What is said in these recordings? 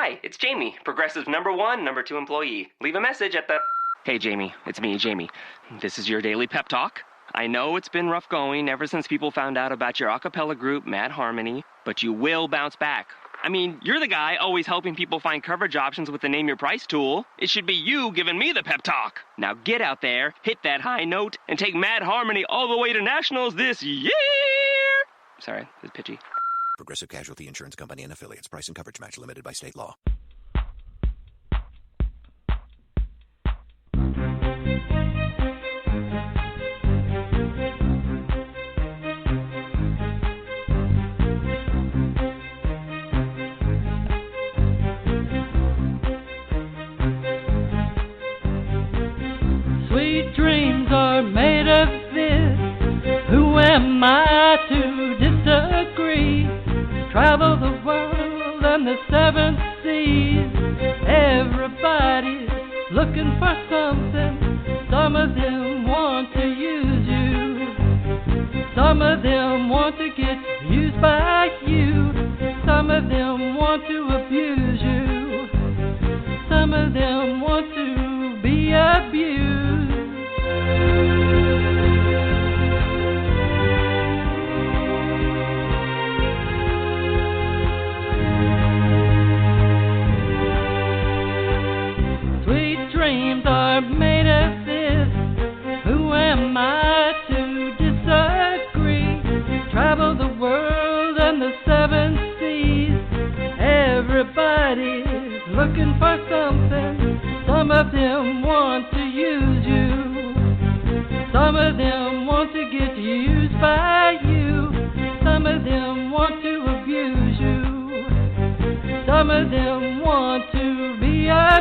Hi, it's Jamie, Progressive #1, #2 employee. Leave a message at the... Hey, Jamie, it's me, Jamie. This is your daily pep talk. I know it's been rough going ever since people found out about your a cappella group, Mad Harmony, but you will bounce back. I mean, you're the guy always helping people find coverage options with the Name Your Price tool. It should be you giving me the pep talk. Now get out there, hit that high note, and take Mad Harmony all the way to nationals this year! Sorry, it's pitchy. Progressive Casualty Insurance Company and Affiliates. Price and coverage match limited by state law. Sweet dreams are made of this. Who am I to disagree? Travel the world and the seven seas. Everybody's looking for something. Some of them want to use you. Some of them want to get used by you. Some of them want to abuse you. Some of them want to be abused. Dreams are made of this. Who am I to disagree? Travel the world and the seven seas. Everybody's looking for something. Some of them want to use you. Some of them want to get used by you. Some of them want to abuse you. Some of them want to be abused.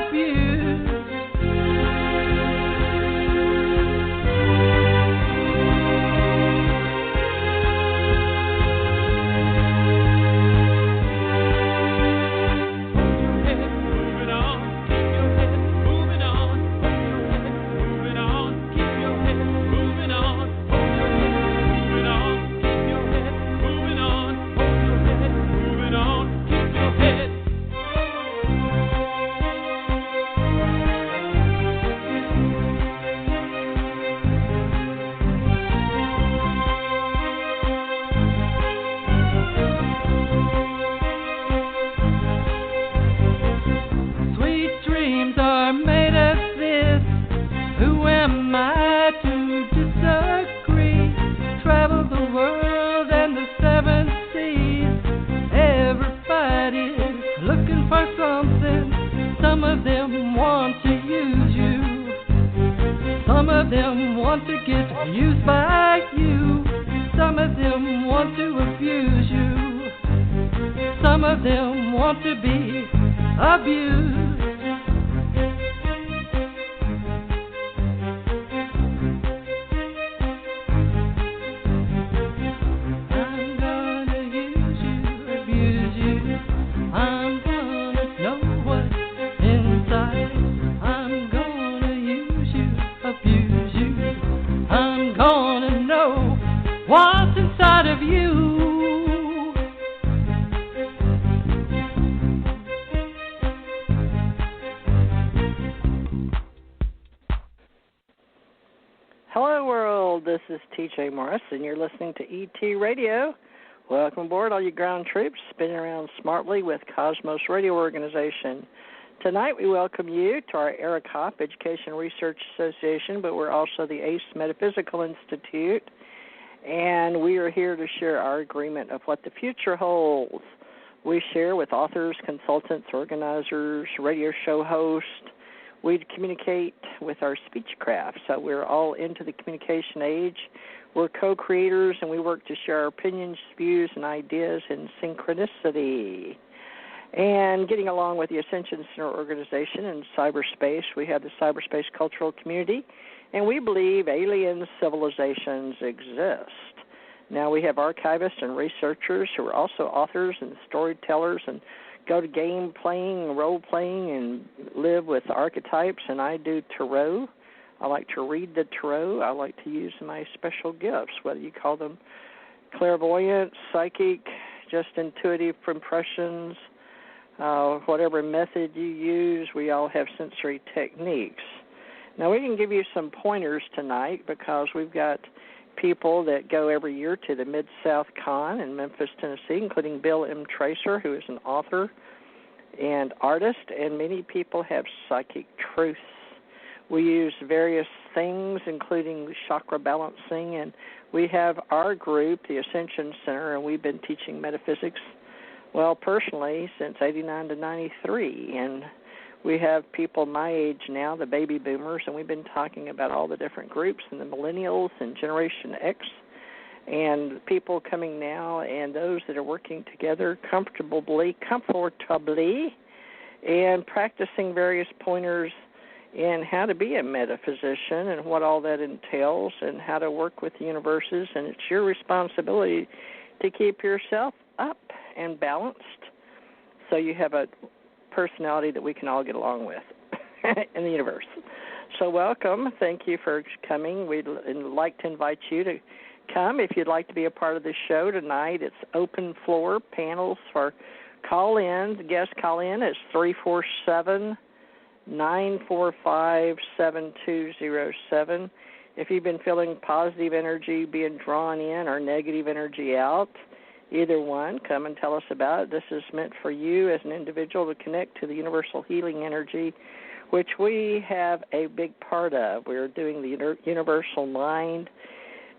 And you're listening to ET Radio. Welcome aboard, all you ground troops, spinning around smartly with Cosmos Radio Organization. Tonight we welcome you to our ERICOP, Education Research Association, but we're also the ACE Metaphysical Institute, and we are here to share our agreement of what the future holds. We share with authors, consultants, organizers, radio show hosts. We communicate with our speechcraft, so we're all into the communication age. We're co-creators, and we work to share our opinions, views, and ideas in synchronicity. And getting along with the Ascension Center organization in cyberspace, we have the Cyberspace Cultural Community, and we believe alien civilizations exist. Now we have archivists and researchers who are also authors and storytellers and go to game playing, role playing, and live with archetypes, and I do tarot. I like to read the tarot. I like to use my special gifts, whether you call them clairvoyance, psychic, just intuitive impressions, whatever method you use, we all have sensory techniques. Now, we can give you some pointers tonight because we've got people that go every year to the Mid-South Con in Memphis, Tennessee, including Bill M. Tracer, who is an author and artist, and many people have psychic truths. We use various things, including chakra balancing, and we have our group, the Ascension Center, and we've been teaching metaphysics, well, personally, since 89 to 93, and we have people my age now, the baby boomers, and we've been talking about all the different groups and the millennials and Generation X, and people coming now and those that are working together comfortably, and practicing various pointers in how to be a metaphysician and what all that entails and how to work with the universes. And it's your responsibility to keep yourself up and balanced so you have a personality that we can all get along with in the universe. So welcome. Thank you for coming. We'd like to invite you to come if you'd like to be a part of the show tonight. It's open floor panels for call-in. The guest call-in is 347-945-7207. If you've been feeling positive energy being drawn in or negative energy out, either one, come and tell us about it. This is meant for you as an individual to connect to the universal healing energy, which we have a big part of. We're doing the universal mind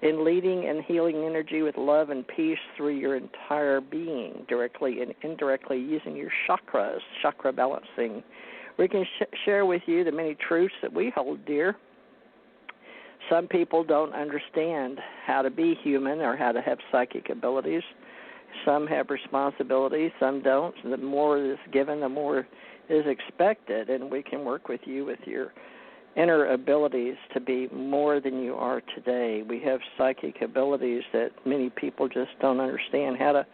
in leading and healing energy with love and peace through your entire being, directly and indirectly using your chakras, chakra balancing. We can share with you the many truths that we hold dear. Some people don't understand how to be human or how to have psychic abilities. Some have responsibilities, some don't. The more is given, the more is expected, and we can work with you with your inner abilities to be more than you are today. We have psychic abilities that many people just don't understand how to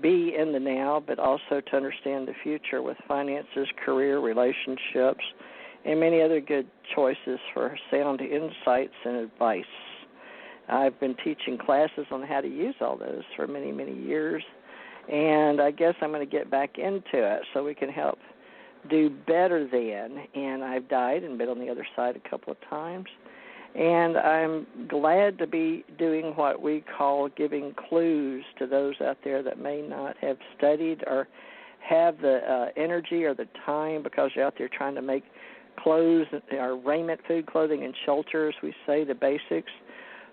be in the now, but also to understand the future with finances, career, relationships, and many other good choices for sound insights and advice. I've been teaching classes on how to use all those for many, many years, and I guess I'm going to get back into it so we can help do better than. And I've died and been on the other side a couple of times, and I'm glad to be doing what we call giving clues to those out there that may not have studied or have the energy or the time because you're out there trying to make clothes or raiment, food, clothing, and shelter, as we say, the basics.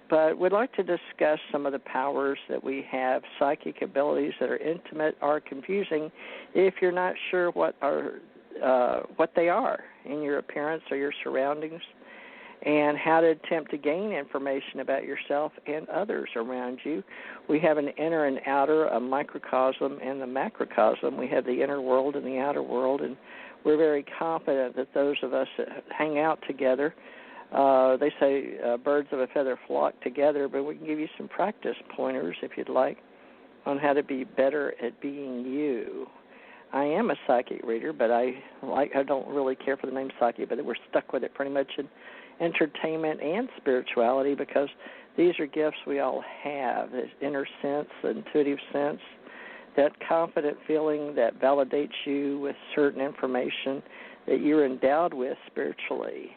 But we'd like to discuss some of the powers that we have, psychic abilities that are intimate or confusing if you're not sure what they are in your appearance or your surroundings, and how to attempt to gain information about yourself and others around you. We have an inner and outer, a microcosm and the macrocosm. We have the inner world and the outer world, and we're very confident that those of us that hang out together, they say birds of a feather flock together, but we can give you some practice pointers, if you'd like, on how to be better at being you. I am a psychic reader, but I don't really care for the name psychic, but we're stuck with it pretty much in entertainment and spirituality because these are gifts we all have, this inner sense, intuitive sense, that confident feeling that validates you with certain information that you're endowed with spiritually,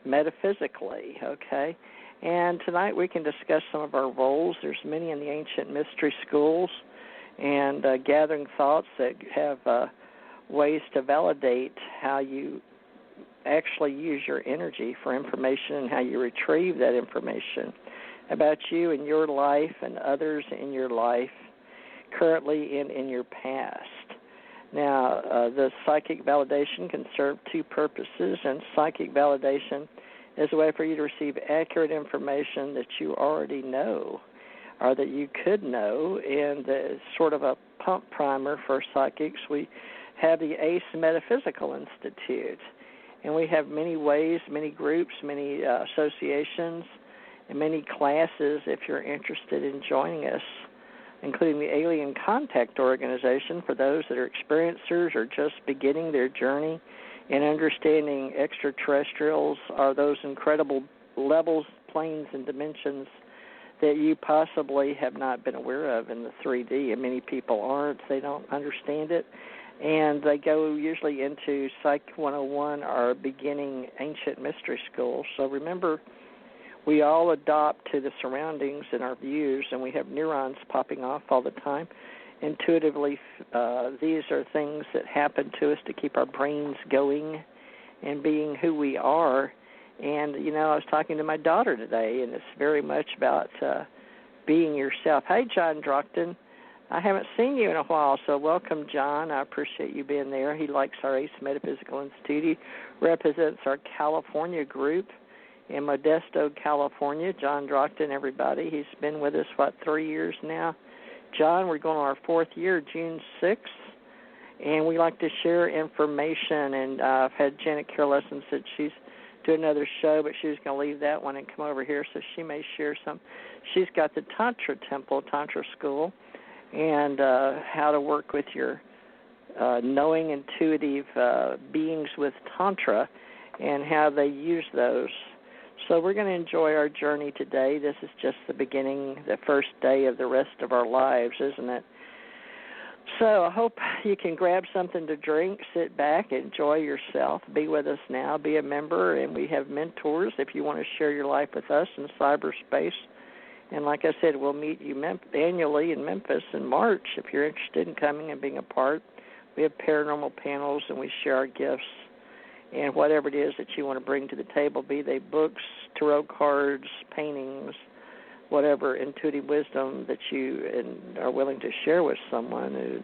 metaphysically, okay? And tonight we can discuss some of our roles. There's many in the ancient mystery schools and gathering thoughts that have ways to validate how you actually use your energy for information and how you retrieve that information about you and your life and others in your life currently and in your past. Now, the psychic validation can serve two purposes, and psychic validation is a way for you to receive accurate information that you already know or that you could know, and it's sort of a pump primer for psychics. We have the ACE Metaphysical Institute, and we have many ways, many groups, many associations, and many classes if you're interested in joining us, including the Alien Contact Organization for those that are experiencers or just beginning their journey in understanding extraterrestrials or those incredible levels, planes, and dimensions that you possibly have not been aware of in the 3D, and many people aren't. They don't understand it. And they go usually into Psych 101 or beginning Ancient Mystery School. So remember, we all adopt to the surroundings and our views, and we have neurons popping off all the time. Intuitively, these are things that happen to us to keep our brains going and being who we are. And, I was talking to my daughter today, and it's very much about being yourself. Hey, John Drockton. I haven't seen you in a while, so welcome, John. I appreciate you being there. He likes our ACE Metaphysical Institute. He represents our California group in Modesto, California. John Drockton, everybody. He's been with us, 3 years now. John, we're going on our 4th year, June 6th, and we like to share information. And I've had Janet Carolson said she's doing another show, but she was going to leave that one and come over here, so she may share some. She's got the Tantra Temple, Tantra School, and how to work with your knowing, intuitive beings with Tantra and how they use those. So we're going to enjoy our journey today. This is just the beginning, the first day of the rest of our lives, isn't it? So I hope you can grab something to drink, sit back, enjoy yourself, be with us now, be a member, and we have mentors if you want to share your life with us in cyberspace. And like I said, we'll meet you annually in Memphis in March if you're interested in coming and being a part. We have paranormal panels, and we share our gifts and whatever it is that you want to bring to the table, be they books, tarot cards, paintings, whatever intuitive wisdom that you are willing to share with someone.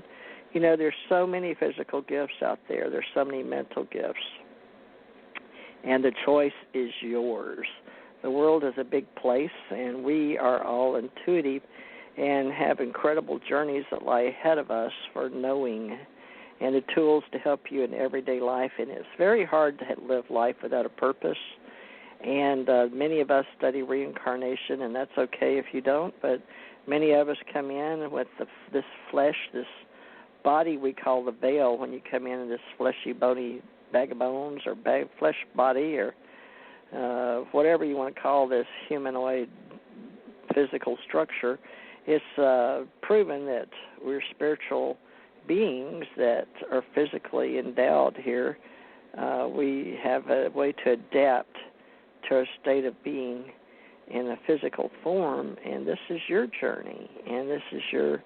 There's so many physical gifts out there. There's so many mental gifts. And the choice is yours. The world is a big place, and we are all intuitive and have incredible journeys that lie ahead of us for knowing and the tools to help you in everyday life. And it's very hard to live life without a purpose. And many of us study reincarnation, and that's okay if you don't, but many of us come in with this flesh, this body we call the veil when you come in this fleshy, bony bag of bones or flesh body or whatever you want to call this humanoid physical structure. It's proven that we're spiritual beings that are physically endowed here. We have a way to adapt to a state of being in a physical form, and this is your journey, and this is your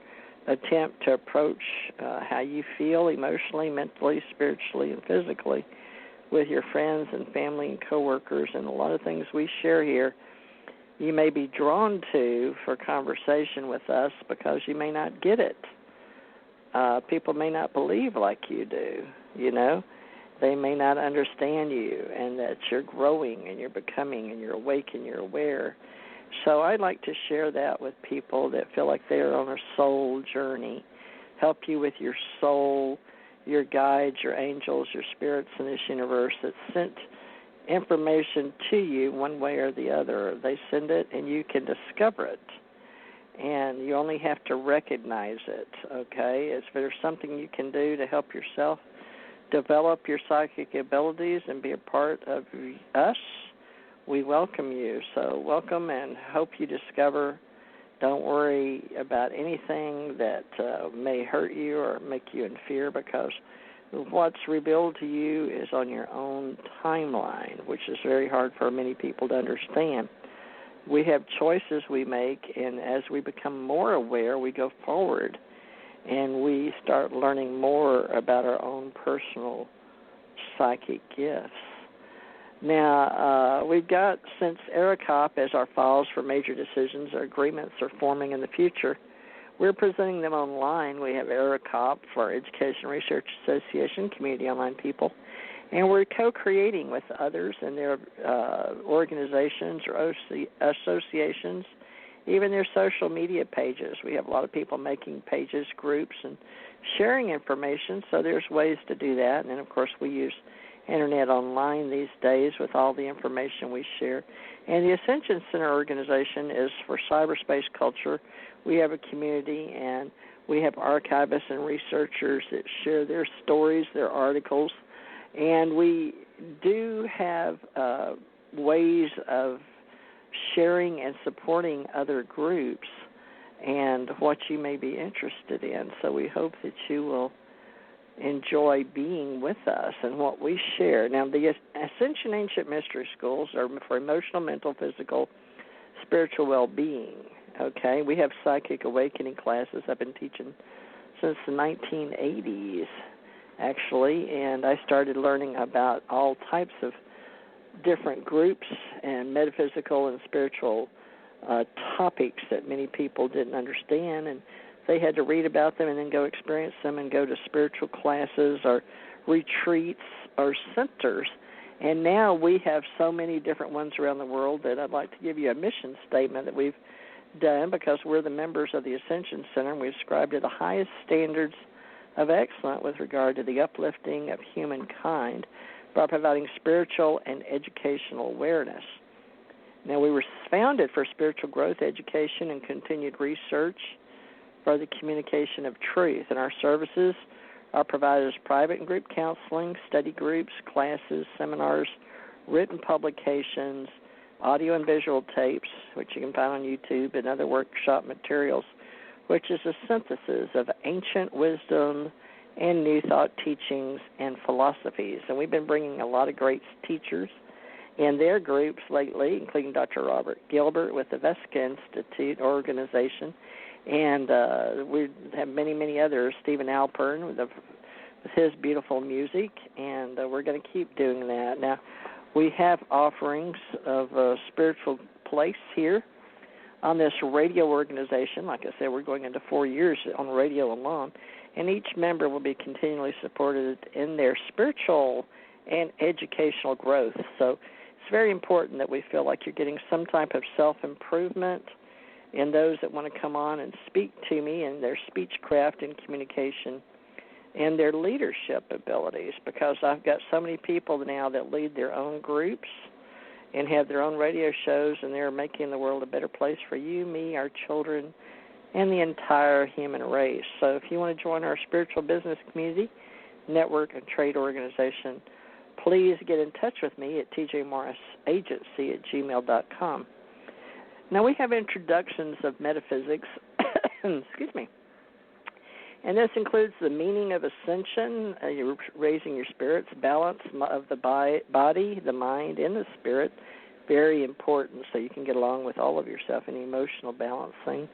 attempt to approach how you feel emotionally, mentally, spiritually, and physically with your friends and family and coworkers. And a lot of things we share here you may be drawn to for conversation with us because you may not get it. People may not believe like you do, They may not understand you and that you're growing and you're becoming and you're awake and you're aware. So I'd like to share that with people that feel like they're on a soul journey, help you with your soul, your guides, your angels, your spirits in this universe that sent information to you one way or the other. They send it and you can discover it. And you only have to recognize it, okay? If there's something you can do to help yourself develop your psychic abilities and be a part of us, we welcome you. So welcome and hope you discover. Don't worry about anything that may hurt you or make you in fear, because what's revealed to you is on your own timeline, which is very hard for many people to understand. We have choices we make, and as we become more aware, we go forward and we start learning more about our own personal psychic gifts. Now, we've got, since ERICOP as our files for major decisions or agreements are forming in the future, we're presenting them online. We have ERICOP for our Education Research Association, Community Online People, and we're co-creating with others in their organizations or associations, even their social media pages. We have a lot of people making pages, groups, and sharing information, so there's ways to do that. And then, of course, we use Internet online these days with all the information we share. And the Ascension Center organization is for cyberspace culture. We have a community, and we have archivists and researchers that share their stories, their articles, and we do have ways of sharing and supporting other groups and what you may be interested in. So we hope that you will enjoy being with us and what we share. Now, the Ascension Ancient Mystery Schools are for emotional, mental, physical, spiritual well-being, okay? We have psychic awakening classes I've been teaching since the 1980s, actually, and I started learning about all types of different groups and metaphysical and spiritual topics that many people didn't understand, and they had to read about them and then go experience them and go to spiritual classes or retreats or centers. And now we have so many different ones around the world that I'd like to give you a mission statement that we've done, because we're the members of the Ascension Center, and we ascribe to the highest standards of excellence with regard to the uplifting of humankind by providing spiritual and educational awareness. Now, we were founded for spiritual growth, education, and continued research for the communication of truth. And our services are provided as private and group counseling, study groups, classes, seminars, written publications, audio and visual tapes, which you can find on YouTube, and other workshop materials, which is a synthesis of ancient wisdom and new thought teachings and philosophies. And we've been bringing a lot of great teachers in their groups lately, including Dr. Robert Gilbert with the Vesca Institute organization, and we have many, many others, Stephen Alpern with his beautiful music, and we're going to keep doing that. Now, we have offerings of a spiritual place here on this radio organization. Like I said, we're going into 4 years on radio alone, and each member will be continually supported in their spiritual and educational growth. So it's very important that we feel like you're getting some type of self-improvement in those that want to come on and speak to me in their speechcraft and communication and their leadership abilities, because I've got so many people now that lead their own groups and have their own radio shows, and they're making the world a better place for you, me, our children, and the entire human race. So if you want to join our spiritual business community, network, and trade organization, please get in touch with me at tjmorrisagency@gmail.com. Now, we have introductions of metaphysics, excuse me, and this includes the meaning of ascension, you're raising your spirits, balance of the body, the mind, and the spirit, very important, so you can get along with all of yourself in emotional balancing.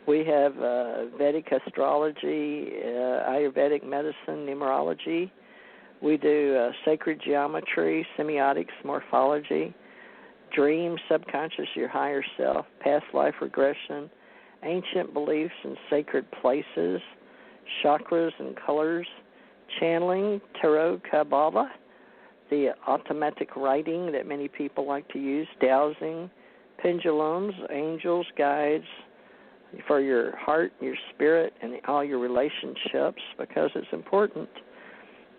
We have Vedic astrology, Ayurvedic medicine, numerology. We do sacred geometry, semiotics, morphology, dreams, subconscious, your higher self, past life regression, ancient beliefs and sacred places, chakras and colors, channeling, tarot, Kabbalah, the automatic writing that many people like to use, dowsing, pendulums, angels, guides for your heart, your spirit, and all your relationships, because it's important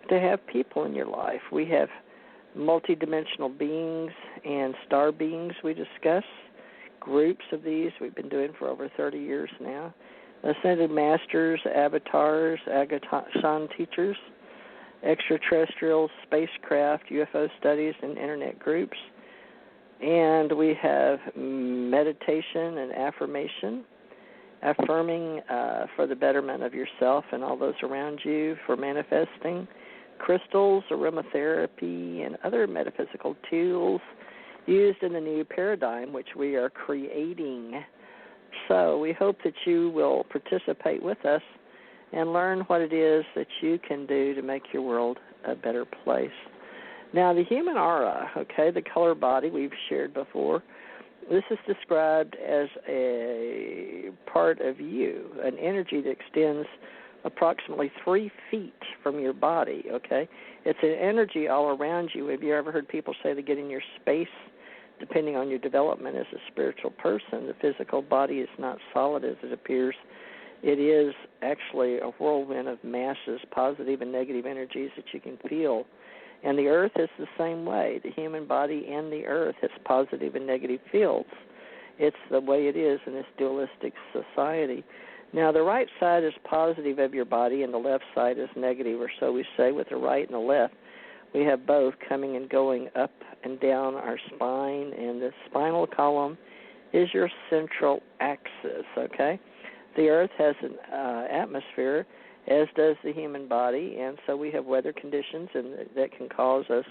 to have people in your life. We have multidimensional beings and star beings we discuss, groups of these we've been doing for over 30 years now, ascended masters, avatars, Agaton teachers, extraterrestrials, spacecraft, UFO studies, and internet groups. And we have meditation and affirmation, affirming for the betterment of yourself and all those around you, for manifesting, crystals, aromatherapy, and other metaphysical tools used in the new paradigm which we are creating. So we hope that you will participate with us and learn what it is that you can do to make your world a better place. Now, the human aura, okay, the color body we've shared before, this is described as a part of you, an energy that extends approximately 3 feet from your body, okay? It's an energy all around you. Have you ever heard people say they get in your space? Depending on your development as a spiritual person, the physical body is not solid as it appears. It is actually a whirlwind of masses, positive and negative energies that you can feel. And the earth is the same way. The human body and the earth has positive and negative fields. It's the way it is in this dualistic society. Now, the right side is positive of your body and the left side is negative, or so we say, with the right and the left. We have both coming and going up and down our spine, and the spinal column is your central axis, okay? The earth has an atmosphere, as does the human body, and so we have weather conditions and that can cause us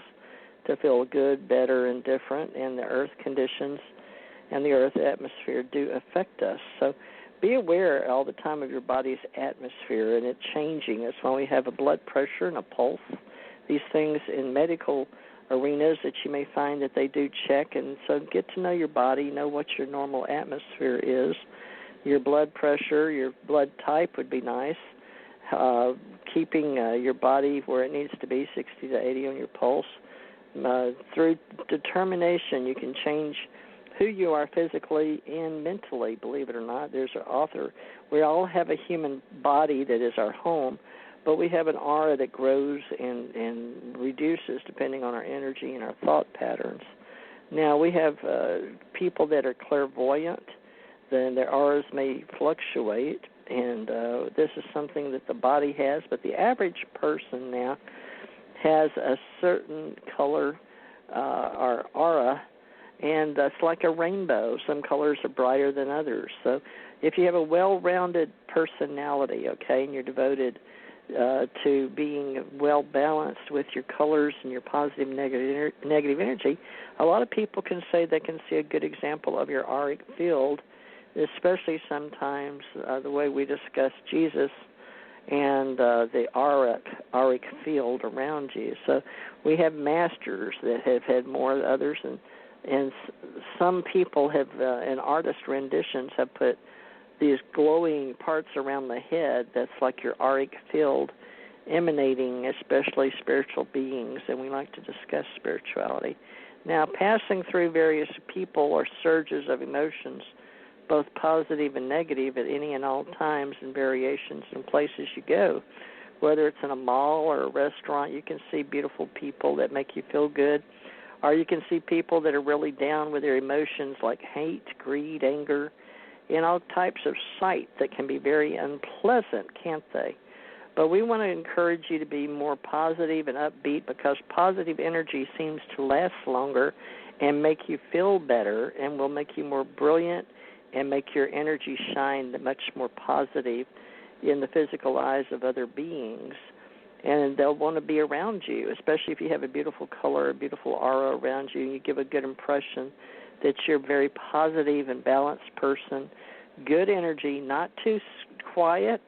to feel good, better, and different, and the earth conditions and the earth atmosphere do affect us. So be aware all the time of your body's atmosphere and it changing. That's why we have a blood pressure and a pulse. These things in medical arenas that you may find that they do check, and so get to know your body, know what your normal atmosphere is. Your blood pressure, your blood type would be nice. Keeping your body where it needs to be, 60 to 80 on your pulse. Through determination, you can change who you are physically and mentally, believe it or not. There's an author. We all have a human body that is our home, but we have an aura that grows and reduces depending on our energy and our thought patterns. Now, we have people that are clairvoyant. Then their auras may fluctuate, and this is something that the body has, but the average person now has a certain color or aura, and it's like a rainbow. Some colors are brighter than others. So if you have a well-rounded personality, okay, and you're devoted to being well-balanced with your colors and your positive and negative energy, a lot of people can say they can see a good example of your auric field, especially sometimes the way we discuss Jesus and the auric field around you. So we have masters that have had more than others, and some people have, in artist renditions, have put these glowing parts around the head that's like your auric field emanating, especially spiritual beings, and we like to discuss spirituality. Now, passing through various people or surges of emotions, both positive and negative at any and all times and variations in places you go. Whether it's in a mall or a restaurant, you can see beautiful people that make you feel good, or you can see people that are really down with their emotions like hate, greed, anger, and all types of sight that can be very unpleasant, can't they? But we want to encourage you to be more positive and upbeat because positive energy seems to last longer and make you feel better and will make you more brilliant and make your energy shine much more positive in the physical eyes of other beings. And they'll want to be around you, especially if you have a beautiful color, a beautiful aura around you, and you give a good impression that you're a very positive and balanced person, good energy, not too quiet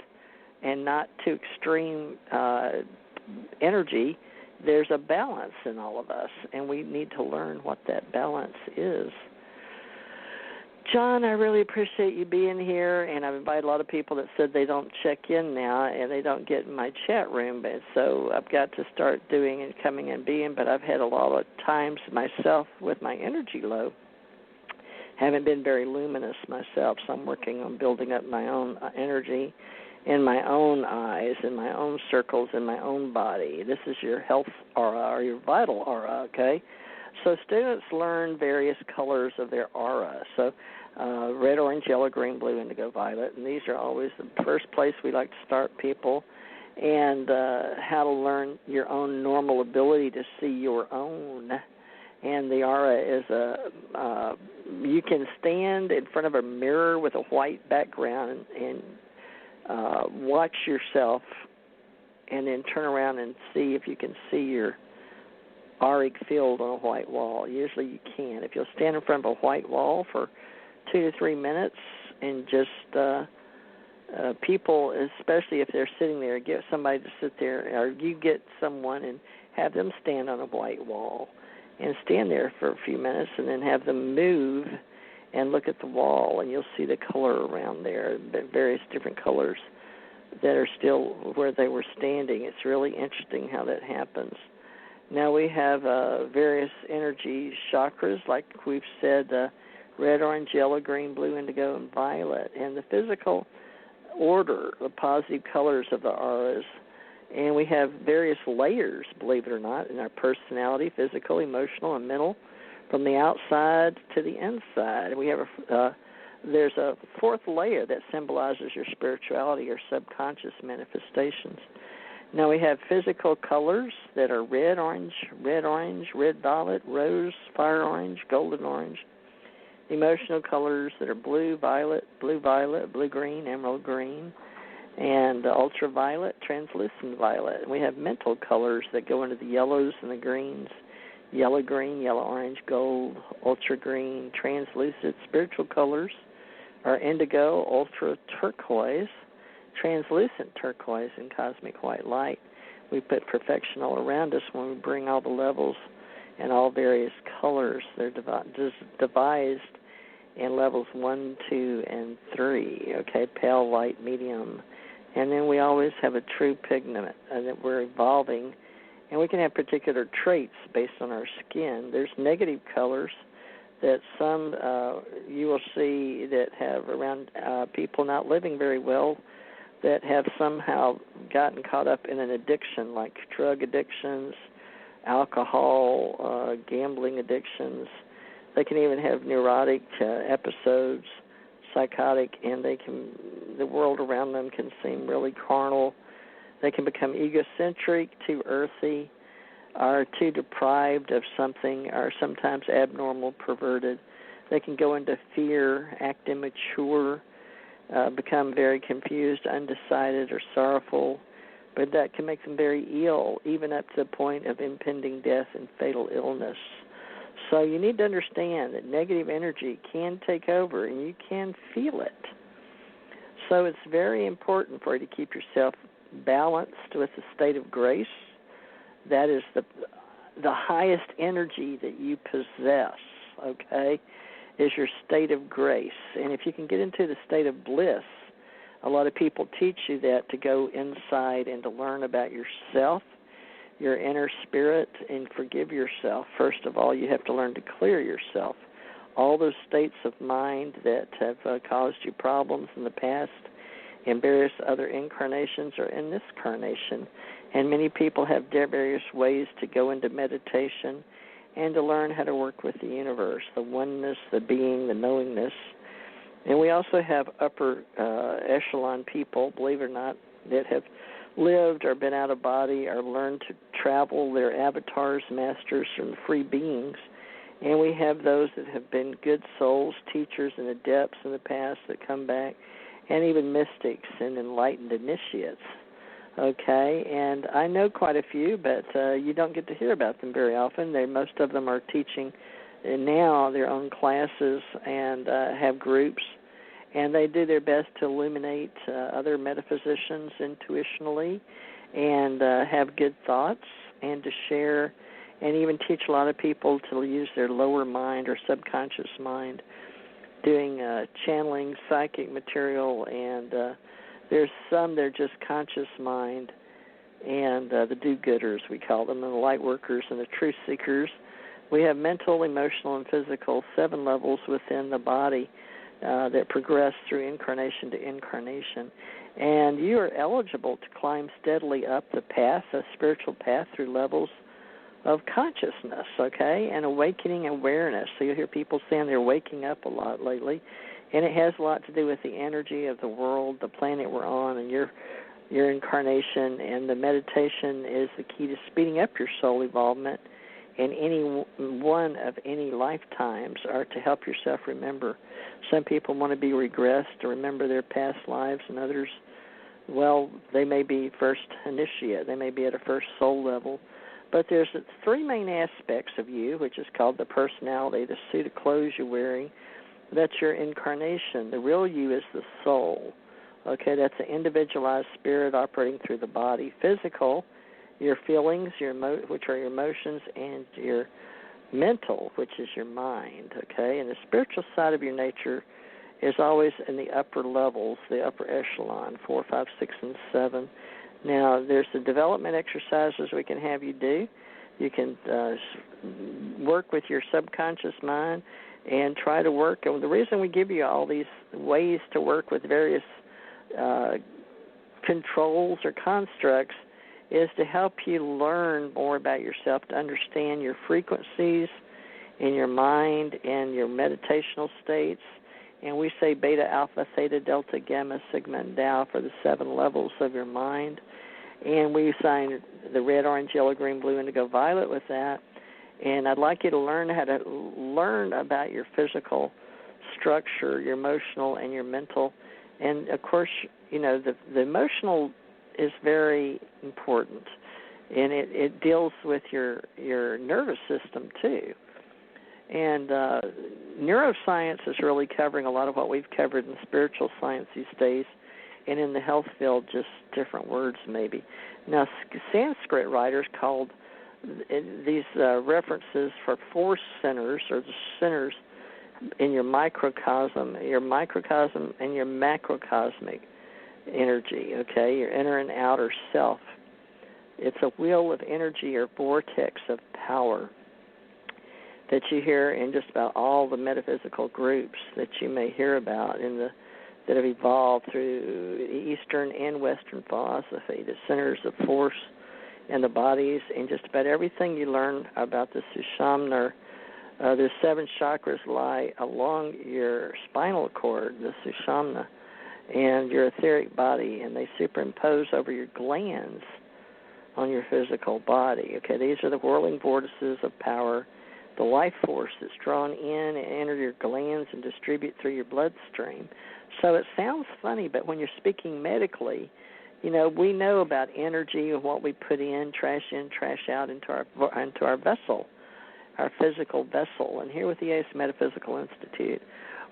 and not too extreme energy. There's a balance in all of us, and we need to learn what that balance is. John, I really appreciate you being here, and I've invited a lot of people that said they don't check in now and they don't get in my chat room, but so I've got to start doing and coming and being, but I've had a lot of times myself with my energy low. Haven't been very luminous myself, so I'm working on building up my own energy in my own eyes, in my own circles, in my own body. This is your health aura or your vital aura, okay? So students learn various colors of their aura. So red, orange, yellow, green, blue, indigo, violet. And these are always the first place we like to start people. And how to learn your own normal ability to see your own. And the aura is you can stand in front of a mirror with a white background and watch yourself and then turn around and see if you can see your auric field on a white wall. Usually you can. If you'll stand in front of a white wall for 2 to 3 minutes and just people, especially if they're sitting there, get somebody to sit there, or you get someone and have them stand on a white wall and stand there for a few minutes and then have them move and look at the wall, and you'll see the color around there, the various different colors that are still where they were standing. It's really interesting how that happens. Now we have various energy chakras, like we've said, red, orange, yellow, green, blue, indigo, and violet. And the physical order, the positive colors of the auras. And we have various layers, believe it or not, in our personality, physical, emotional, and mental, from the outside to the inside. And we have there's a fourth layer that symbolizes your spirituality, your subconscious manifestations. Now we have physical colors that are red, orange, red violet, rose, fire orange, golden orange. Emotional colors that are blue, violet, blue green, emerald green. and ultraviolet, translucent violet. And we have mental colors that go into the yellows and the greens, yellow green, yellow orange, gold, ultra green, translucent. Spiritual colors are indigo, ultra turquoise, translucent turquoise, and cosmic white light. We put perfection all around us when we bring all the levels and all various colors. They're devised in levels 1, 2, and 3, okay, pale, light, medium. And then we always have a true pigment that we're evolving. And we can have particular traits based on our skin. There's negative colors that some you will see that have around people not living very well, that have somehow gotten caught up in an addiction, like drug addictions, alcohol, gambling addictions. They can even have neurotic episodes, psychotic, and the world around them can seem really carnal. They can become egocentric, too earthy, are too deprived of something, are sometimes abnormal, perverted. They can go into fear, act immature, become very confused, undecided, or sorrowful. But that can make them very ill, even up to the point of impending death and fatal illness. So you need to understand that negative energy can take over, and you can feel it. So it's very important for you to keep yourself balanced with a state of grace. That is the highest energy that you possess, okay, is your state of grace. And if you can get into the state of bliss, a lot of people teach you that to go inside and to learn about yourself, your inner spirit, and forgive yourself. First of all, you have to learn to clear yourself. All those states of mind that have caused you problems in the past and various other incarnations are in this incarnation. And many people have various ways to go into meditation and to learn how to work with the universe, the oneness, the being, the knowingness. And we also have upper echelon people, believe it or not, that have lived or been out of body or learned to travel. Their avatars, masters, and free beings. And we have those that have been good souls, teachers, and adepts in the past that come back, and even mystics and enlightened initiates. Okay, and I know quite a few, but you don't get to hear about them very often. Most of them are teaching now their own classes and have groups, and they do their best to illuminate other metaphysicians intuitionally and have good thoughts and to share and even teach a lot of people to use their lower mind or subconscious mind, doing channeling psychic material, and there's some that are just conscious mind, and the do-gooders, we call them, and the light workers and the truth seekers. We have mental, emotional, and physical 7 levels within the body that progress through incarnation to incarnation. And you are eligible to climb steadily up the path, a spiritual path, through levels of consciousness, okay, and awakening awareness. So you'll hear people saying they're waking up a lot lately, and it has a lot to do with the energy of the world, the planet we're on, and your incarnation. And the meditation is the key to speeding up your soul evolvement in any one of any lifetimes, or to help yourself remember. Some people want to be regressed to remember their past lives, and others, well, they may be first initiate. They may be at a first soul level. But there's 3 main aspects of you, which is called the personality, the suit of clothes you're wearing. That's your incarnation. The real you is the soul. Okay, that's an individualized spirit operating through the body. Physical, your feelings, which are your emotions, and your mental, which is your mind. Okay, and the spiritual side of your nature is always in the upper levels, the upper echelon, 4, 5, 6, and 7. Now, there's the development exercises we can have you do. You can work with your subconscious mind and try to work. And the reason we give you all these ways to work with various controls or constructs is to help you learn more about yourself, to understand your frequencies in your mind and your meditational states. And we say beta, alpha, theta, delta, gamma, sigma, and tau for the 7 levels of your mind. And we assign the red, orange, yellow, green, blue, indigo, violet with that. And I'd like you to learn how to learn about your physical structure, your emotional, and your mental, And, of course, the emotional is very important, and it deals with your nervous system, too. And neuroscience is really covering a lot of what we've covered in spiritual science these days, and in the health field, just different words maybe. Now, Sanskrit writers called these references for force centers, or the centers in your microcosm and your macrocosmic energy, okay, your inner and outer self. It's a wheel of energy or vortex of power that you hear in just about all the metaphysical groups that you may hear about that have evolved through Eastern and Western philosophy, the centers of force in the bodies, and just about everything you learn about the Sushumna. The 7 chakras lie along your spinal cord, the Sushumna, and your etheric body, and they superimpose over your glands on your physical body. Okay, these are the whirling vortices of power, the life force that's drawn in and enter your glands and distribute through your bloodstream. So it sounds funny, but when you're speaking medically, we know about energy and what we put in, trash out into our vessel, our physical vessel. And here with the ACE Metaphysical Institute,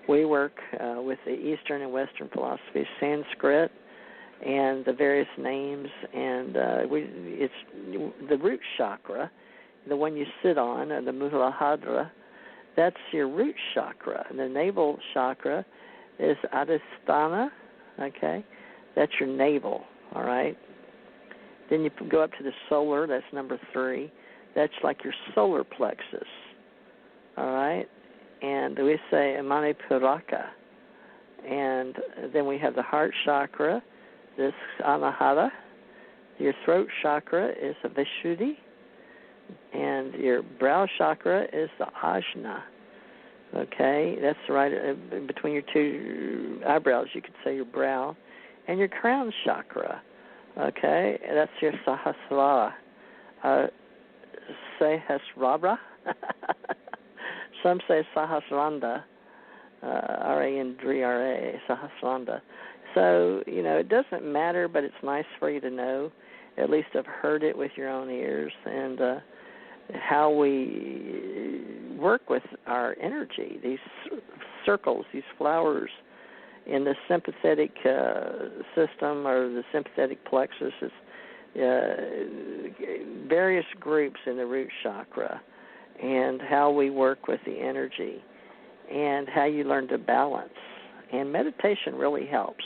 we work with the Eastern and Western philosophies, Sanskrit, and the various names, and it's the root chakra, the one you sit on, the Muladhara. That's your root chakra. And the navel chakra is Adhisthana, okay? That's your navel, all right? Then you go up to the solar, that's number 3. That's like your solar plexus, all right? And we say Manipuraka. And then we have the heart chakra, this Anahata. Your throat chakra is a Vishuddhi. And your brow chakra is the Ajna. Okay, that's right between your 2 eyebrows, you could say your brow. And your crown chakra, okay, that's your Sahasrara. Sahasrara. Some say Sahasranda, R-A-N-D-R-A, Sahasranda. So, it doesn't matter, but it's nice for you to know. At least I've heard it with your own ears, and how we work with our energy, these circles, these flowers in the sympathetic system or the sympathetic plexus, is various groups in the root chakra, and how we work with the energy and how you learn to balance. And meditation really helps.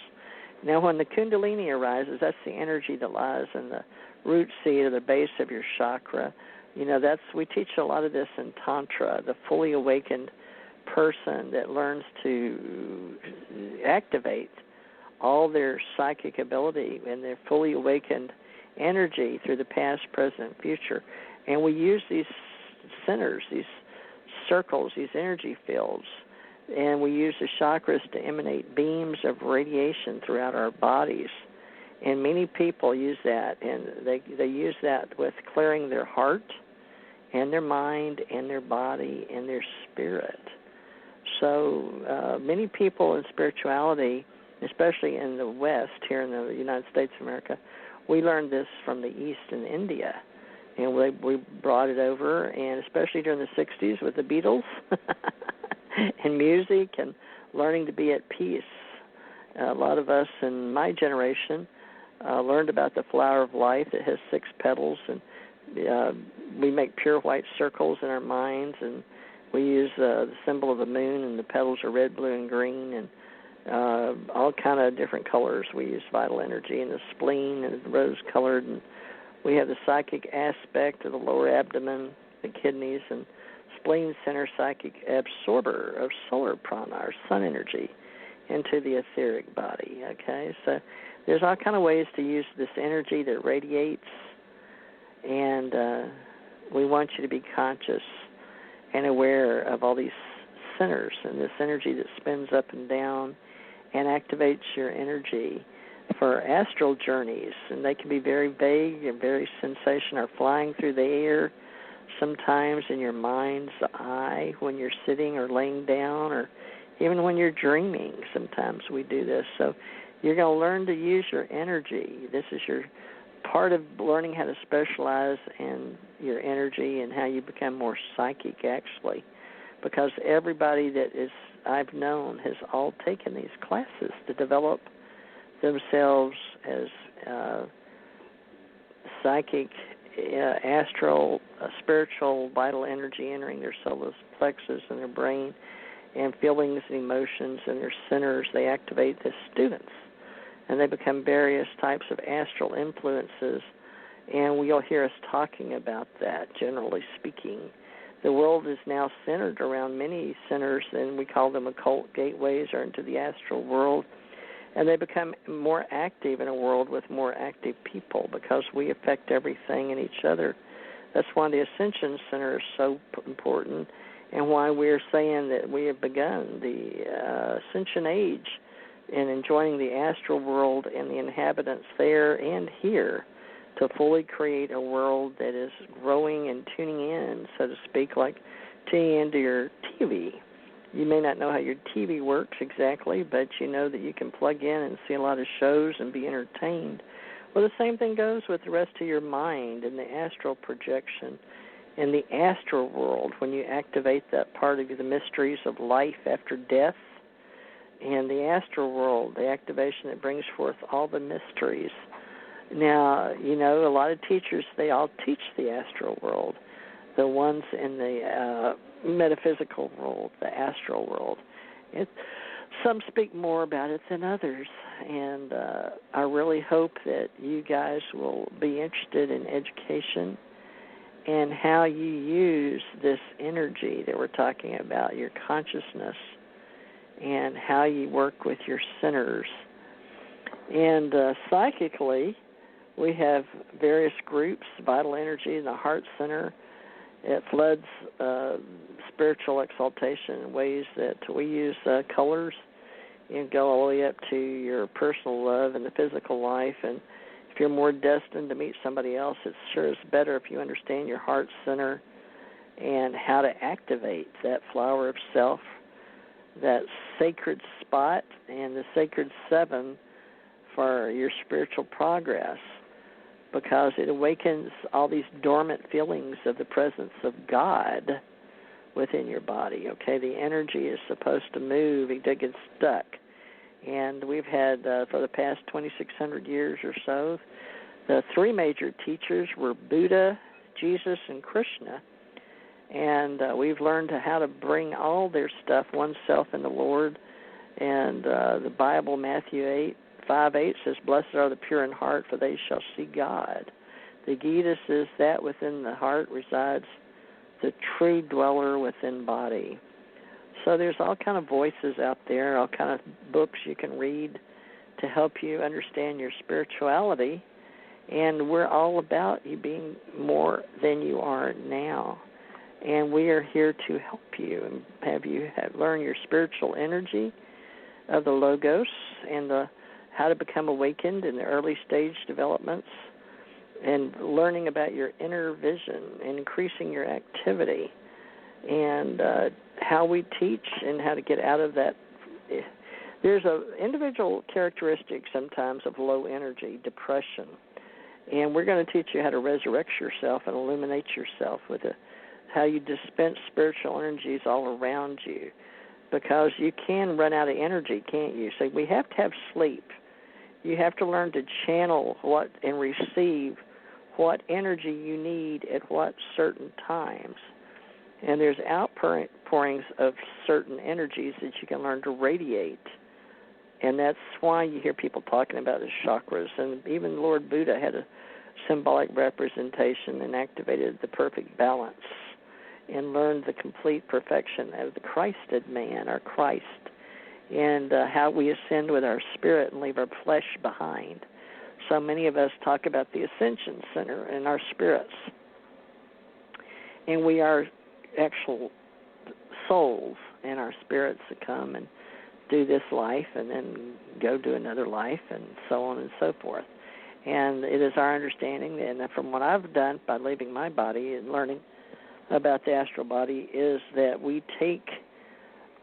Now, when the Kundalini arises, that's the energy that lies in the root seat or the base of your chakra. We teach a lot of this in Tantra, the fully awakened person that learns to activate all their psychic ability and their fully awakened energy through the past, present, and future. And we use these centers, these circles, these energy fields, and we use the chakras to emanate beams of radiation throughout our bodies. And many people use that, and they use that with clearing their heart and their mind and their body and their spirit. So many people in spirituality, especially in the West, here in the United States of America, we learned this from the East in India. And we brought it over, and especially during the 60s with the Beatles and music and learning to be at peace. A lot of us in my generation learned about the flower of life that has 6 petals, and we make pure white circles in our minds, and we use the symbol of the moon, and the petals are red, blue, and green, and all kind of different colors. We use vital energy, and the spleen is rose-colored, and we have the psychic aspect of the lower abdomen, the kidneys, and spleen center psychic absorber of solar prana, or sun energy, into the etheric body, okay? So there's all kind of ways to use this energy that radiates, and we want you to be conscious and aware of all these centers and this energy that spins up and down and activates your energy for astral journeys. And they can be very vague and very sensational, or flying through the air, sometimes in your mind's eye when you're sitting or laying down, or even when you're dreaming, sometimes we do this. So you're going to learn to use your energy. This is your part of learning how to specialize in your energy and how you become more psychic, actually, because everybody that I've known has all taken these classes to develop themselves as psychic, astral, spiritual, vital energy entering their solar plexus and their brain, and feelings and emotions and their centers. They activate as students, and they become various types of astral influences, and you'll hear us talking about that, generally speaking. The world is now centered around many centers, and we call them occult gateways or into the astral world, and they become more active in a world with more active people because we affect everything and each other. That's why the Ascension Center is so important, and why we're saying that we have begun the Ascension Age and enjoying the astral world and the inhabitants there and here to fully create a world that is growing and tuning in, so to speak, like tuning into your TV. You may not know how your TV works exactly, but you know that you can plug in and see a lot of shows and be entertained. Well, the same thing goes with the rest of your mind and the astral projection. In the astral world, when you activate that part of the mysteries of life after death, and the astral world, the activation that brings forth all the mysteries. Now, you know, a lot of teachers, they all teach the astral world. The ones in the metaphysical world, the astral world. Some speak more about it than others, and I really hope that you guys will be interested in education and how you use this energy that we're talking about, your consciousness, and how you work with your centers. And psychically, we have various groups, vital energy in the heart center. It floods spiritual exaltation in ways that we use colors and go all the way up to your personal love and the physical life. And if you're more destined to meet somebody else, it sure is better if you understand your heart center and how to activate that flower of self, that sacred spot, and the sacred seven for your spiritual progress, because it awakens all these dormant feelings of the presence of God within your body, okay? The energy is supposed to move. It gets stuck. And we've had, for the past 2,600 years or so, the three major teachers were Buddha, Jesus, and Krishna. And we've learned how to bring all their stuff, oneself in the Lord. And the Bible, Matthew 5:8 says, "Blessed are the pure in heart, for they shall see God." The Gita says that within the heart resides the true dweller within body. So there's all kind of voices out there, all kind of books you can read to help you understand your spirituality. And we're all about you being more than you are now. And we are here to help you and have you learn your spiritual energy of the Logos and how to become awakened in the early stage developments, and learning about your inner vision and increasing your activity, and how we teach and how to get out of that. There's an individual characteristic sometimes of low energy, depression, and we're going to teach you how to resurrect yourself and illuminate yourself with how you dispense spiritual energies all around you, because you can run out of energy, can't you? So we have to have sleep. You have to learn to channel what and receive what energy you need at what certain times. And there's outpourings of certain energies that you can learn to radiate. And that's why you hear people talking about the chakras. And even Lord Buddha had a symbolic representation and activated the perfect balance and learned the complete perfection of the Christed man, or Christ, and how we ascend with our spirit and leave our flesh behind. So many of us talk about the Ascension Center and our spirits. And we are actual souls and our spirits that come and do this life and then go do another life and so on and so forth. And it is our understanding, and from what I've done by leaving my body and learning about the astral body, is that we take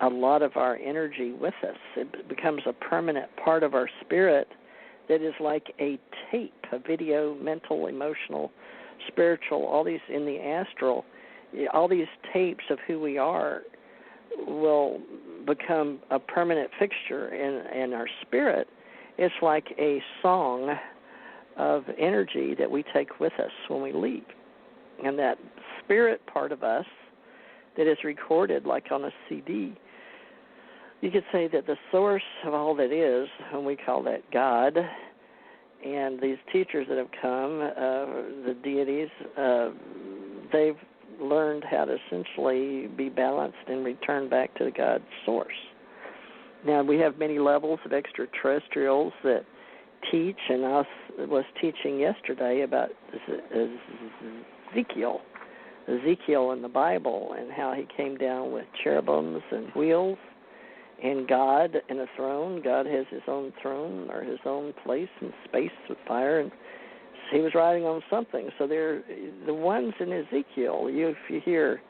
a lot of our energy with us. It becomes a permanent part of our spirit that is like a tape, a video, mental, emotional, spiritual, all these in the astral, all these tapes of who we are will become a permanent fixture in our spirit. It's like a song of energy that we take with us when we leave. And that spirit part of us that is recorded like on a CD, you could say that the source of all that is, and we call that God, and these teachers that have come, the deities, they've learned how to essentially be balanced and return back to the God source. Now, we have many levels of extraterrestrials that teach, and I was teaching yesterday about Ezekiel in the Bible and how he came down with cherubims and wheels and God in a throne. God has his own throne or his own place in space with fire, and he was riding on something. So they're the ones in Ezekiel, if you hear,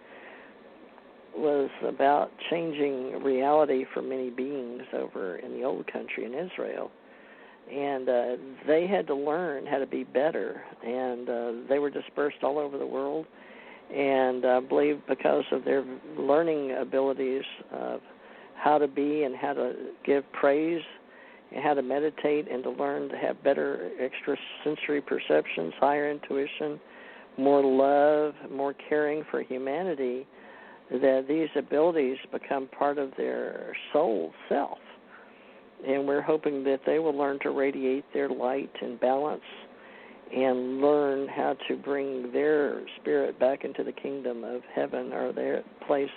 was about changing reality for many beings over in the old country in Israel. And they had to learn how to be better, and they were dispersed all over the world. And I believe because of their learning abilities of how to be and how to give praise and how to meditate and to learn to have better extrasensory perceptions, higher intuition, more love, more caring for humanity, that these abilities become part of their soul self. And we're hoping that they will learn to radiate their light and balance and learn how to bring their spirit back into the kingdom of heaven, or their place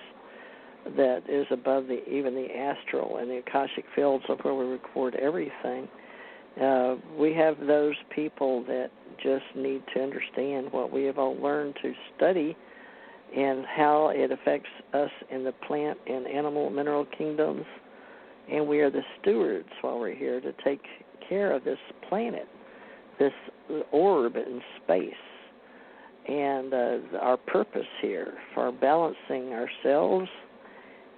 that is above even the astral and the Akashic fields of where we record everything. We have those people that just need to understand what we have all learned to study and how it affects us in the plant and animal mineral kingdoms. And we are the stewards while we're here to take care of this planet, this orb in space, and our purpose here for balancing ourselves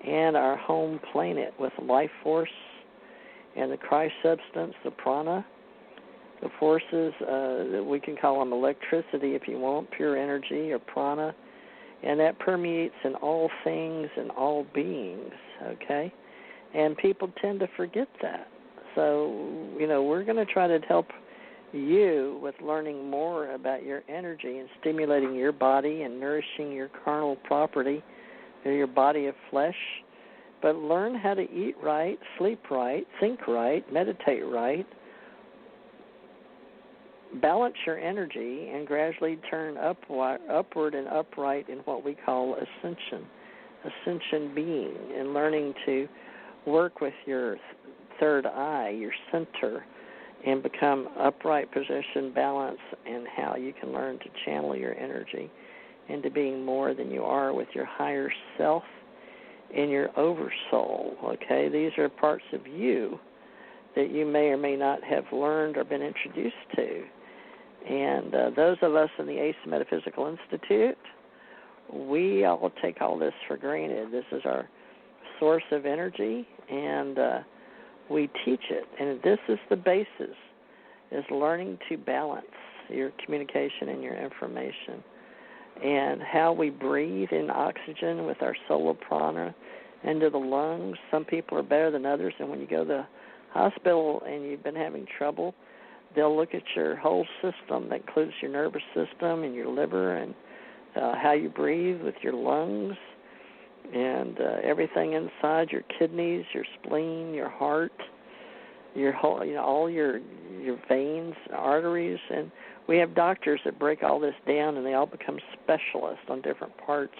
and our home planet with life force and the Christ substance, the prana, the forces, we can call them electricity if you want, pure energy or prana, and that permeates in all things and all beings, okay? And people tend to forget that. So, we're going to try to help you with learning more about your energy and stimulating your body and nourishing your carnal property, your body of flesh. But learn how to eat right, sleep right, think right, meditate right, balance your energy, and gradually turn upward and upright in what we call ascension being, and learning to work with your third eye, your center, and become upright position, balance, and how you can learn to channel your energy into being more than you are with your higher self and your oversoul, okay? These are parts of you that you may or may not have learned or been introduced to. And those of us in the Ace Metaphysical Institute, we all take all this for granted. This is our source of energy, and we teach it. And this is the basis, is learning to balance your communication and your information, and how we breathe in oxygen with our solar prana into the lungs. Some people are better than others, and when you go to the hospital and you've been having trouble, they'll look at your whole system. That includes your nervous system and your liver, and how you breathe with your lungs, and everything inside, your kidneys, your spleen, your heart, your whole, all your veins, arteries. And we have doctors that break all this down, and they all become specialists on different parts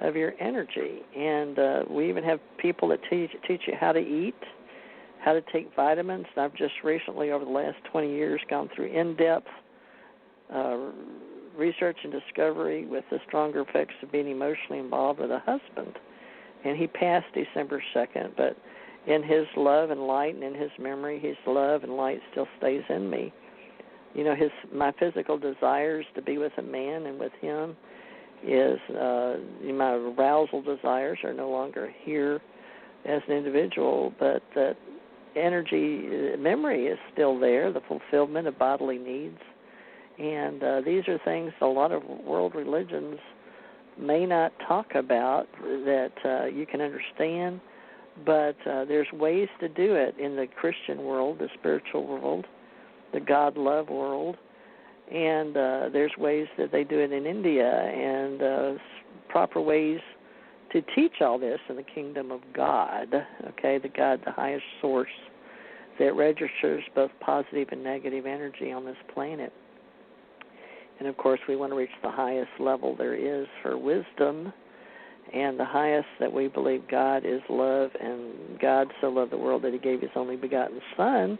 of your energy. And we even have people that teach you how to eat, how to take vitamins. And I've just recently, over the last 20 years, gone through in-depth research and discovery with the stronger effects of being emotionally involved with a husband. And he passed December 2nd, but in his love and light and in his memory, his love and light still stays in me. My physical desires to be with a man and with him is my arousal desires are no longer here as an individual, but that energy, memory is still there, the fulfillment of bodily needs. And these are things a lot of world religions may not talk about that you can understand, but there's ways to do it in the Christian world, the spiritual world, the God-love world, and there's ways that they do it in India, and proper ways to teach all this in the kingdom of God, okay, the God, the highest source that registers both positive and negative energy on this planet. And, of course, we want to reach the highest level there is for wisdom, and the highest that we believe God is love, and God so loved the world that he gave his only begotten Son,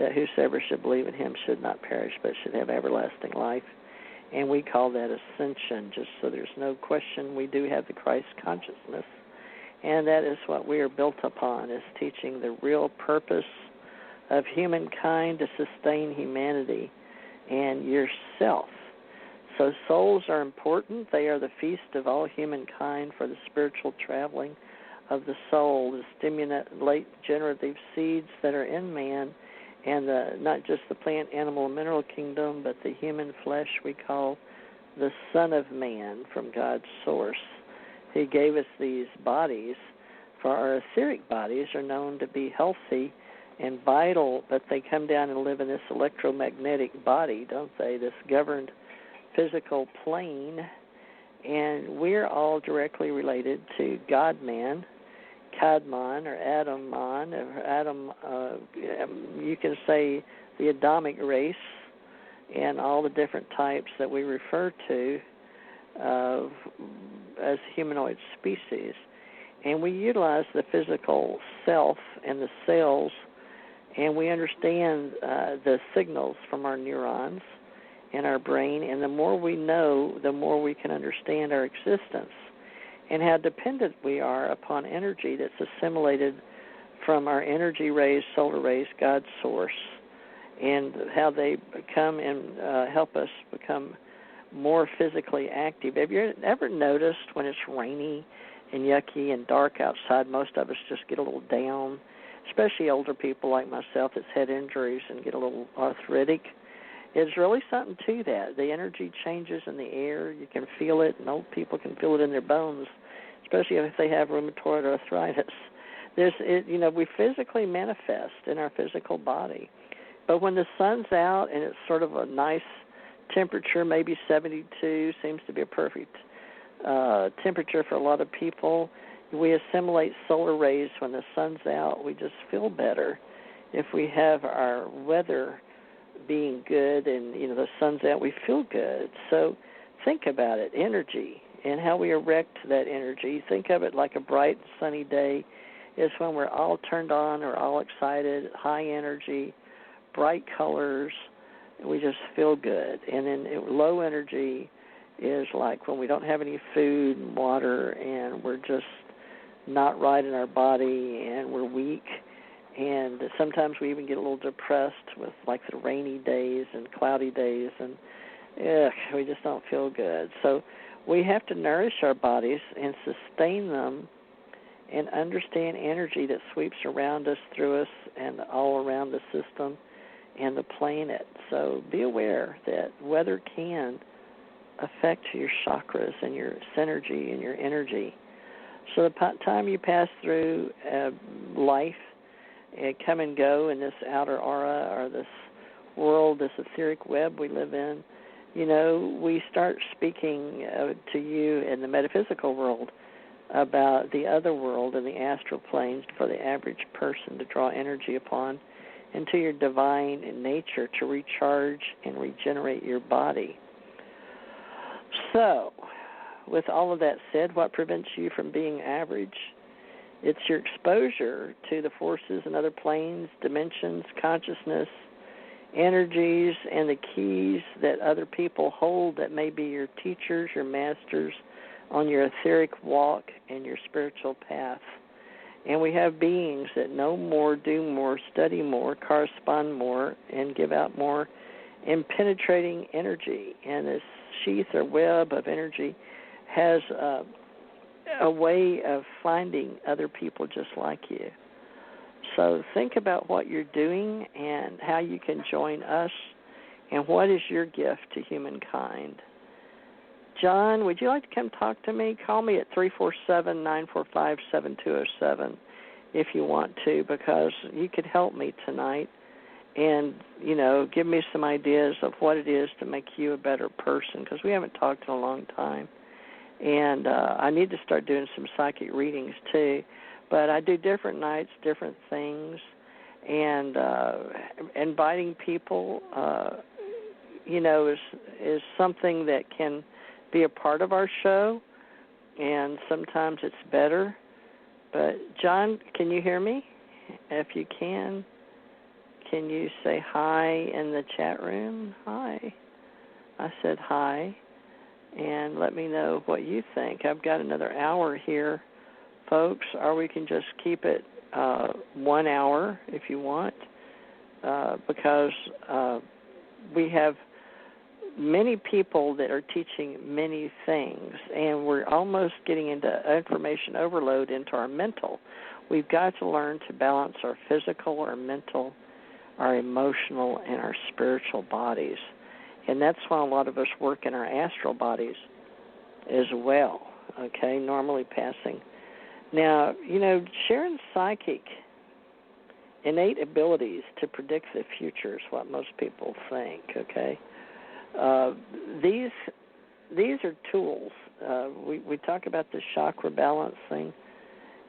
that whosoever should believe in him should not perish but should have everlasting life. And we call that ascension, just so there's no question. We do have the Christ consciousness, and that is what we are built upon, is teaching the real purpose of humankind to sustain humanity and yourself. So souls are important. They are the feast of all humankind for the spiritual traveling of the soul, to stimulate generative seeds that are in man, and not just the plant, animal, and mineral kingdom, but the human flesh we call the Son of Man from God's source. He gave us these bodies, for our etheric bodies are known to be healthy and vital, but they come down and live in this electromagnetic body, don't they, this governed physical plane, and we're all directly related to God-man, Kadmon, or Adam-mon, or Adam, you can say the Adamic race, and all the different types that we refer to as humanoid species. And we utilize the physical self and the cells, and we understand the signals from our neurons in our brain, and the more we know, the more we can understand our existence and how dependent we are upon energy that's assimilated from our energy rays, solar rays, God's source, and how they come and help us become more physically active. Have you ever noticed when it's rainy and yucky and dark outside, most of us just get a little down, especially older people like myself that's had injuries and get a little arthritic? It's really something to that. The energy changes in the air. You can feel it, and old people can feel it in their bones, especially if they have rheumatoid arthritis. We physically manifest in our physical body. But when the sun's out and it's sort of a nice temperature, maybe 72 seems to be a perfect temperature for a lot of people, we assimilate solar rays when the sun's out. We just feel better. If we have our weather being good and, the sun's out, we feel good. So think about it, energy, and how we erect that energy. Think of it like a bright, sunny day is when we're all turned on or all excited, high energy, bright colors, and we just feel good. And then low energy is like when we don't have any food and water and we're just not right in our body and we're weak. And sometimes we even get a little depressed with like the rainy days and cloudy days, and we just don't feel good. So we have to nourish our bodies and sustain them and understand energy that sweeps around us, through us, and all around the system and the planet. So be aware that weather can affect your chakras and your synergy and your energy. So the time you pass through life, come and go in this outer aura or this world, this etheric web we live in, we start speaking to you in the metaphysical world about the other world and the astral planes for the average person to draw energy upon, and to your divine nature to recharge and regenerate your body. So, with all of that said, what prevents you from being average? It's your exposure to the forces and other planes, dimensions, consciousness, energies, and the keys that other people hold that may be your teachers, your masters on your etheric walk and your spiritual path. And we have beings that know more, do more, study more, correspond more, and give out more in penetrating energy. And this sheath or web of energy has a way of finding other people just like you. So think about what you're doing and how you can join us and what is your gift to humankind. John, would you like to come talk to me? Call me at 347-945-7207 if you want to, because you could help me tonight and, give me some ideas of what it is to make you a better person, because we haven't talked in a long time. And I need to start doing some psychic readings too. But I do different nights, different things, and inviting people, is something that can be a part of our show, and sometimes it's better. But, John, can you hear me? If you can you say hi in the chat room? Hi. I said hi, and let me know what you think. I've got another hour here, folks, or we can just keep it 1 hour if you want, because we have many people that are teaching many things, and we're almost getting into information overload into our mental. We've got to learn to balance our physical, our mental, our emotional, and our spiritual bodies. And that's why a lot of us work in our astral bodies as well, okay, normally passing. Now, Sharon's psychic innate abilities to predict the future is what most people think, okay? These are tools. We talk about the chakra balancing,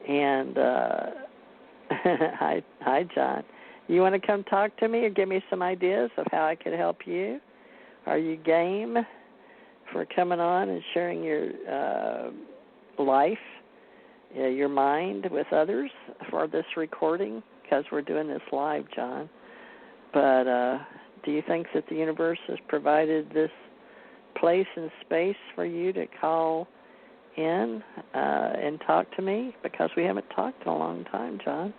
and hi, John. You want to come talk to me or give me some ideas of how I could help you? Are you game for coming on and sharing your life, your mind with others for this recording? Because we're doing this live, John. But do you think that the universe has provided this place and space for you to call in and talk to me? Because we haven't talked in a long time, John.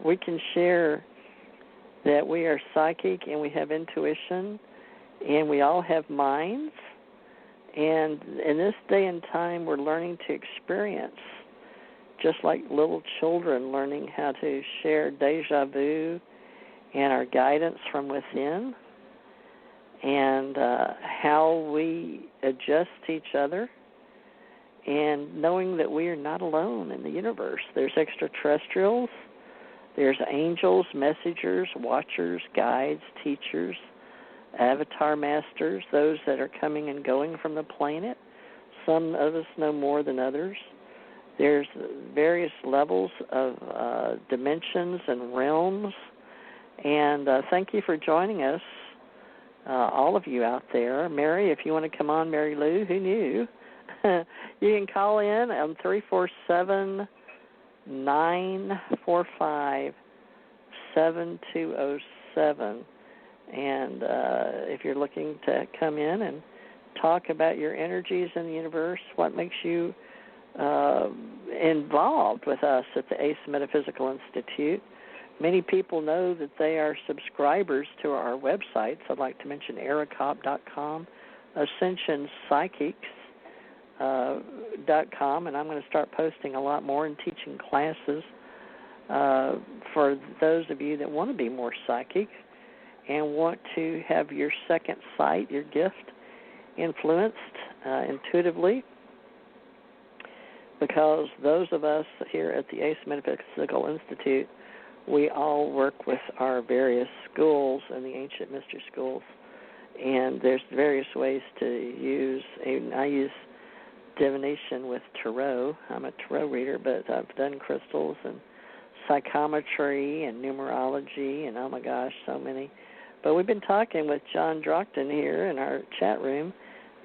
We can share that we are psychic and we have intuition and we all have minds. And in this day and time, we're learning to experience, just like little children learning how to share deja vu and our guidance from within, and how we adjust to each other, and knowing that we are not alone in the universe. There's extraterrestrials, there's angels, messengers, watchers, guides, teachers, avatar masters, those that are coming and going from the planet. Some of us know more than others. There's various levels of dimensions and realms. And thank you for joining us, all of you out there. Mary, if you want to come on, Mary Lou, who knew? You can call in on 347-945-7207. And if you're looking to come in and talk about your energies in the universe, what makes you involved with us at the ACE Metaphysical Institute. Many people know that they are subscribers to our websites. I'd like to mention ericop.com, ascensionpsychics.com, and I'm going to start posting a lot more and teaching classes for those of you that want to be more psychic and want to have your second sight, your gift, influenced intuitively, because those of us here at the ACE Metaphysical Institute, we all work with our various schools and the ancient mystery schools, and there's various ways to use. I use divination with tarot. I'm a tarot reader, but I've done crystals and psychometry and numerology and, oh my gosh, so many. But we've been talking with John Drockton here in our chat room,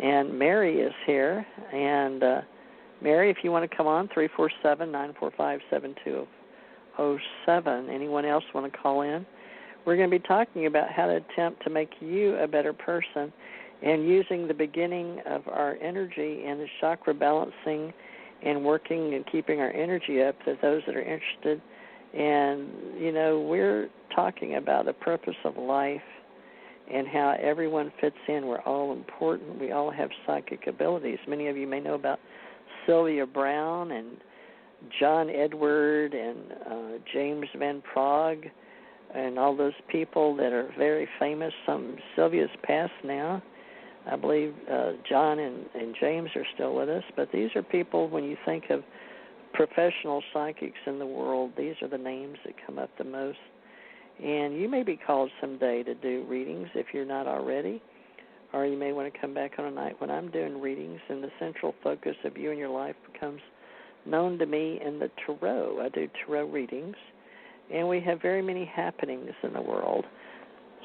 and Mary is here. And Mary, if you want to come on, 347-945-7207. Anyone else want to call in? We're going to be talking about how to attempt to make you a better person and using the beginning of our energy and the chakra balancing and working and keeping our energy up for those that are interested. And, we're talking about the purpose of life and how everyone fits in. We're all important. We all have psychic abilities. Many of you may know about Sylvia Brown and John Edward and James Van Prague and all those people that are very famous. Sylvia's passed now. I believe John and James are still with us. But these are people, when you think of professional psychics in the world, these are the names that come up the most. And you may be called someday to do readings if you're not already, or you may want to come back on a night when I'm doing readings and the central focus of you and your life becomes known to me in the tarot. I do tarot readings, and we have very many happenings in the world.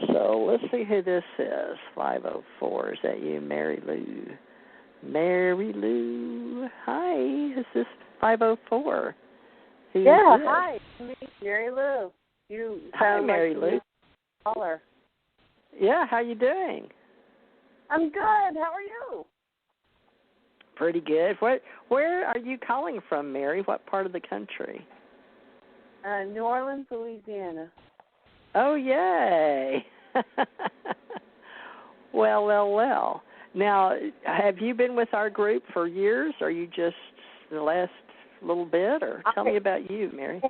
So let's see who this is. 504, is that you, Mary Lou? Mary Lou, hi, is this 504? Who's this? Hi, it's me, Mary Lou. You hi, Mary like Lou. Caller. Yeah, how you doing? I'm good. How are you? Pretty good. Where are you calling from, Mary? What part of the country? New Orleans, Louisiana. Oh, yay. Well. Now, have you been with our group for years, or you just the last little bit? Or tell me about you, Mary.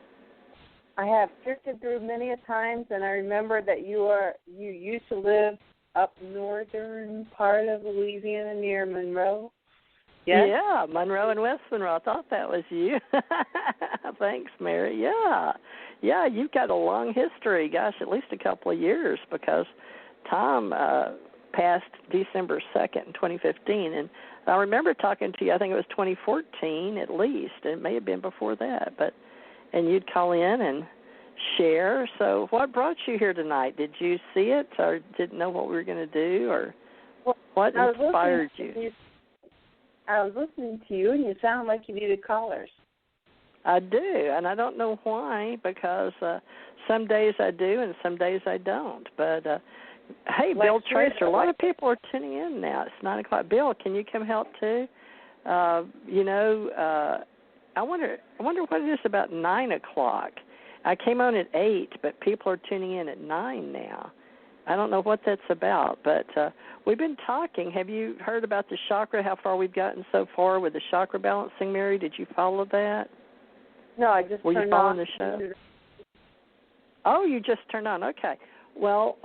I have drifted through many a times, and I remember that you used to live up northern part of Louisiana near Monroe. Yes? Yeah, Monroe and West Monroe. I thought that was you. Thanks, Mary. Yeah, you've got a long history. Gosh, at least a couple of years, because Tom passed December 2nd, 2015, and I remember talking to you. I think it was 2014 at least. It may have been before that, and you'd call in and share. So, what brought you here tonight? Did you see it, or didn't know what we were going to do, or what inspired you? I was listening to you, and you sound like you needed callers. I do, and I don't know why, because some days I do and some days I don't. But, hey, Bill Tracer, a lot of people are tuning in now. It's 9 o'clock. Bill, can you come help too? I wonder what it is about 9 o'clock. I came on at 8, but people are tuning in at 9 now. I don't know what that's about, but we've been talking. Have you heard about the chakra, how far we've gotten so far with the chakra balancing, Mary? Did you follow that? No, I just Were turned you following on the show? Oh, you just turned on. Okay. Well,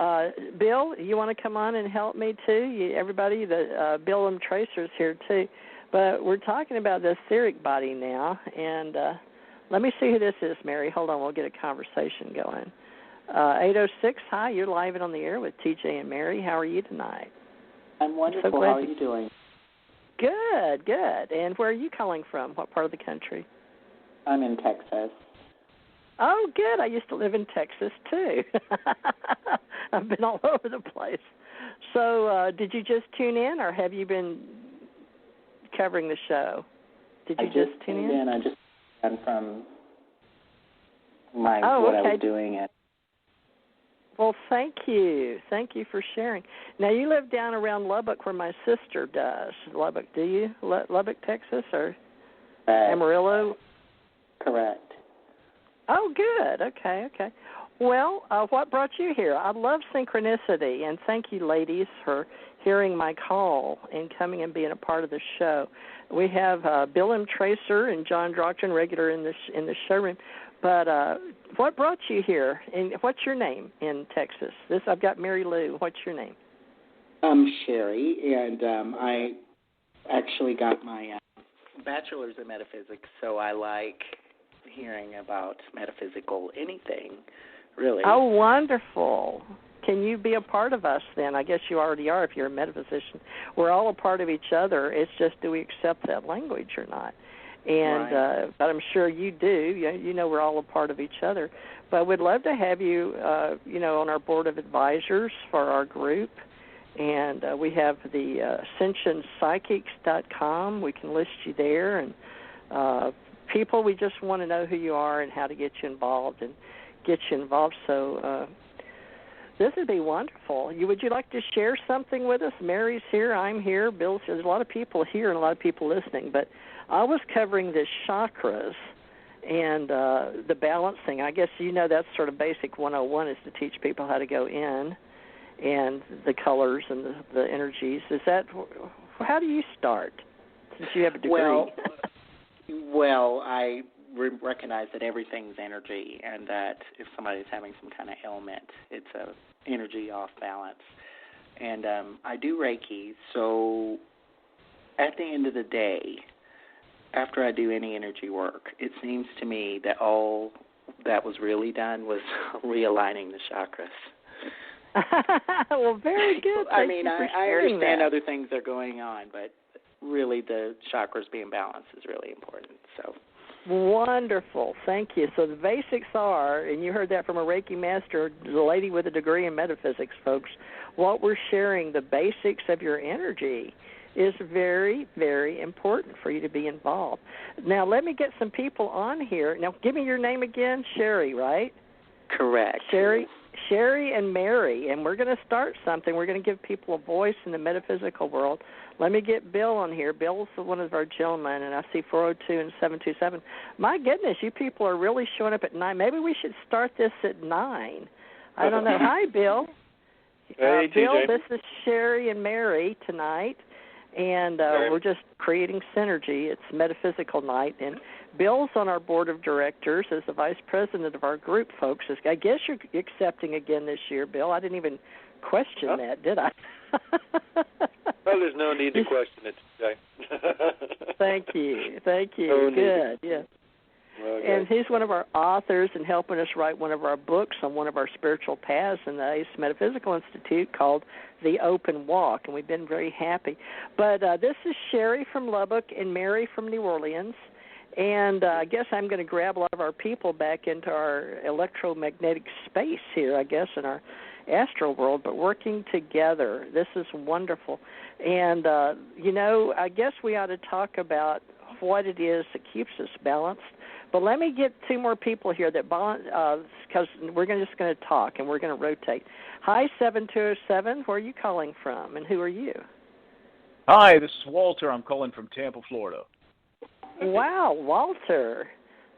Bill, you want to come on and help me too? Everybody, Bill and Tracer's here too. But we're talking about the etheric body now, and let me see who this is, Mary. Hold on, we'll get a conversation going. 806, hi, you're live and on the air with TJ and Mary. How are you tonight? I'm wonderful. So How are you doing? Good. And where are you calling from? What part of the country? I'm in Texas. Oh, good. I used to live in Texas, too. I've been all over the place. So did you just tune in, or have you been covering the show? Did you just tune in? I just tuned in from what I was doing. Well, thank you. Thank you for sharing. Now, you live down around Lubbock where my sister does. Lubbock, do you? Lubbock, Texas, or Amarillo? Correct. Oh, good. Okay. Well, what brought you here? I love synchronicity, and thank you, ladies, for hearing my call and coming and being a part of the show. We have Bill M. Tracer and John Drockton regular in the showroom. But what brought you here, and what's your name in Texas? I've got Mary Lou. What's your name? I'm Sherry, and I actually got my bachelor's in metaphysics, so I like hearing about metaphysical anything, really. Oh, wonderful. Can you be a part of us then? I guess you already are if you're a metaphysician. We're all a part of each other. It's just, do we accept that language or not? And right. But I'm sure you do. You know we're all a part of each other. But we'd love to have you, on our board of advisors for our group. And we have the ascensionpsychics.com. We can list you there. And people, we just want to know who you are and how to get you involved. So this would be wonderful. Would you like to share something with us? Mary's here. I'm here. Bill's here. There's a lot of people here and a lot of people listening. But I was covering the chakras and the balancing. I guess that's sort of basic 101 is to teach people how to go in and the colors and the energies. Is that how do you start? Since you have a degree. Well, I recognize that everything's energy, and that if somebody's having some kind of ailment, it's a energy off balance. And I do Reiki, so at the end of the day, after I do any energy work, it seems to me that all that was really done was realigning the chakras. Well, very good. I mean, I understand that. other things are going on, but really the chakras being balanced is really important. So wonderful. Thank you. So the basics are, and you heard that from a Reiki master, the lady with a degree in metaphysics, folks, what we're sharing, the basics of your energy, is very, very important for you to be involved. Now, let me get some people on here. Now, give me your name again. Sherry, right? Correct. Sherry and Mary, and we're going to start something. We're going to give people a voice in the metaphysical world. Let me get Bill on here. Bill's one of our gentlemen, and I see 402 and 727. My goodness, you people are really showing up at 9. Maybe we should start this at 9. I don't know. Hi, Bill. Hey, Bill, TJ. this is Sherry and Mary tonight, and we're just creating synergy. It's metaphysical night, and Bill's on our board of directors as the vice president of our group, folks. I guess you're accepting again this year, Bill. I didn't even question that, did I? Well, there's no need to question it today. Thank you. No Good, yeah. Okay. And he's one of our authors and helping us write one of our books on one of our spiritual paths in the ACE Metaphysical Institute called The Open Walk, and we've been very happy. But this is Sherry from Lubbock and Mary from New Orleans, and I guess I'm going to grab a lot of our people back into our electromagnetic space here, I guess, in our astral world, but working together. This is wonderful. And, I guess we ought to talk about what it is that keeps us balanced. But let me get 2 more people here that balance, because we're just going to talk and we're going to rotate. Hi, 7207. Where are you calling from, and who are you? Hi, this is Walter. I'm calling from Tampa, Florida. Wow, Walter.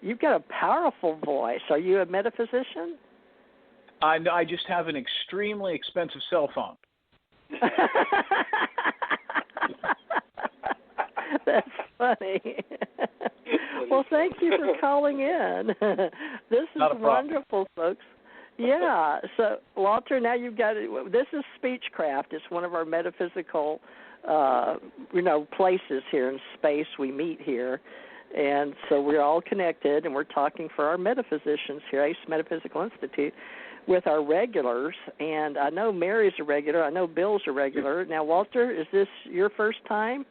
You've got a powerful voice. Are you a metaphysician? I just have an extremely expensive cell phone. That's funny. Well, thank you for calling in. This is wonderful, folks. Yeah. So, Walter, now you've got it. This is Speechcraft. It's one of our metaphysical, places here in space. We meet here. And so we're all connected, and we're talking for our metaphysicians here, ACE Metaphysical Institute, with our regulars. And I know Mary's a regular. I know Bill's a regular. Now, Walter, is this your first time?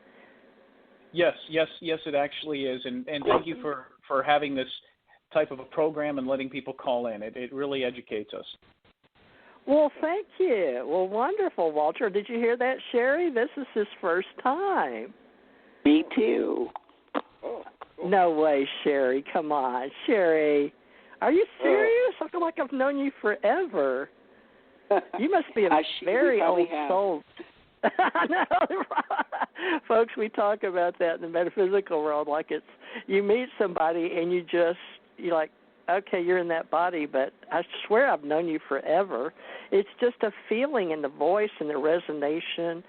Yes, it actually is. And thank you for having this type of a program and letting people call in. It really educates us. Well, thank you. Well, wonderful, Walter. Did you hear that, Sherry? This is his first time. Me too. Oh, cool. No way, Sherry. Come on. Sherry, are you serious? I feel like I've known you forever. You must be a very old soul. I know. Folks, we talk about that in the metaphysical world, like it's you meet somebody and you're like, okay, you're in that body, but I swear I've known you forever. It's just a feeling in the voice and the resonation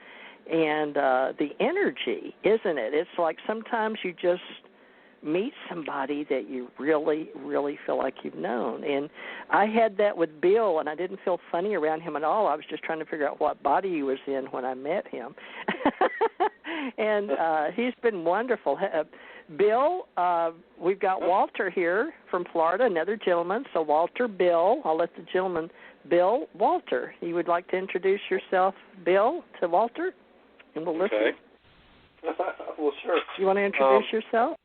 and the energy, isn't it? It's like sometimes you just meet somebody that you really, really feel like you've known. And I had that with Bill, and I didn't feel funny around him at all. I was just trying to figure out what body he was in when I met him. And he's been wonderful. Bill, we've got Walter here from Florida, another gentleman. So Walter, Bill, I'll let the gentleman, Bill, Walter. You would like to introduce yourself, Bill, to Walter? And we'll listen. Okay. Well, sure. You want to introduce yourself?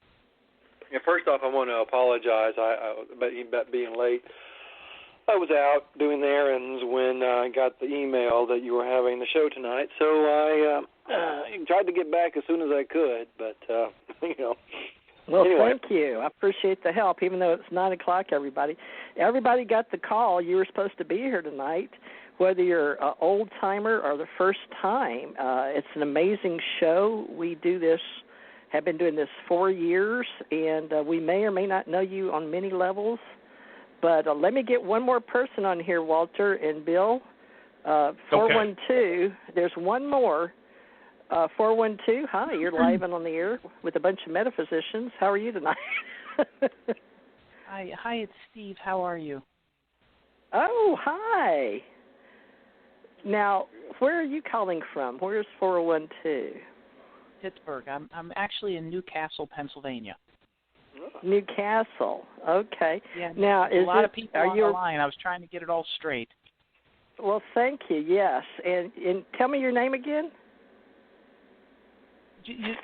Yeah, first off, I want to apologize about being late. I was out doing the errands when I got the email that you were having the show tonight, so I tried to get back as soon as I could, but, Well, anyway. Thank you. I appreciate the help, even though it's 9 o'clock, everybody. Everybody got the call. You were supposed to be here tonight, whether you're an old-timer or the first time. It's an amazing show. We do this, have been doing this 4 years, and we may or may not know you on many levels. But let me get one more person on here, Walter and Bill. 412. There's one more. 412. Hi, you're live and on the air with a bunch of metaphysicians. How are you tonight? Hi, it's Steve. How are you? Oh, hi. Now, where are you calling from? Where's 412? Pittsburgh. I'm actually in Newcastle, Pennsylvania. Newcastle. Okay. Yeah. Now, a lot of people on the line. I was trying to get it all straight. Well, thank you. Yes, and tell me your name again.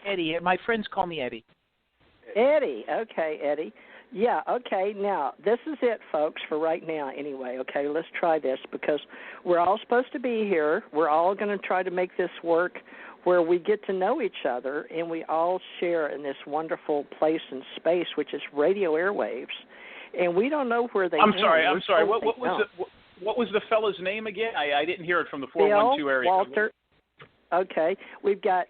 Eddie. My friends call me Eddie. Eddie. Okay, Eddie. Yeah, okay. Now, this is it, folks, for right now anyway. Okay, let's try this because we're all supposed to be here. We're all going to try to make this work where we get to know each other and we all share in this wonderful place and space, which is radio airwaves. And we don't know where they I'm sorry. What was the fellow's name again? I didn't hear it from the 412 area. Walter. Okay. We've got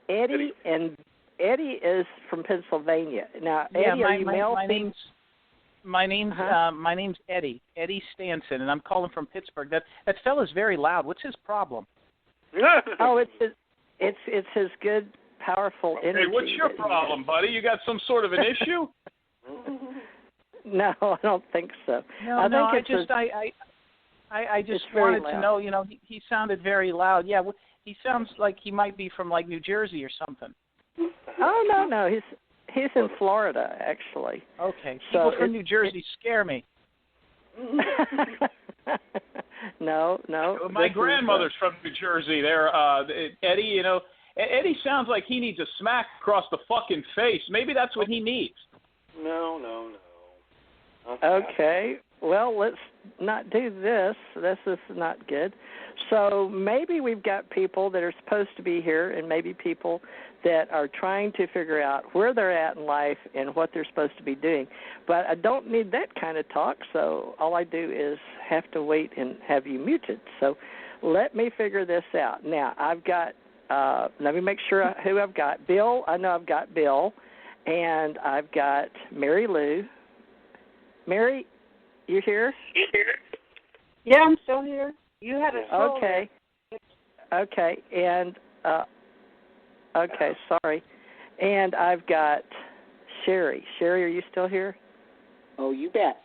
Eddie, and Eddie is from Pennsylvania. Now, Eddie, are you male? My name's Eddie. Eddie Stanson, and I'm calling from Pittsburgh. That fellow's very loud. What's his problem? Oh, it's his good, powerful energy. Hey, what's your problem, buddy? You got some sort of an issue? No, I don't think so. I just wanted to know. You know, he sounded very loud. Yeah, he sounds like he might be from like New Jersey or something. Oh no, he's in Florida actually. Okay, people from New Jersey scare me. No. My grandmother's from New Jersey. There, Eddie. You know, Eddie sounds like he needs a smack across the fucking face. Maybe that's what he needs. No. Okay. Well, let's not do this. This is not good. So maybe we've got people that are supposed to be here and maybe people that are trying to figure out where they're at in life and what they're supposed to be doing. But I don't need that kind of talk, so all I do is have to wait and have you muted. So let me figure this out. Now, I've got, let me make sure who I've got. Bill, I know I've got Bill, and I've got Mary Lou. Mary, you here? Yeah, I'm still here. You had a show. Okay, and okay, sorry. And I've got Sherry. Sherry, are you still here? Oh, you bet.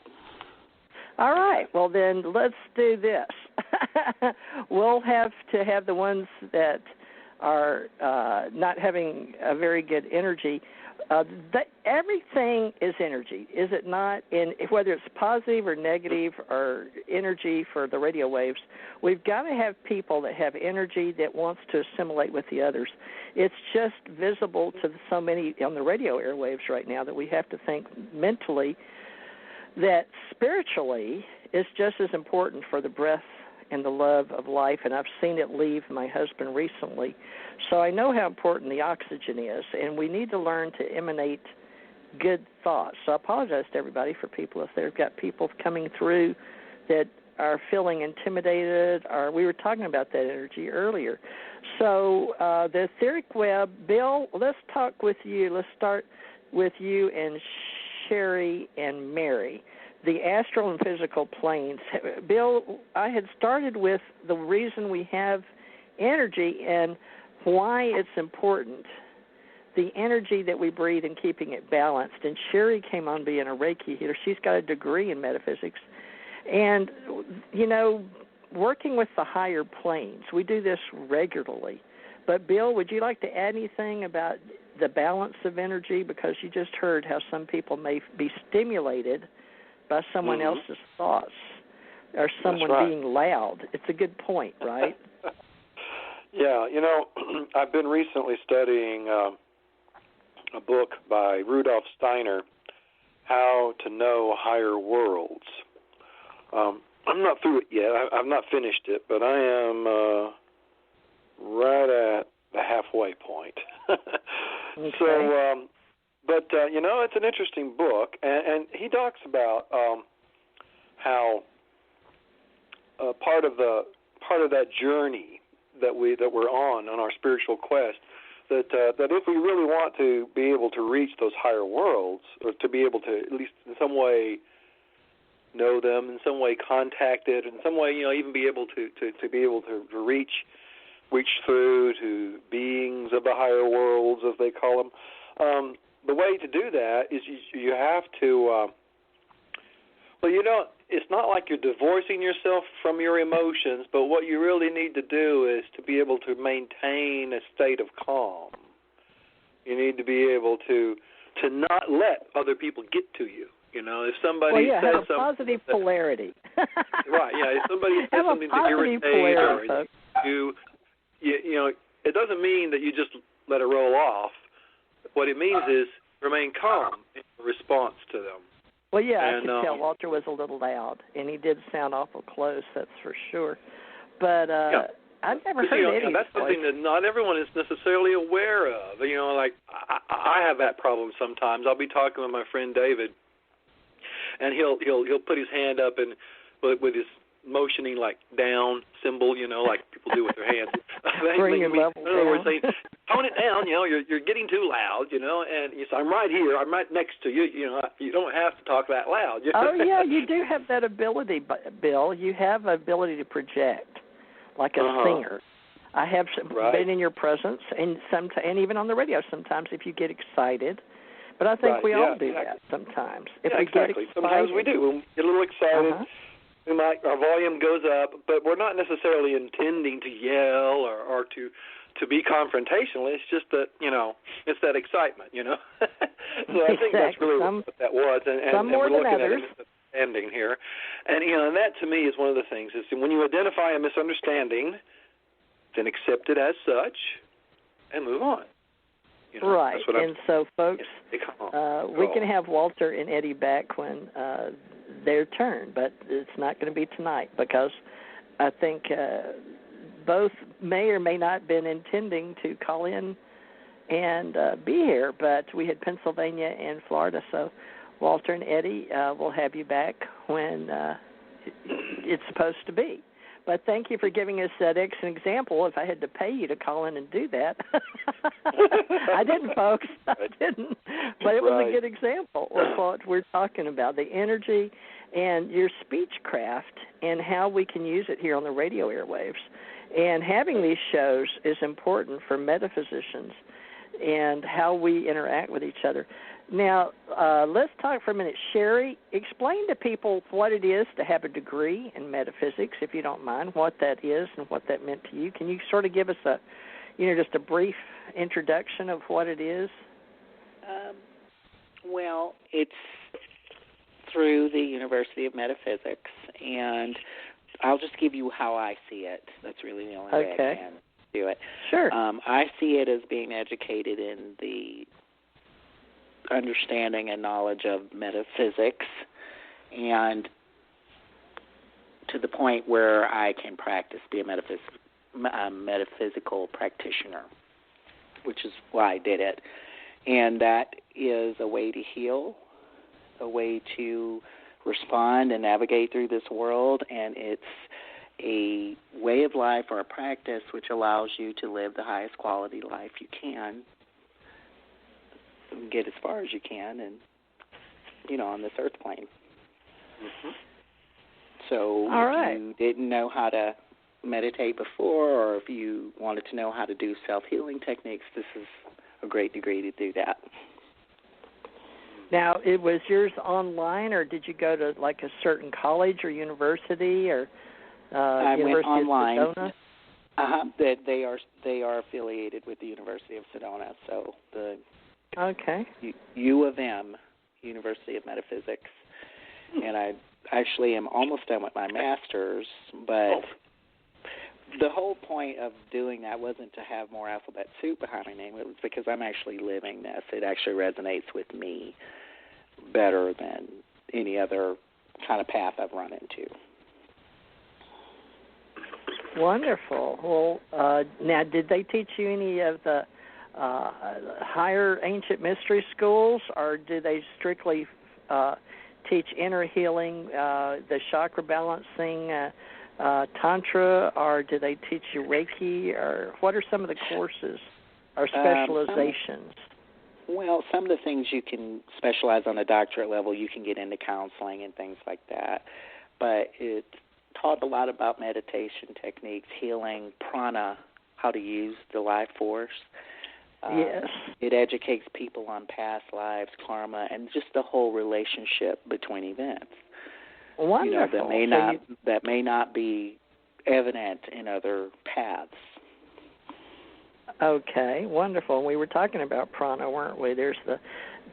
All right. Well, then let's do this. We'll have to have the ones that are not having a very good energy. Everything is energy, is it not? And whether it's positive or negative or energy for the radio waves, we've got to have people that have energy that wants to assimilate with the others. It's just visible to so many on the radio airwaves right now that we have to think mentally that spiritually is just as important for the breath and the love of life, and I've seen it leave my husband recently. So I know how important the oxygen is, and we need to learn to emanate good thoughts. So I apologize to everybody for people if they've got people coming through that are feeling intimidated, or we were talking about that energy earlier. So the etheric web, Bill, let's talk with you. Let's start with you and Sherry and Mary. The astral and physical planes. Bill, I had started with the reason we have energy and why it's important, the energy that we breathe and keeping it balanced. And Sherry came on being a Reiki healer. She's got a degree in metaphysics. And, you know, working with the higher planes, we do this regularly. But, Bill, would you like to add anything about the balance of energy? Because you just heard how some people may be stimulated by someone else's thoughts or someone being loud. It's a good point, right? Yeah, you know, I've been recently studying a book by Rudolf Steiner, How to Know Higher Worlds. I'm not through it yet. I've not finished it, but I am right at the halfway point. Okay. So, but you know, it's an interesting book, and he talks about how part of that journey that we're on our spiritual quest, that if we really want to be able to reach those higher worlds, or to be able to at least in some way know them, in some way contacted, in some way, even be able to reach through to beings of the higher worlds, as they call them. The way to do that is you have to, it's not like you're divorcing yourself from your emotions, but what you really need to do is to be able to maintain a state of calm. You need to be able to not let other people get to you. If somebody says have a something, positive polarity. Right? Yeah. If somebody says something to irritate you, it doesn't mean that you just let it roll off. What it means is remain calm in response to them. Well, I could tell Walter was a little loud, and he did sound awful close. That's for sure. But I've never heard Eddie's that's something that not everyone is necessarily aware of. Like I have that problem sometimes. I'll be talking with my friend David, and he'll put his hand up and with his motioning like down symbol, like people do with their hands. Bring your level in other words, saying, tone it down. You're getting too loud. And you say, I'm right here. I'm right next to you. You don't have to talk that loud. Oh yeah, you do have that ability, Bill. You have an ability to project, like a singer. I have been in your presence, and even on the radio sometimes if you get excited. But I think we all do that sometimes. If we get excited. Sometimes we do. We'll get a little excited. Our volume goes up, but we're not necessarily intending to yell or to be confrontational. It's just that, it's that excitement, So I think that's really what that was. And we're looking at a misunderstanding here. And, and that to me is one of the things is when you identify a misunderstanding, then accept it as such and move on. Right. And so, folks, we can have Walter and Eddie back when their turn, but it's not going to be tonight because I think both may or may not have been intending to call in and be here, but we had Pennsylvania and Florida, so Walter and Eddie will have you back when it's supposed to be. But thank you for giving us that excellent example. If I had to pay you to call in and do that. I didn't, folks. I didn't. But it was a good example of what we're talking about, the energy and your speechcraft and how we can use it here on the radio airwaves. And having these shows is important for metaphysicians and how we interact with each other. Now, let's talk for a minute. Sherry, explain to people what it is to have a degree in metaphysics, if you don't mind, what that is and what that meant to you. Can you sort of give us just a brief introduction of what it is? Well, it's through the University of Metaphysics, and I'll just give you how I see it. That's really the only way I can do it. Sure. I see it as being educated in the understanding and knowledge of metaphysics, and to the point where I can practice, be a metaphysical practitioner, which is why I did it. And that is a way to heal, a way to respond and navigate through this world, and it's a way of life or a practice which allows you to live the highest quality life you can, get as far as you can, and on this earth plane. Mm-hmm. So if you didn't know how to meditate before, or if you wanted to know how to do self-healing techniques, this is a great degree to do that. Now, was yours online, or did you go to like a certain college or university, or I University went online. of Sedona? They are affiliated with the University of Sedona, so the U of M, University of Metaphysics, and I actually am almost done with my master's, but the whole point of doing that wasn't to have more alphabet soup behind my name. It was because I'm actually living this. It actually resonates with me better than any other kind of path I've run into. Wonderful. Well, now, did they teach you any of the higher ancient mystery schools, or do they strictly teach inner healing, the chakra balancing, Tantra, or do they teach you Reiki, or what are some of the courses or specializations? Well, some of the things you can specialize on a doctorate level, you can get into counseling and things like that. But it taught a lot about meditation techniques, healing, prana, how to use the life force. Yes. It educates people on past lives, karma, and just the whole relationship between events. Wonderful. That may not be evident in other paths. Okay, wonderful. We were talking about prana, weren't we? There's the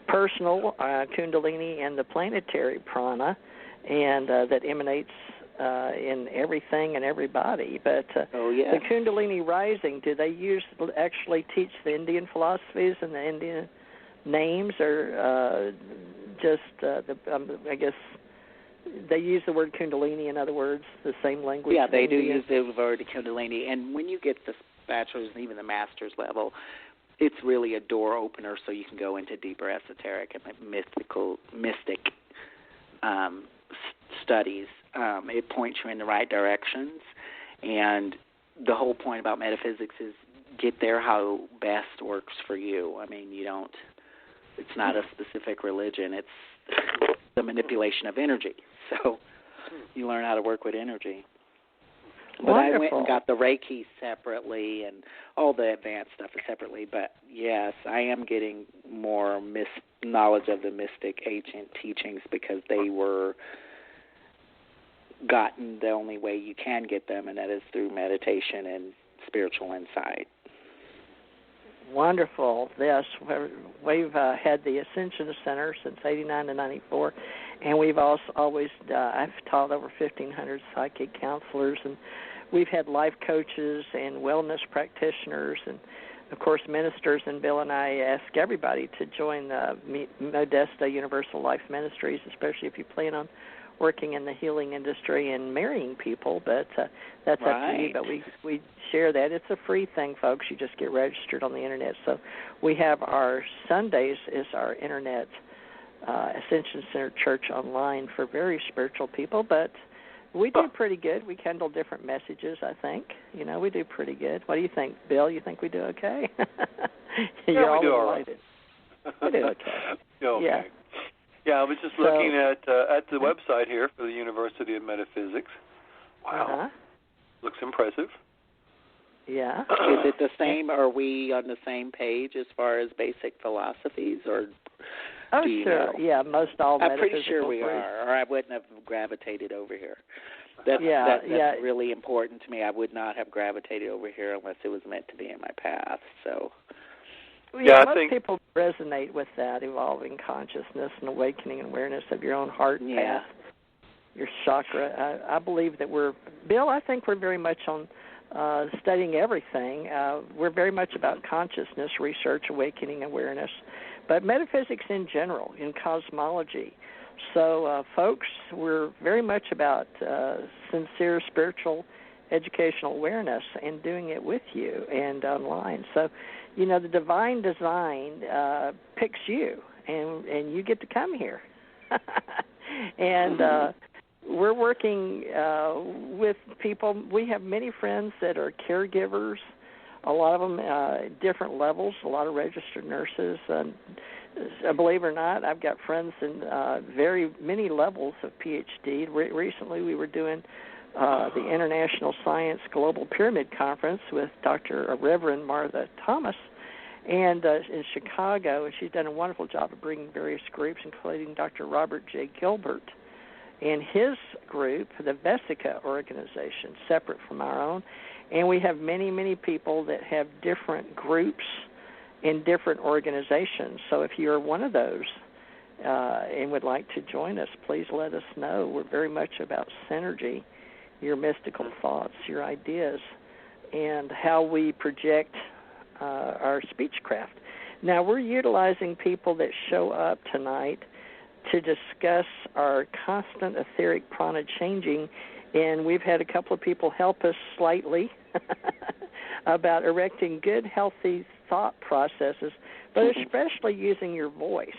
personal kundalini and the planetary prana, and that emanates in everything and everybody. But the kundalini rising, do they actually teach the Indian philosophies and the Indian names, or I guess they use the word kundalini, in other words, the same language? Yeah, they do use the word kundalini. And when you get the bachelor's and even the master's level, it's really a door opener so you can go into deeper esoteric and mystic studies. It points you in the right directions, and the whole point about metaphysics is get there how best works for you. I mean, it's not a specific religion. It's the manipulation of energy. So you learn how to work with energy. But Wonderful. I went and got the Reiki separately and all the advanced stuff separately. But, yes, I am getting more knowledge of the mystic ancient teachings because they were gotten the only way you can get them, and that is through meditation and spiritual insight. Wonderful. Yes, we've had the Ascension Center since 89 to 94, and we've also always, I've taught over 1,500 psychic counselors, and we've had life coaches and wellness practitioners, and, of course, ministers. And Bill and I ask everybody to join the Modesta Universal Life Ministries, especially if you plan on working in the healing industry and marrying people, but that's up to you. But we share that. It's a free thing, folks. You just get registered on the Internet. So we have our Sundays is our Internet Ascension Center Church online for very spiritual people, but we do pretty good. We handle different messages, I think. We do pretty good. What do you think, Bill? You think we do okay? You're all delighted. We do okay. Okay. Yeah. Yeah, I was just looking at the website here for the University of Metaphysics. Wow. Looks impressive. Yeah. Is it the same? Are we on the same page as far as basic philosophies, or do you know? Yeah, most all. I'm pretty sure we are, or I wouldn't have gravitated over here. That's really important to me. I would not have gravitated over here unless it was meant to be in my path. So. Most people resonate with that evolving consciousness and awakening and awareness of your own heart path, your chakra. I believe that Bill, I think we're very much on studying everything. We're very much about consciousness research, awakening, awareness, but metaphysics in general, in cosmology. So, folks, we're very much about sincere spiritual educational awareness and doing it with you and online. So, the divine design picks you, and you get to come here. And we're working with people. We have many friends that are caregivers, a lot of them different levels, a lot of registered nurses. Believe it or not, I've got friends in very many levels of PhD. Recently we were doing the International Science Global Pyramid Conference with Dr. Reverend Martha Thomas and in Chicago, and she's done a wonderful job of bringing various groups, including Dr. Robert J. Gilbert and his group, the Vesica organization, separate from our own. And we have many, many people that have different groups in different organizations. So if you're one of those and would like to join us, please let us know. We're very much about synergy, your mystical thoughts, your ideas, and how we project our speechcraft. Now, we're utilizing people that show up tonight to discuss our constant etheric prana changing, and we've had a couple of people help us slightly about erecting good, healthy thought processes, but especially using your voice,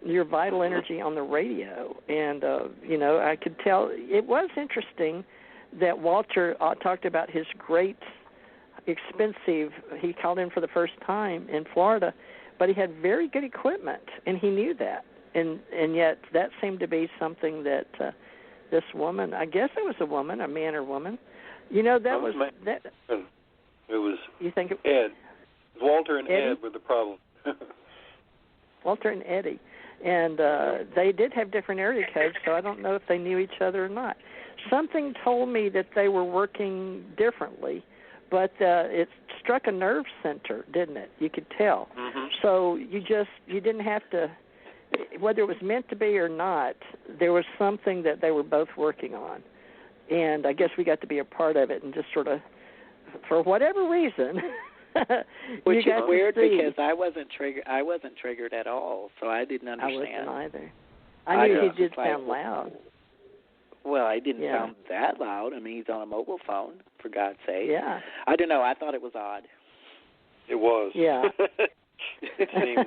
your vital energy on the radio. And, I could tell it was interesting that Walter talked about his great expensive, he called in for the first time in Florida, but he had very good equipment, and he knew that. And yet that seemed to be something that this woman, I guess it was a woman, a man or woman, that was that. It was. You think Ed, Walter and Eddie? Ed were the problem. Walter and Eddie, and they did have different area codes, so I don't know if they knew each other or not. Something told me that they were working differently, but it struck a nerve center, didn't it? You could tell. Mm-hmm. So you didn't have to, whether it was meant to be or not, there was something that they were both working on. And I guess we got to be a part of it and just sort of, for whatever reason, which you is got weird to see. because I wasn't triggered at all, so I didn't understand. I wasn't either. I knew he did like, sound loud. Well, I didn't Yeah. sound that loud. I mean, he's on a mobile phone, for God's sake. Yeah. I don't know. I thought it was odd. It was. Yeah. It seemed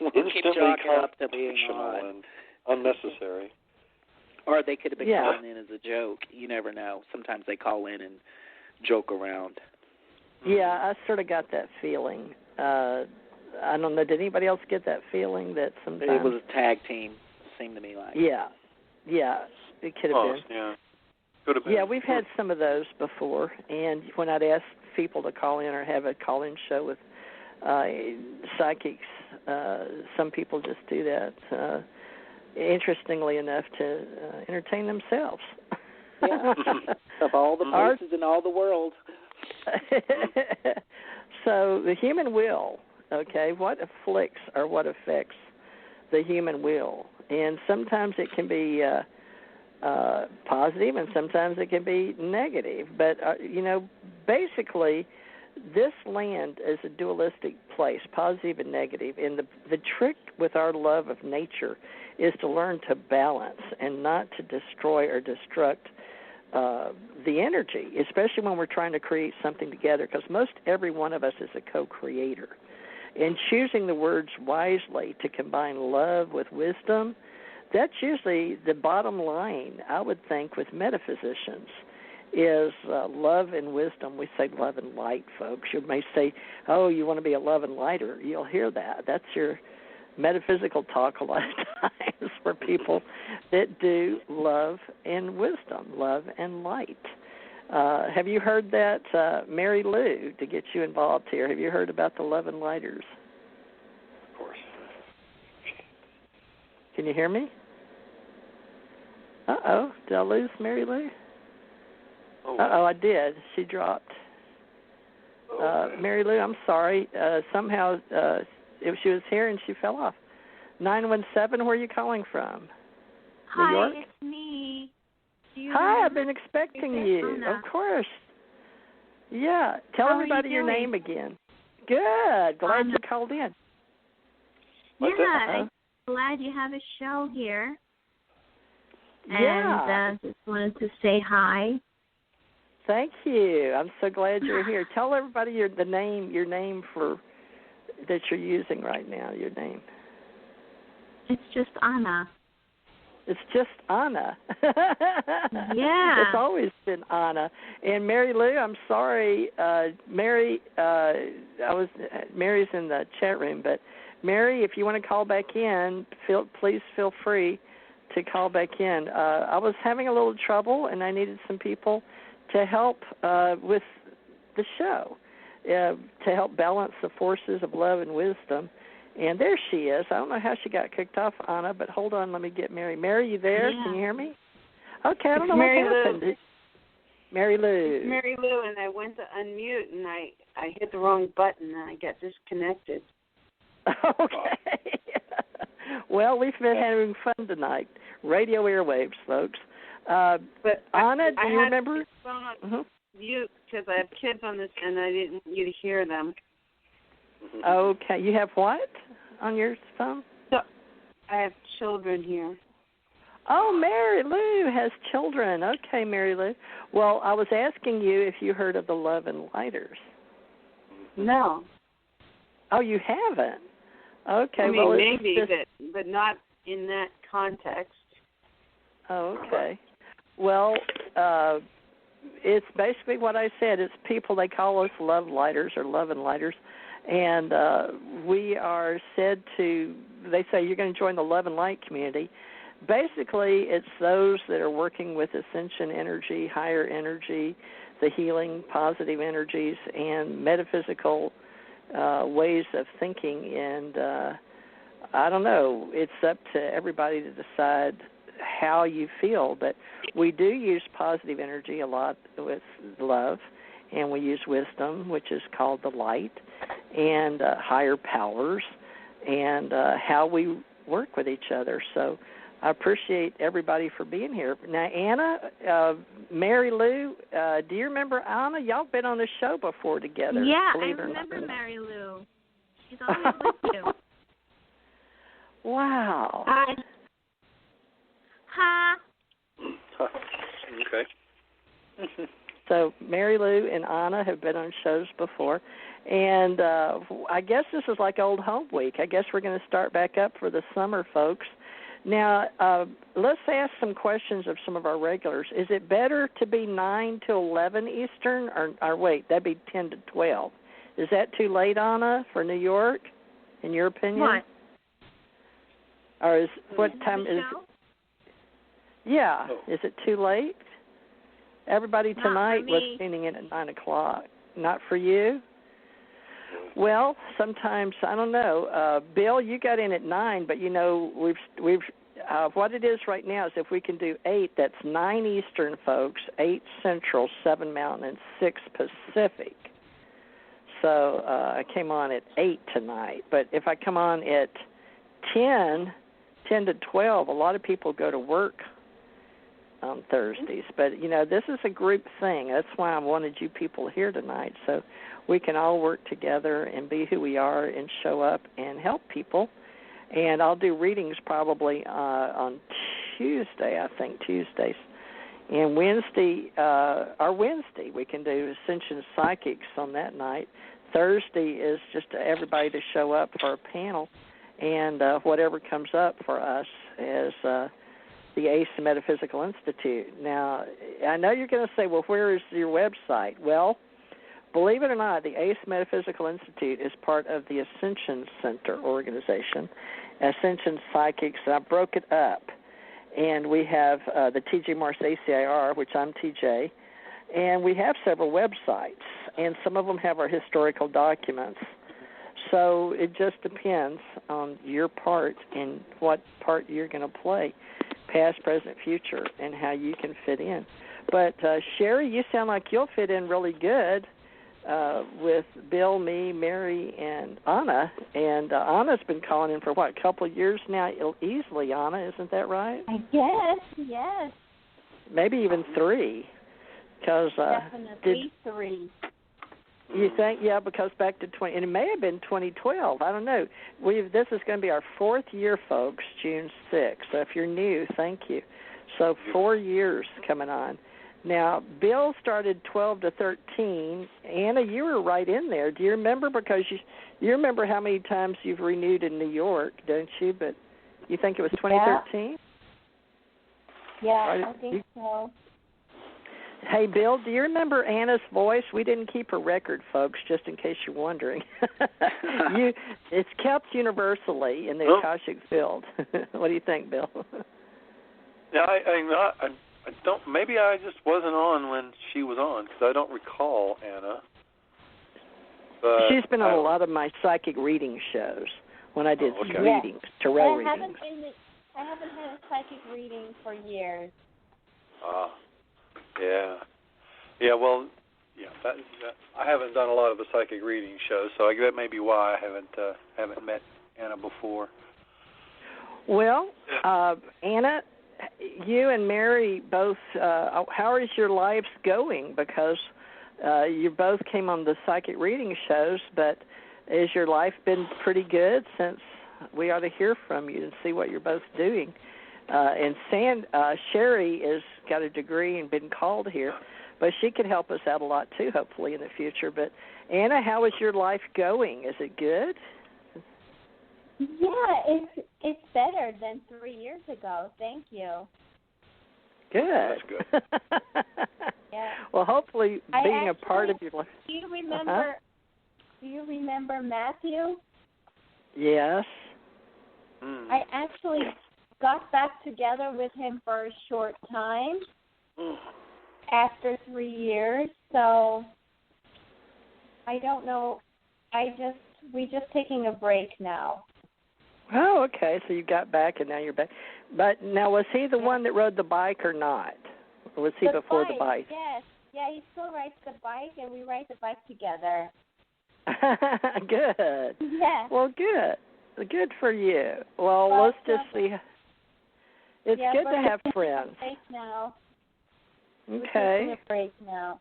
instantly chalk it up to being odd. and unnecessary. Or they could have been Yeah. calling in as a joke. You never know. Sometimes they call in and joke around. Yeah, I sort of got that feeling. I don't know. Did anybody else get that feeling that sometimes It was a tag team, seemed to me like. Yeah, it could have been. Yeah. Could have been. Yeah, we've had some of those before, and when I'd ask people to call in or have a call-in show with psychics, some people just do that, interestingly enough, to entertain themselves. Yeah, of all the places in all the world. So the human will, okay, what afflicts or what affects the human will? And sometimes it can be positive and sometimes it can be negative. But, basically this land is a dualistic place, positive and negative. And the trick with our love of nature is to learn to balance and not to destroy or destruct the energy, especially when we're trying to create something together, because most every one of us is a co-creator. And choosing the words wisely to combine love with wisdom, that's usually the bottom line, I would think, with metaphysicians, is love and wisdom. We say love and light, folks. You may say, oh, you want to be a love and lighter. You'll hear that. That's your metaphysical talk a lot of times for people that do love and wisdom, love and light. Have you heard that, Mary Lou, to get you involved here? Have you heard about the love and lighters? Of course. Can you hear me? Uh-oh, did I lose Mary Lou? Uh-oh, I did. She dropped. Mary Lou, I'm sorry. Somehow she was here and she fell off. 917, where are you calling from? Hi, New York? It's me. Hi, I've been expecting you. Anna. Of course. Yeah. Tell How are everybody you your doing? name again. Good. Glad Anna. you called in. What's that? I'm glad you have a show here. Yeah. And just wanted to say hi. Thank you. I'm so glad you're here. Tell everybody your name for that you're using right now, your name. It's just Anna. It's just Anna. Yeah. It's always been Anna. And Mary Lou, I'm sorry, Mary's in the chat room, but Mary, if you want to call back in, please feel free to call back in. I was having a little trouble, and I needed some people to help with the show, to help balance the forces of love and wisdom. And there she is. I don't know how she got kicked off, Anna, but hold on, let me get Mary. Mary, you there? Yeah. Can you hear me? Okay, I don't know Mary what happened. Lou. Mary Lou. It's Mary Lou, and I went to unmute, and I hit the wrong button, and I got disconnected. Okay. Well, we've been having fun tonight. Radio airwaves, folks. But Anna, do you had remember? to phone on you because I have kids on this, and I didn't want you to hear them. Okay. You have what on your phone? So I have children here. Oh, Mary Lou has children. Okay, Mary Lou. Well, I was asking you if you heard of the Love and Lighters. No. Oh, you haven't? Okay. I mean, well, maybe, just... but not in that context. Oh, okay. Well, it's basically what I said. It's people, they call us love lighters or love and lighters. And we are said to, they say you're going to join the Love and Light community. Basically, it's those that are working with ascension energy, higher energy, the healing, positive energies, and metaphysical ways of thinking. And I don't know, it's up to everybody to decide how you feel. But we do use positive energy a lot with love, and we use wisdom, which is called the light, and higher powers, and how we work with each other. So I appreciate everybody for being here. Now, Anna, Mary Lou, do you remember Anna? Y'all been on the show before together. Yeah, believe I it or not. remember Mary Lou. She's always with you. Wow. Ha. Okay. So Mary Lou and Anna have been on shows before. And I guess this is like old home week. I guess we're going to start back up for the summer, folks. Now, let's ask some questions of some of our regulars. Is it better to be 9 to 11 Eastern, or wait, that'd be 10 to 12? Is that too late, Anna, for New York, in your opinion? What? Or is what time is? Yeah, is it too late? Everybody tonight was tuning in at 9 o'clock. Not for you? Well, sometimes I don't know. Bill, you got in at 9, but you know we've what it is right now is if we can do 8, that's 9 Eastern, folks, 8 Central, 7 Mountain, and 6 Pacific. So I came on at 8 tonight. But if I come on at 10 to 12, a lot of people go to work on Thursdays. But, you know, this is a group thing. That's why I wanted you people here tonight, so we can all work together and be who we are and show up and help people. And I'll do readings probably on Tuesday, I think, Tuesdays. And Wednesday, we can do Ascension Psychics on that night. Thursday is just everybody to show up for a panel, and whatever comes up for us is the ACE Metaphysical Institute. Now, I know you're going to say, well, where is your website? Well, believe it or not, the ACE Metaphysical Institute is part of the Ascension Center organization, Ascension Psychics, and I broke it up. And we have the TJ Morse ACIR, which I'm TJ, and we have several websites, and some of them have our historical documents. So it just depends on your part and what part you're going to play, past, present, future, and how you can fit in. But, Sherry, you sound like you'll fit in really good with Bill, me, Mary, and Anna. And Anna's been calling in for, what, a couple of years now easily, Anna, isn't that right? I guess, yes. Maybe even 3. Because Definitely 3. You think? Yeah, because back to and it may have been 2012. I don't know. This is going to be our 4th year, folks, June 6th. So if you're new, thank you. So 4 years coming on. Now, Bill started 12 to 13. Anna, you were right in there. Do you remember? Because you remember how many times you've renewed in New York, don't you? But you think it was 2013? Yeah, I think so. Hey, Bill, do you remember Anna's voice? We didn't keep a record, folks, just in case you're wondering. It's kept universally in the Akashic field. What do you think, Bill? Yeah, I don't. Maybe I just wasn't on when she was on because I don't recall Anna. But she's been on a lot of my psychic reading shows when I did readings, tarot readings. I haven't had a psychic reading for years. Yeah. Well, that I haven't done a lot of the psychic reading shows, so that may be why I haven't met Anna before. Well, Anna, you and Mary both. How is your lives going? Because you both came on the psychic reading shows, but has your life been pretty good since we ought to hear from you and see what you're both doing? And Sherry has got a degree and been called here, but she could help us out a lot too, hopefully in the future. But Anna, how is your life going? Is it good? Yeah, it's better than 3 years ago. Thank you. Good. That's good. Yeah. Well, hopefully being a part of your life. Do you remember? do you remember Matthew? Yes. I actually got back together with him for a short time after 3 years. So I don't know. We're just taking a break now. Oh, okay. So you got back and now you're back. But now, was he the one that rode the bike or not? Or was he before the bike? Yes. Yeah, he still rides the bike, and we ride the bike together. Good. Yeah. Well, good. Good for you. Well, let's just see. It's good to have friends. Now. Okay. We're taking a break now.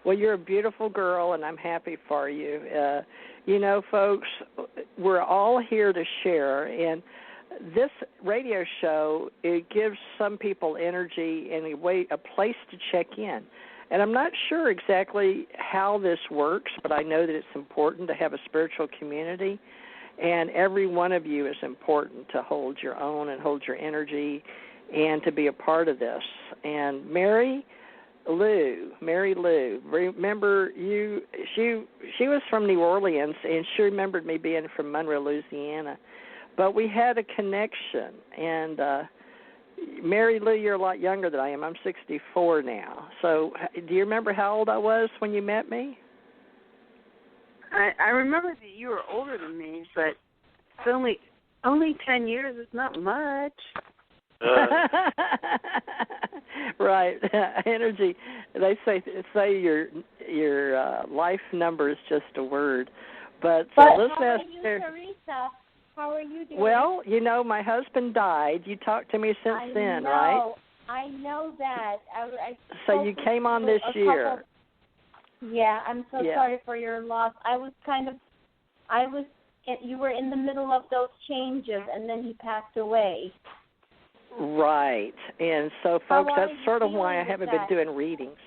Well, you're a beautiful girl, and I'm happy for you. Folks, we're all here to share, and this radio show, it gives some people energy and a place to check in. And I'm not sure exactly how this works, but I know that it's important to have a spiritual community, and every one of you is important to hold your own and hold your energy and to be a part of this. And Mary Lou, remember you? She was from New Orleans, and she remembered me being from Monroe, Louisiana. But we had a connection, and Mary Lou, you're a lot younger than I am. I'm 64 now. So do you remember how old I was when you met me? I remember that you were older than me, but it's only 10 years. It's not much. Right. Energy. They say your life number is just a word. But let's ask Teresa? How are you doing? Well, my husband died. You talked to me since then, right? I know that. So you came on this year. Yeah, I'm so sorry for your loss. You were in the middle of those changes, and then he passed away. Right. And so, folks, that's sort of why I haven't been doing readings.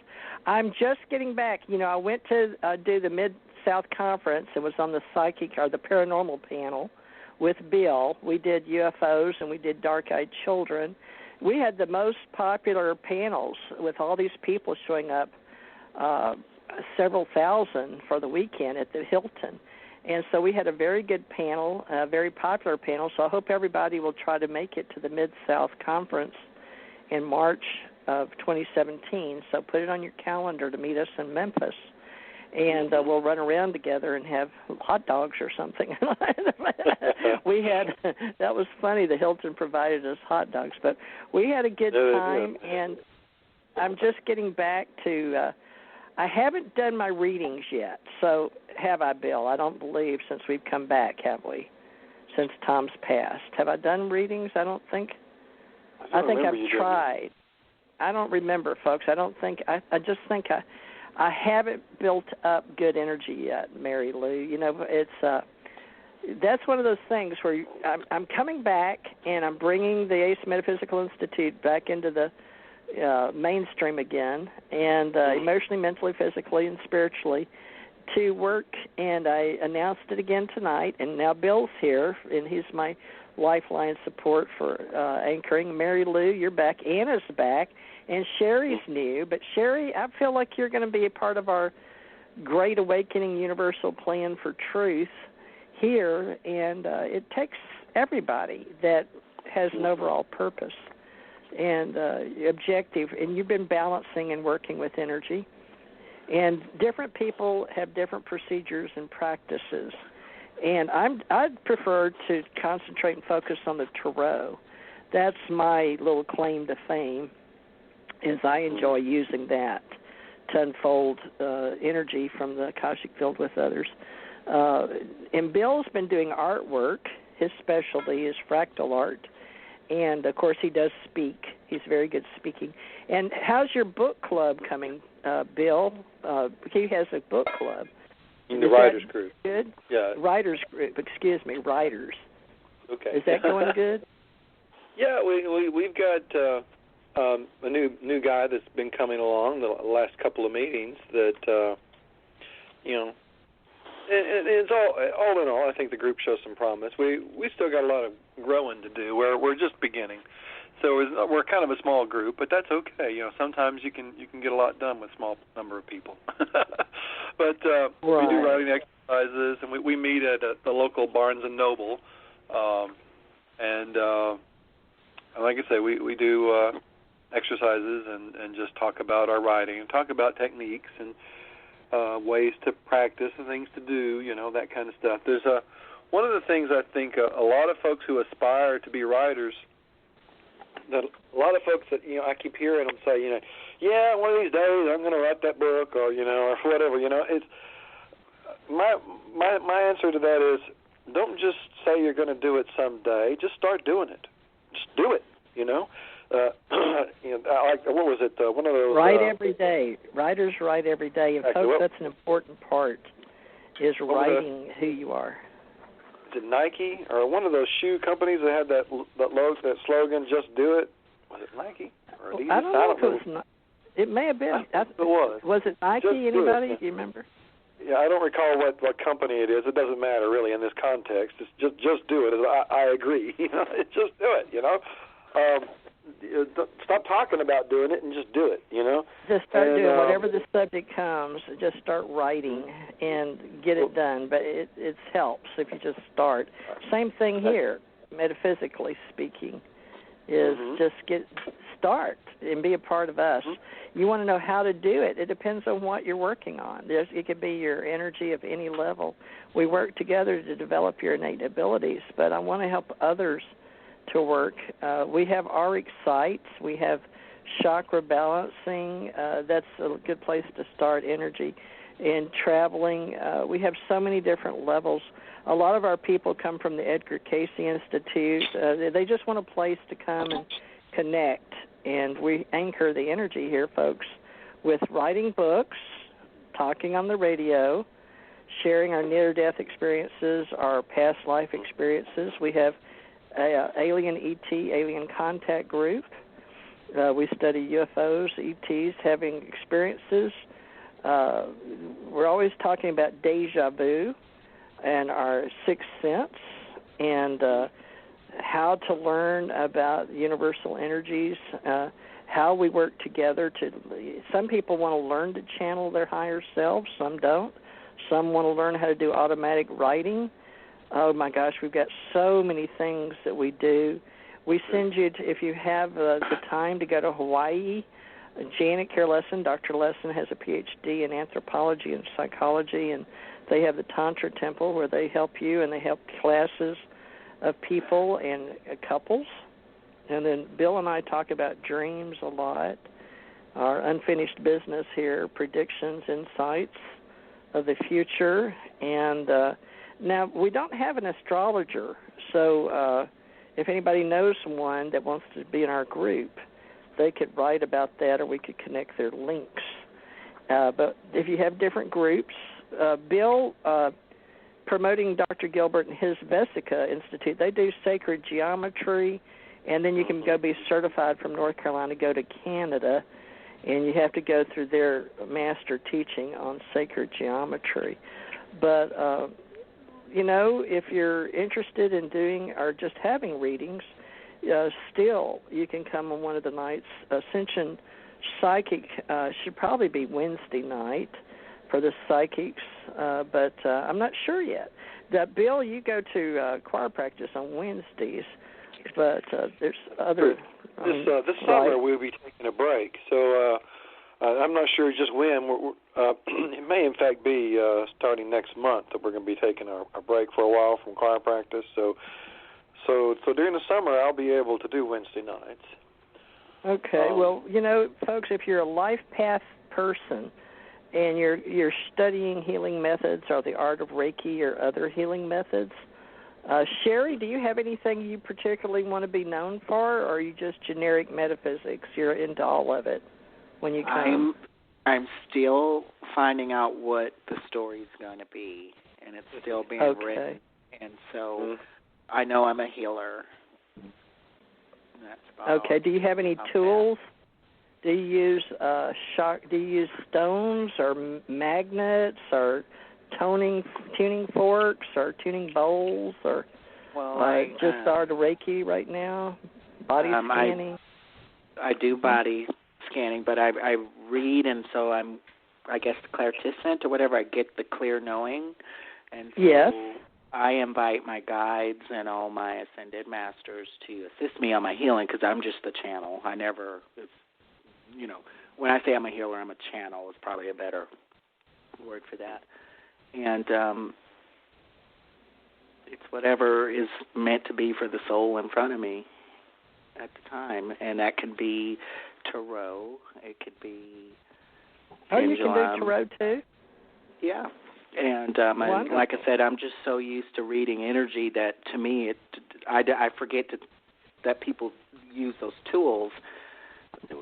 I'm just getting back. I went to do the Mid-South Conference. It was on the psychic or the paranormal panel with Bill. We did UFOs and we did dark-eyed children. We had the most popular panels with all these people showing up, several thousand for the weekend at the Hilton. And so we had a very good panel, a very popular panel, so I hope everybody will try to make it to the Mid-South Conference in March of 2017. So put it on your calendar to meet us in Memphis, and we'll run around together and have hot dogs or something. That was funny, the Hilton provided us hot dogs, but we had a good time, and I'm just getting back to... I haven't done my readings yet, so have I, Bill? I don't believe since we've come back, have we? Since Tom's passed. Have I done readings? I don't think. I think I've tried. I don't remember, folks. I don't think. I just think I haven't built up good energy yet, Mary Lou. It's that's one of those things where I'm coming back and I'm bringing the Ace Metaphysical Institute back into the mainstream again, and emotionally, mentally, physically, and spiritually to work, and I announced it again tonight, and now Bill's here, and he's my lifeline support for anchoring. Mary Lou, you're back. Anna's back, and Sherry's new, but Sherry, I feel like you're going to be a part of our Great Awakening Universal Plan for Truth here, and it takes everybody that has an overall purpose and objective, and you've been balancing and working with energy. And different people have different procedures and practices. And I'd prefer to concentrate and focus on the tarot. That's my little claim to fame, is I enjoy using that to unfold energy from the Akashic field with others. And Bill's been doing artwork. His specialty is fractal art. And, of course, he does speak. He's very good speaking. And how's your book club coming, Bill? He has a book club. In the writers group. Good? Yeah. Writers group, excuse me, writers. Okay. Is that going good? Yeah, we've got a new guy that's been coming along the last couple of meetings that, and it's all in all, I think the group shows some promise. We still got a lot of growing to do. We're just beginning, so we're kind of a small group, but that's okay. Sometimes you can get a lot done with a small number of people. But right. we do writing exercises, and we meet at the local Barnes & Noble. And like I say, we do exercises and just talk about our writing and talk about techniques and ways to practice and things to do, that kind of stuff. There's one of the things I think a lot of folks who aspire to be writers, that a lot of folks that I keep hearing them say, yeah, one of these days I'm going to write that book, or or whatever. It's my answer to that is, don't just say you're going to do it someday. Just start doing it. Just do it. What was it? One of those. Write every day. Writers write every day, and folks, that's an important part. Is writing who you are. Is it Nike or one of those shoe companies that had that slogan? Just do it. Was it Nike or Adidas? I don't know if it was. It may have been. It was. Was it Nike? Anybody? Do you remember? Yeah, I don't recall what company it is. It doesn't matter really in this context. It's just do it. I agree. Just do it. Stop talking about doing it and just do it. Just start doing whatever the subject comes. Just start writing and get it done. But it helps if you just start. Same thing here, metaphysically speaking, is just start and be a part of us. You want to know how to do it. It depends on what you're working on. It could be your energy of any level. We work together to develop your innate abilities, but I want to help others to work. We have auric sights. We have chakra balancing. That's a good place to start energy. And traveling, we have so many different levels. A lot of our people come from the Edgar Cayce Institute. They just want a place to come and connect. And we anchor the energy here, folks, with writing books, talking on the radio, sharing our near-death experiences, our past life experiences. We have Alien ET, Alien Contact Group. We study UFOs, ETs, having experiences. We're always talking about deja vu and our sixth sense and how to learn about universal energies, how we work together. Some people want to learn to channel their higher selves, some don't. Some want to learn how to do automatic writing. Oh, my gosh, we've got so many things that we do. We send you, if you have the time to go to Hawaii, Janet Care Lesson, Dr. Lesson has a Ph.D. in anthropology and psychology, and they have the Tantra Temple where they help you, and they help classes of people and couples. And then Bill and I talk about dreams a lot, our unfinished business here, predictions, insights of the future. And now we don't have an astrologer, so if anybody knows someone that wants to be in our group, they could write about that, or we could connect their links. But if you have different groups, Bill, promoting Dr. Gilbert and his Vesica Institute, they do sacred geometry, and then you can go be certified from North Carolina, go to Canada, and you have to go through their master teaching on sacred geometry. But, if you're interested in doing or just having readings, still you can come on one of the nights. Ascension Psychic should probably be Wednesday night for the psychics, but I'm not sure yet. Bill, you go to choir practice on Wednesdays, but there's other... This summer we'll be taking a break, so I'm not sure just when. It may, in fact, be starting next month that we're going to be taking a break for a while from choir practice. So during the summer, I'll be able to do Wednesday nights. Okay. Well, folks, if you're a life path person and you're studying healing methods or the art of Reiki or other healing methods, Sherry, do you have anything you particularly want to be known for, or are you just generic metaphysics? You're into all of it when you come? I'm still finding out what the story's going to be, and it's still being written. And so I know I'm a healer. That's about do you have any tools? Do you use Do you use stones or magnets or tuning forks or tuning bowls or just art of Reiki right now? Body scanning. I do body scanning, but I read, and so I'm I guess, clairticent or whatever. I get the clear knowing. And so yes. I invite my guides and all my ascended masters to assist me on my healing because I'm just the channel. I never, when I say I'm a healer, I'm a channel is probably a better word for that. And it's whatever is meant to be for the soul in front of me at the time. And that could be tarot. It could be pendulum. You can do tarot too? Yeah. And like I said, I'm just so used to reading energy that to me, I forget that people use those tools.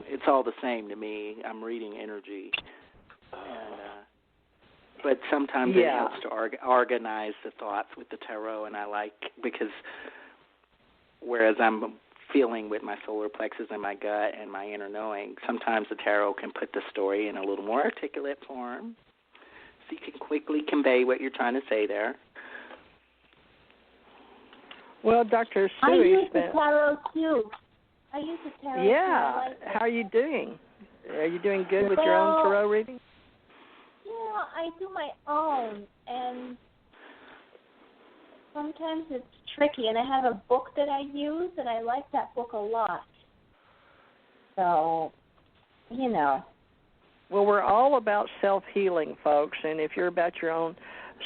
It's all the same to me. I'm reading energy. But sometimes it helps to organize the thoughts with the tarot, and I like because whereas I'm feeling with my solar plexus and my gut and my inner knowing, sometimes the tarot can put the story in a little more articulate form so you can quickly convey what you're trying to say there. Well, Dr. Sui, I use the tarot too. Yeah. Like how are you doing? Are you doing good with your own tarot reading? Yeah, I do my own, and sometimes it's tricky, and I have a book that I use, and I like that book a lot. So, Well, we're all about self-healing, folks, and if you're about your own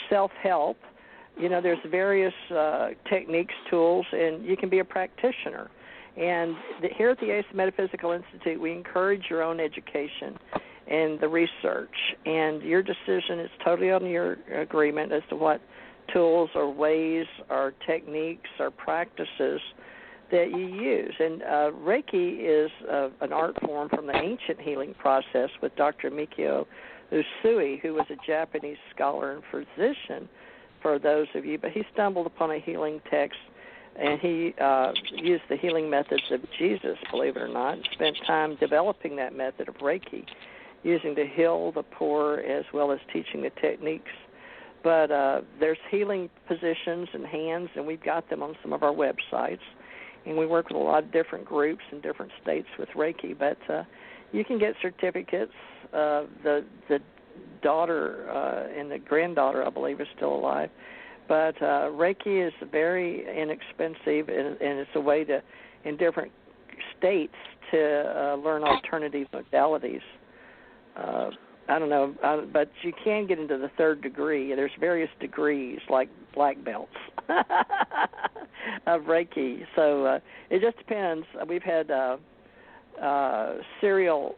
self-help, there's various techniques, tools, and you can be a practitioner. And here at the ACE Metaphysical Institute, we encourage your own education and the research, and your decision is totally on your agreement as to what tools or ways or techniques or practices that you use. And Reiki is an art form from the ancient healing process with Dr. Mikio Usui, who was a Japanese scholar and physician, for those of you, but he stumbled upon a healing text, and he used the healing methods of Jesus, believe it or not, and spent time developing that method of Reiki, using to heal the poor as well as teaching the techniques. But there's healing positions and hands, and we've got them on some of our websites. And we work with a lot of different groups in different states with Reiki. But you can get certificates. The daughter and the granddaughter, I believe, is still alive. But Reiki is very inexpensive, and it's a way to, in different states, to learn alternative modalities. I don't know, but you can get into the third degree. There's various degrees, like black belts of Reiki. So it just depends. We've had Cyril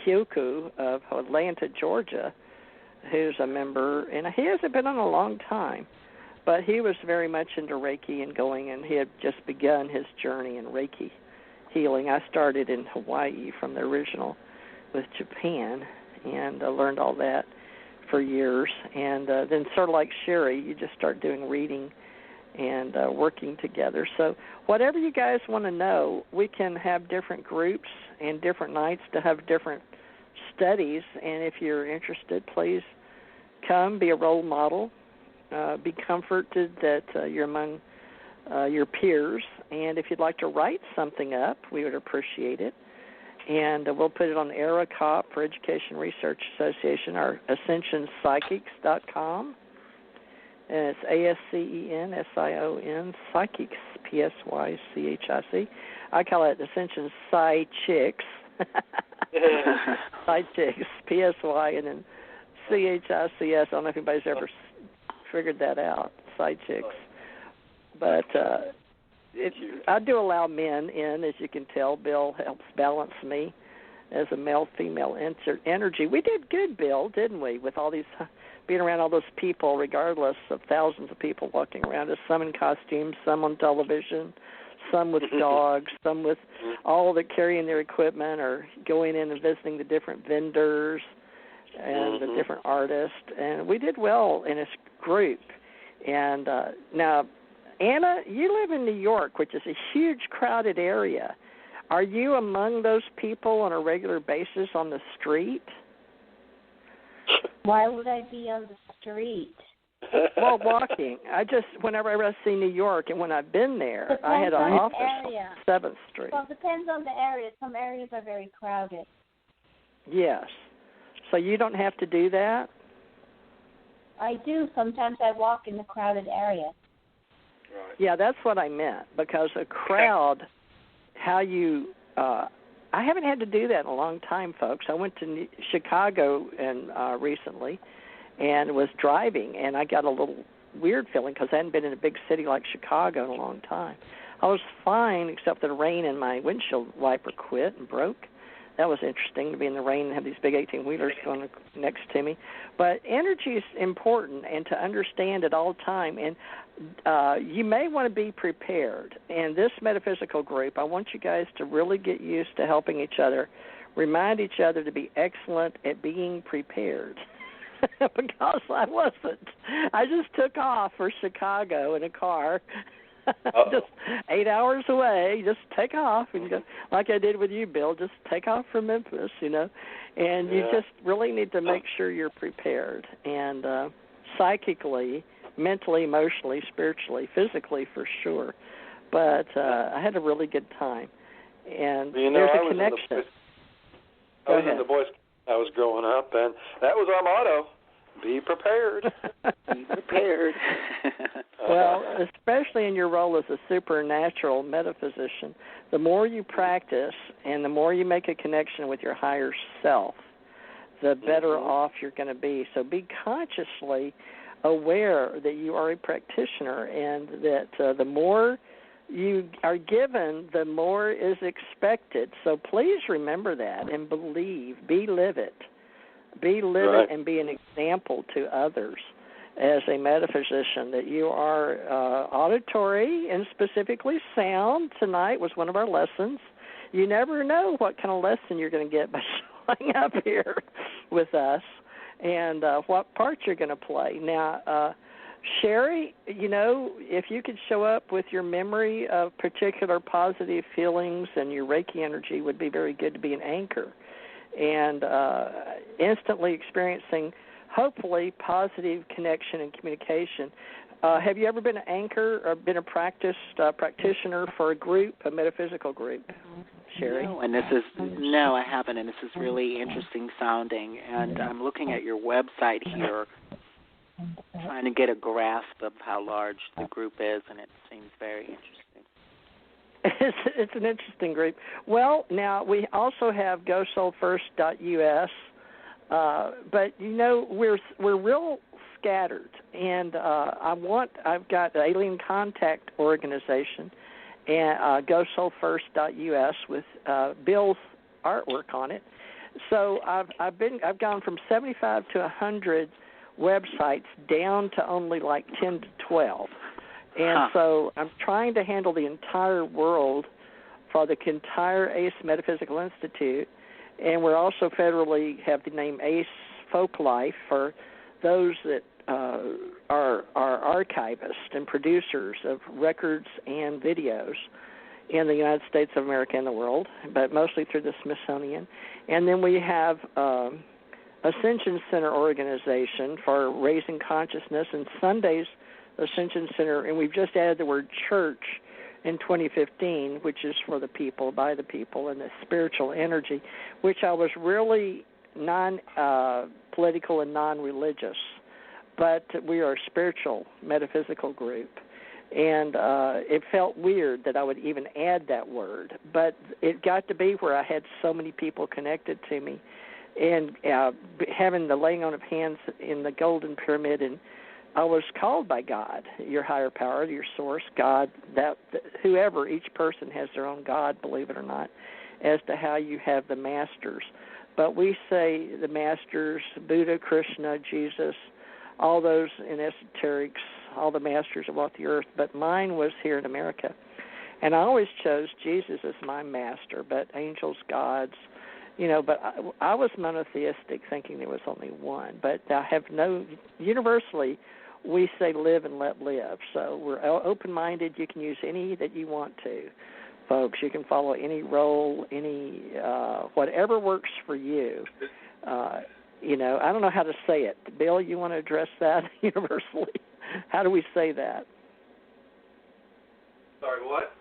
Kyoku of Atlanta, Georgia, who's a member, and he hasn't been on a long time, but he was very much into Reiki and he had just begun his journey in Reiki healing. I started in Hawaii from the original with Japan, and learned all that for years. And then sort of like Sherry, you just start doing reading and working together. So whatever you guys want to know, we can have different groups and different nights to have different studies. And if you're interested, please come, be a role model, be comforted that you're among your peers. And if you'd like to write something up, we would appreciate it. And we'll put it on AERACOP for Education Research Association, or AscensionPsychics.com. And it's ASCENSION, Psychics, PSYCHIC. I call it Ascension Psychics. Psychics, PSY, and then CHICS. I don't know if anybody's ever figured that out, Psychics. But I do allow men in, as you can tell. Bill helps balance me as a male-female energy. We did good, Bill, didn't we, with all these, being around all those people, regardless of thousands of people walking around us, some in costumes, some on television, some with dogs, some with all that carrying their equipment or going in and visiting the different vendors and the different artists. And we did well in this group. And now, Anna, you live in New York, which is a huge crowded area. Are you among those people on a regular basis on the street? Why would I be on the street? Well, walking. Whenever I see New York, and when I've been there, Depends I had an on office the area. on 7th Street. Well, it depends on the area. Some areas are very crowded. Yes. So you don't have to do that? I do. Sometimes I walk in the crowded area. Right. Yeah, that's what I meant, because a crowd, how you I haven't had to do that in a long time, folks. I went to Chicago recently and was driving, and I got a little weird feeling because I hadn't been in a big city like Chicago in a long time. I was fine, except that the rain and my windshield wiper quit and broke. That was interesting, to be in the rain and have these big 18-wheelers going next to me. But energy is important, and to understand it all the time. And you may want to be prepared. And this metaphysical group, I want you guys to really get used to helping each other, remind each other to be excellent at being prepared. Because I wasn't. I just took off for Chicago in a car. Just 8 hours away, just take off and go, like I did with you, Bill, just take off from Memphis, and you just really need to make sure you're prepared, and psychically, mentally, emotionally, spiritually, physically, for sure. But I had a really good time, and there's a connection. I was in the Boy Scouts when I was growing up, and that was our motto. Be prepared. Be prepared. Well, especially in your role as a supernatural metaphysician, the more you practice and the more you make a connection with your higher self, the better off you're going to be. So be consciously aware that you are a practitioner, and that the more you are given, the more is expected. So please remember that and believe. Be livid. Be livid and be an example to others as a metaphysician, that you are auditory and specifically sound. Tonight was one of our lessons. You never know what kind of lesson you're going to get by showing up here with us, and what part you're going to play. Now, Sherry, if you could show up with your memory of particular positive feelings, and your Reiki energy would be very good to be an anchor, and instantly experiencing, hopefully, positive connection and communication. Have you ever been an anchor or been a practitioner for a group, a metaphysical group, Sherry? No, I haven't, and this is really interesting sounding. And I'm looking at your website here, trying to get a grasp of how large the group is, and it seems very interesting. It's an interesting group. Well, now we also have GoSoulFirst.us, but we're real scattered, and I've got the Alien Contact Organization and GoSoulFirst.us with Bill's artwork on it. So I've gone from 75 to 100 websites down to only like 10 to 12. And so I'm trying to handle the entire world for the entire ACE Metaphysical Institute, and we're also federally have the name ACE Folklife for those that are archivists and producers of records and videos in the United States of America and the world, but mostly through the Smithsonian. And then we have Ascension Center organization for raising consciousness, and Sundays Ascension Center, and we've just added the word church in 2015, which is for the people, by the people, and the spiritual energy, which I was really non-political and non-religious, but we are a spiritual metaphysical group, and it felt weird that I would even add that word, but it got to be where I had so many people connected to me, and having the laying on of hands in the Golden Pyramid, and I was called by God, your higher power, your source, God, that whoever, each person has their own God, believe it or not, as to how you have the masters. But we say the masters, Buddha, Krishna, Jesus, all those in esoterics, all the masters of walk the earth, but mine was here in America. And I always chose Jesus as my master, but angels, gods, but I was monotheistic, thinking there was only one. But I have universally, we say live and let live. So we're open-minded. You can use any that you want to, folks. You can follow any role, whatever works for you. I don't know how to say it. Bill, you want to address that universally? How do we say that? Sorry, what?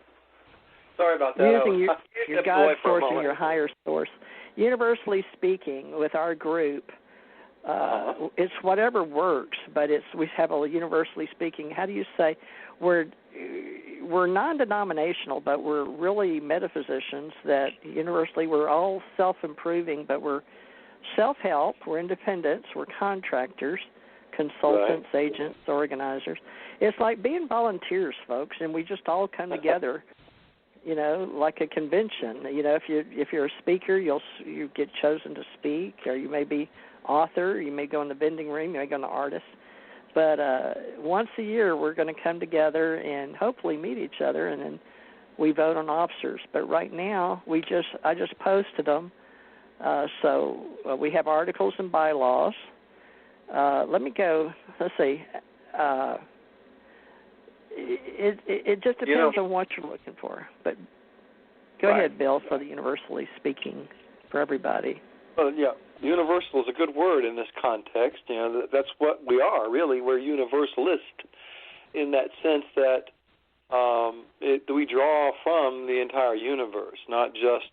Sorry about that. Using your God source and your higher source. universally speaking, with our group, it's whatever works, but we have a universally speaking. How do you say we're non-denominational, but we're really metaphysicians that universally we're all self-improving, but we're self-help, we're independents, we're contractors, consultants, agents, organizers. It's like being volunteers, folks, and we just all come together, like a convention. If you're a speaker, you get chosen to speak, or you may be author, you may go in the vending room, you may go in the artist. But once a year, we're going to come together and hopefully meet each other, and then we vote on officers. But right now, I just posted them. So we have articles and bylaws. Let me go. Let's see. It just depends on what you're looking for. But go ahead, Bill, for the universally speaking for everybody. Well, yeah, universal is a good word in this context. That's what we are, really. We're universalist in that sense that we draw from the entire universe, not just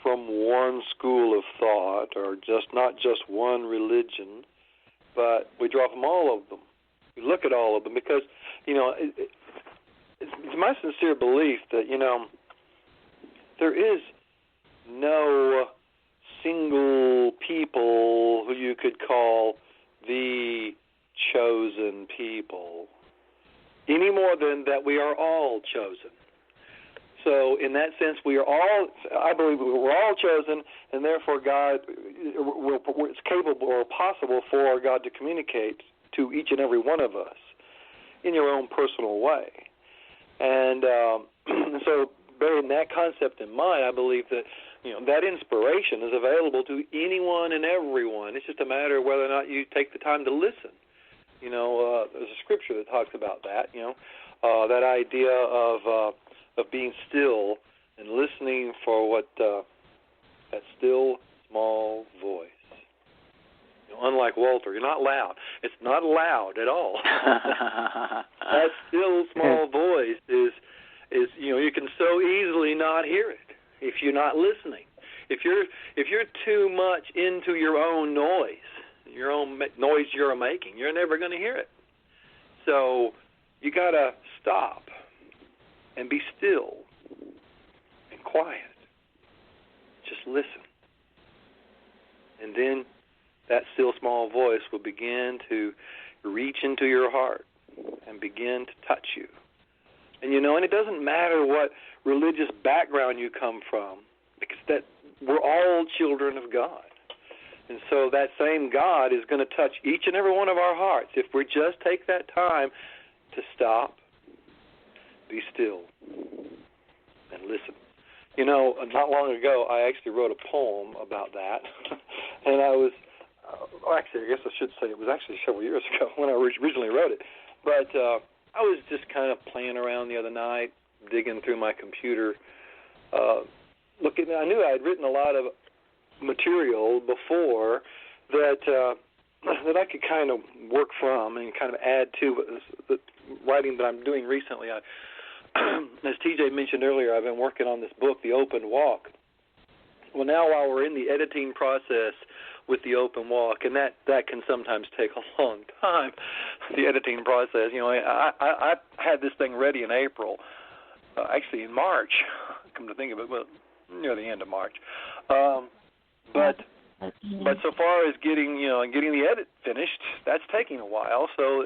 from one school of thought or not just one religion, but we draw from all of them. We look at all of them because, it's my sincere belief that, there is no single people who you could call the chosen people, any more than that we are all chosen. So in that sense, I believe we're all chosen, and therefore God, it's capable or possible for God to communicate to each and every one of us in your own personal way. And so bearing that concept in mind, I believe that that inspiration is available to anyone and everyone. It's just a matter of whether or not you take the time to listen. There's a scripture that talks about that, that idea of being still and listening for what that still small voice. Unlike Walter, you're not loud. It's not loud at all. That still small voice is you can so easily not hear it if you're not listening. If you're too much into your own noise you're making, you're never going to hear it. So you got to stop and be still and quiet. Just listen. And then that still small voice will begin to reach into your heart and begin to touch you. And and it doesn't matter what religious background you come from, because that we're all children of God. And so that same God is going to touch each and every one of our hearts if we just take that time to stop, be still, and listen. Not long ago, I actually wrote a poem about that, and I was, actually, I guess I should say it was actually several years ago when I originally wrote it, but I was just kind of playing around the other night, digging through my computer, looking. I knew I had written a lot of material before that I could kind of work from and kind of add to the writing that I'm doing recently. As TJ mentioned earlier, I've been working on this book, The Open Walk. Well, now while we're in the editing process with The Open Walk, and that can sometimes take a long time, the editing process. I had this thing ready in April, actually in March, come to think of it, well, near the end of March. But so far as getting the edit finished, that's taking a while. So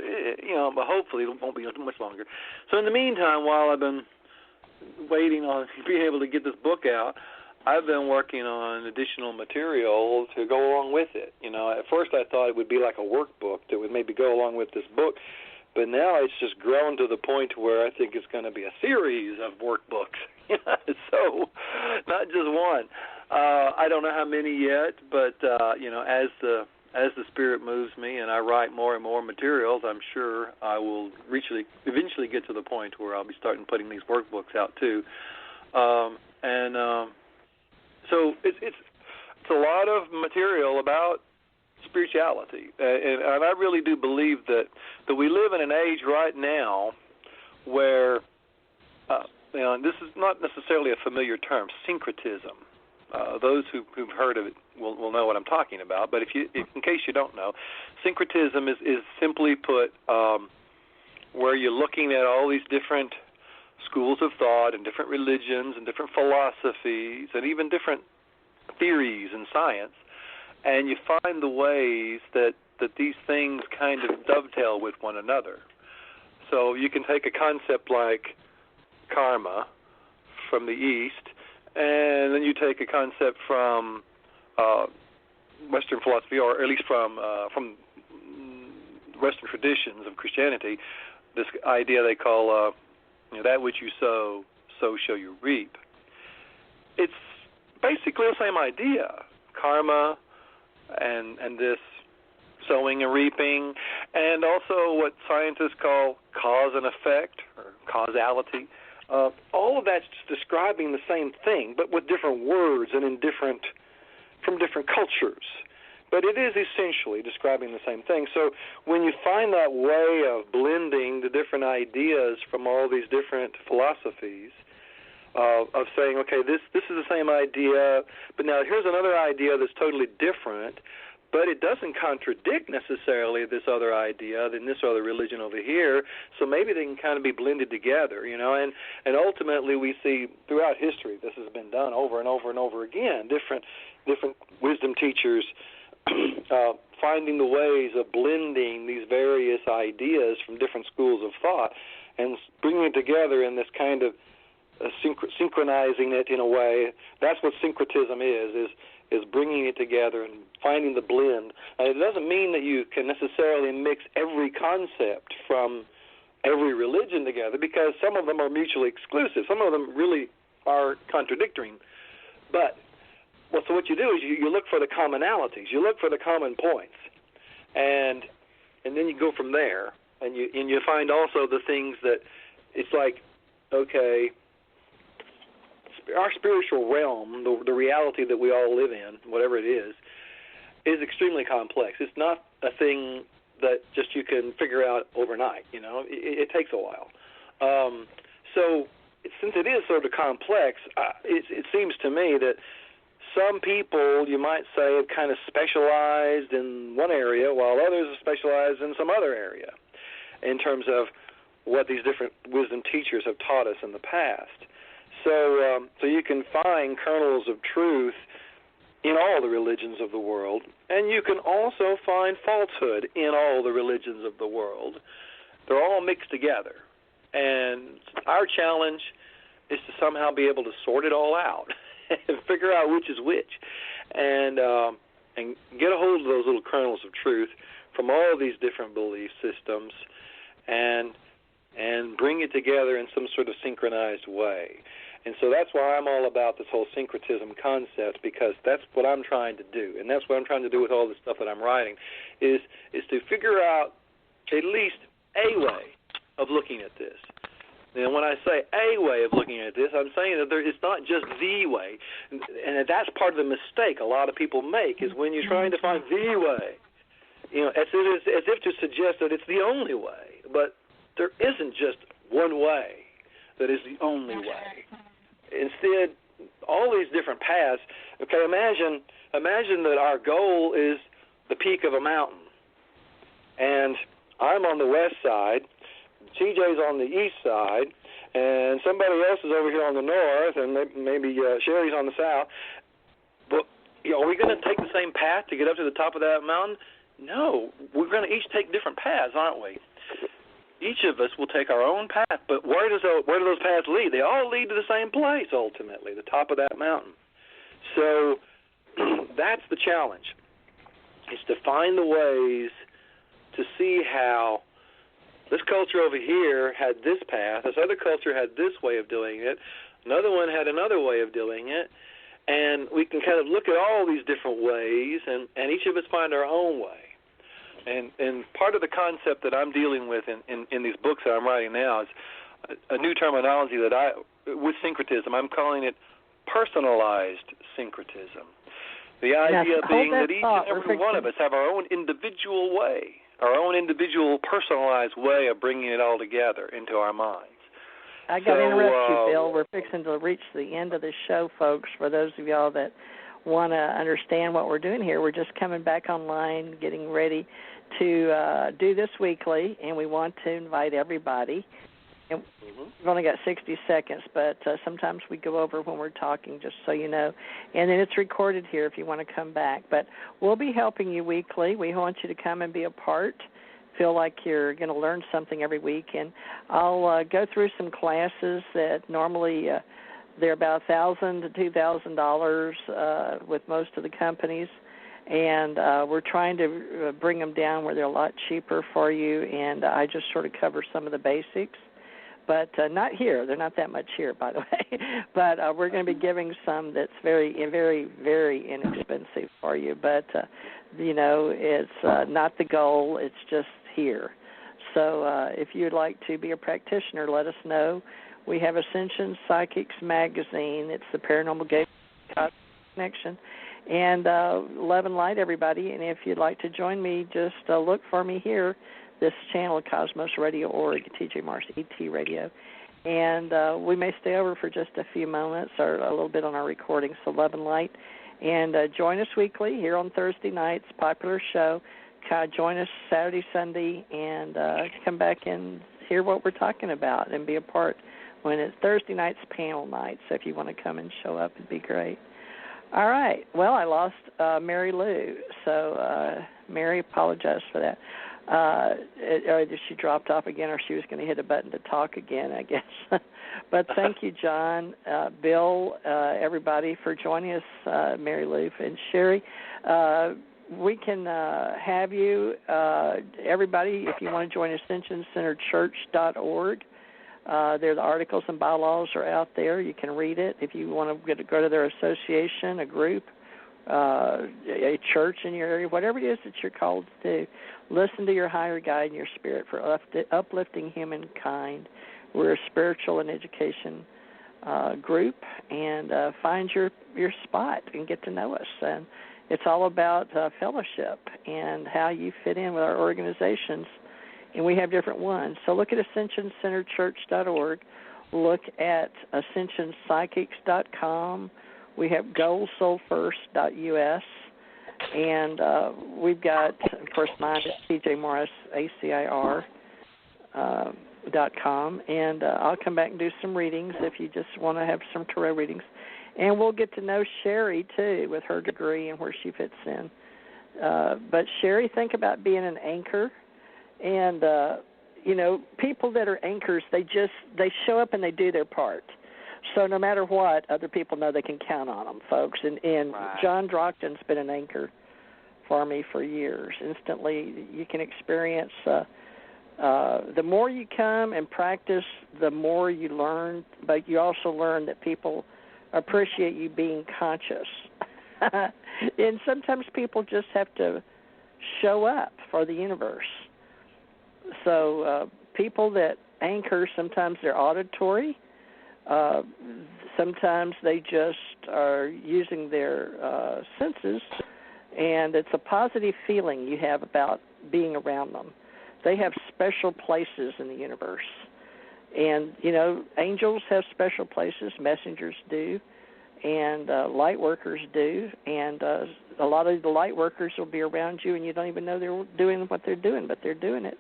but hopefully it won't be much longer. So in the meantime, while I've been waiting on being able to get this book out, I've been working on additional material to go along with it. At first I thought it would be like a workbook that would maybe go along with this book, but now it's just grown to the point where I think it's going to be a series of workbooks. So not just one. I don't know how many yet, but as the Spirit moves me and I write more and more materials, I'm sure I will eventually get to the point where I'll be starting putting these workbooks out too. So it's a lot of material about spirituality, and I really do believe that we live in an age right now where this is not necessarily a familiar term, syncretism. those who've heard of it will know what I'm talking about. But in case you don't know, syncretism is simply put where you're looking at all these different schools of thought and different religions and different philosophies and even different theories in science, and you find the ways that these things kind of dovetail with one another. So you can take a concept like karma from the East, and then you take a concept from Western philosophy, or at least from Western traditions of Christianity, this idea they call that which you sow, so shall you reap. It's basically the same idea, karma and this sowing and reaping, and also what scientists call cause and effect, or causality. All of that's describing the same thing, but with different words and from different cultures. But it is essentially describing the same thing. So when you find that way of blending the different ideas from all these different philosophies, of saying, okay, this is the same idea, but now here's another idea that's totally different, but it doesn't contradict necessarily this other idea than this other religion over here, so maybe they can kind of be blended together, and ultimately we see throughout history this has been done over and over and over again, different wisdom teachers finding the ways of blending these various ideas from different schools of thought and bringing it together in this kind of synchronizing it in a way. That's what syncretism is bringing it together and finding the blend. And it doesn't mean that you can necessarily mix every concept from every religion together, because some of them are mutually exclusive. Some of them really are contradictory. But so what you do is you look for the commonalities. You look for the common points. And then you go from there. And you find also the things that it's like, okay, our spiritual realm, the reality that we all live in, whatever it is extremely complex. It's not a thing that just you can figure out overnight. It takes a while. So since it is sort of complex, it seems to me that some people, you might say, have kind of specialized in one area, while others have specialized in some other area in terms of what these different wisdom teachers have taught us in the past. So you can find kernels of truth in all the religions of the world, and you can also find falsehood in all the religions of the world. They're all mixed together. And our challenge is to somehow be able to sort it all out and figure out which is which, and get a hold of those little kernels of truth from all these different belief systems and bring it together in some sort of synchronized way. And so that's why I'm all about this whole syncretism concept, because that's what I'm trying to do, and that's what I'm trying to do with all the stuff that I'm writing, is to figure out at least a way of looking at this. And when I say a way of looking at this, I'm saying that it's not just the way, and that's part of the mistake a lot of people make, is when you're trying to find the way, as if to suggest that it's the only way, but there isn't just one way that is the only way. Instead, all these different paths. Okay, imagine that our goal is the peak of a mountain, and I'm on the west side, TJ's on the east side, and somebody else is over here on the north, and maybe Sherry's on the south. But are we going to take the same path to get up to the top of that mountain? No, we're going to each take different paths, aren't we? Each of us will take our own path, but where do those paths lead? They all lead to the same place, ultimately, the top of that mountain. So that's the challenge, is to find the ways to see how this culture over here had this path, this other culture had this way of doing it, another one had another way of doing it, and we can kind of look at all these different ways, and each of us find our own way. And part of the concept that I'm dealing with in these books that I'm writing now is a new terminology with syncretism, I'm calling it personalized syncretism. The idea being that each and every one of us have our own individual way, our own individual personalized way of bringing it all together into our minds. I got to interrupt you, Bill. We're fixing to reach the end of the show, folks. For those of y'all that want to understand what we're doing here, we're just coming back online, getting ready to do this weekly, and we want to invite everybody. And we've only got 60 seconds, but sometimes we go over when we're talking, just so you know. And then it's recorded here if you want to come back. But we'll be helping you weekly. We want you to come and be a part. Feel like you're going to learn something every week. And I'll go through some classes that normally they're about $1,000 to $2,000 with most of the companies. And we're trying to bring them down where they're a lot cheaper for you. And I just sort of cover some of the basics. But not here. They're not that much here, by the way. But we're going to be giving some that's very, very, very inexpensive for you. But, it's not the goal. It's just here. So if you'd like to be a practitioner, let us know. We have Ascension Psychics Magazine. It's the Paranormal Gateway Connection. And love and light, everybody. And if you'd like to join me, just look for me here. This channel, Cosmos Radio Org, TJ Mars, ET Radio. And we may stay over for just a few moments or a little bit on our recording, so love and light. And join us weekly here on Thursday nights, popular show. Join us Saturday, Sunday, and come back and hear what we're talking about and be a part when it's Thursday nights, panel night. So if you want to come and show up, it'd be great. All right. Well, I lost Mary Lou, so Mary, apologize for that. Or she dropped off again, or she was going to hit a button to talk again, I guess. But thank you, John, Bill, everybody, for joining us, Mary Lou and Sherry. We can have you, everybody, if you want to join AscensionCenterChurch.org. There, the articles and bylaws are out there. You can read it. If you want to go to their association, a group, a church in your area, whatever it is that you're called to do, listen to your higher guide and your spirit for uplifting humankind. We're a spiritual and education group, and find your spot and get to know us. And it's all about fellowship and how you fit in with our organizations, and we have different ones. So look at AscensionCenterChurch.org. Look at AscensionPsychics.com. We have GoalSoulFirst.us, and we've got, of course, mine is TJ Morris, ACIR.com, and I'll come back and do some readings if you just want to have some tarot readings. And we'll get to know Sherry, too, with her degree and where she fits in. But, Sherry, think about being an anchor. And, people that are anchors, they show up and they do their part. So no matter what, other people know they can count on them, folks. And right. John Drockton's been an anchor for me for years. Instantly, you can experience the more you come and practice, the more you learn. But you also learn that people appreciate you being conscious. And sometimes people just have to show up for the universe. So people that anchor, sometimes they're auditory. Sometimes they just are using their senses, and it's a positive feeling you have about being around them. They have special places in the universe. And, angels have special places, messengers do, and light workers do. And a lot of the light workers will be around you, and you don't even know they're doing what they're doing, but they're doing it.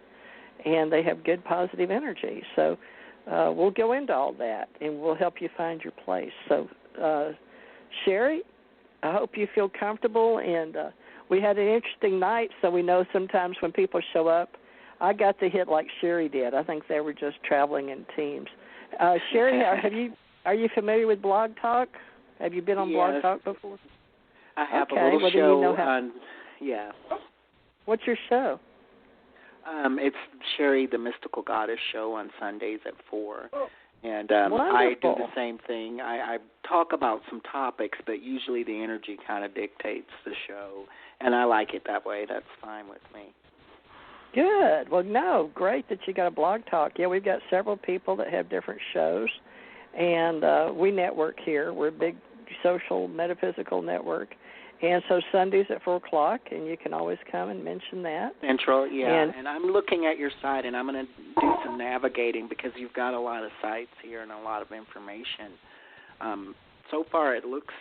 And they have good positive energy. So we'll go into all that, and we'll help you find your place. So, Sherry, I hope you feel comfortable. And we had an interesting night, so we know sometimes when people show up, I got to hit like Sherry did. I think they were just traveling in teams. Sherry, are you familiar with Blog Talk? Have you been on Blog Talk before? I have a little show on, yeah. What's your show? It's Sherry, the Mystical Goddess show on Sundays at 4. And I do the same thing. I talk about some topics, but usually the energy kind of dictates the show. And I like it that way. That's fine with me. Good. Well, no, great that you got a Blog Talk. Yeah, we've got several people that have different shows, and we network here. We're a big social metaphysical network, And so Sundays at 4 o'clock, and you can always come and mention that. Central, yeah. And I'm looking at your site, and I'm going to do some navigating because you've got a lot of sites here and a lot of information. So far, it looks,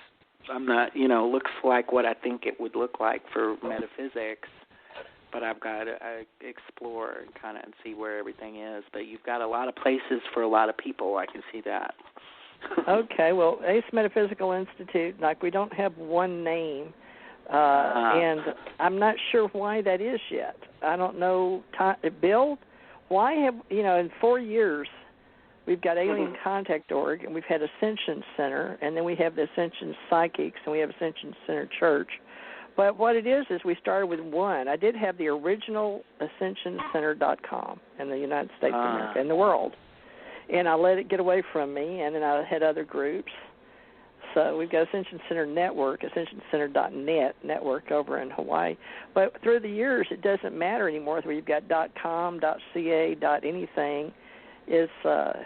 looks like what I think it would look like for metaphysics, but I've got to explore and kind of see where everything is. But you've got a lot of places for a lot of people. I can see that. Okay, well, Ace Metaphysical Institute, like we don't have one name, and I'm not sure why that is yet. I don't know. Bill, why have, in 4 years, we've got Alien Contact Org, and we've had Ascension Center, and then we have the Ascension Psychics, and we have Ascension Center Church. But what it is we started with one. I did have the original AscensionCenter.com in the United States of America, in the world. And I let it get away from me, and then I had other groups. So we've got Ascension Center Network, AscensionCenter.net network over in Hawaii. But through the years, it doesn't matter anymore whether you've got .com, .ca, .anything. Is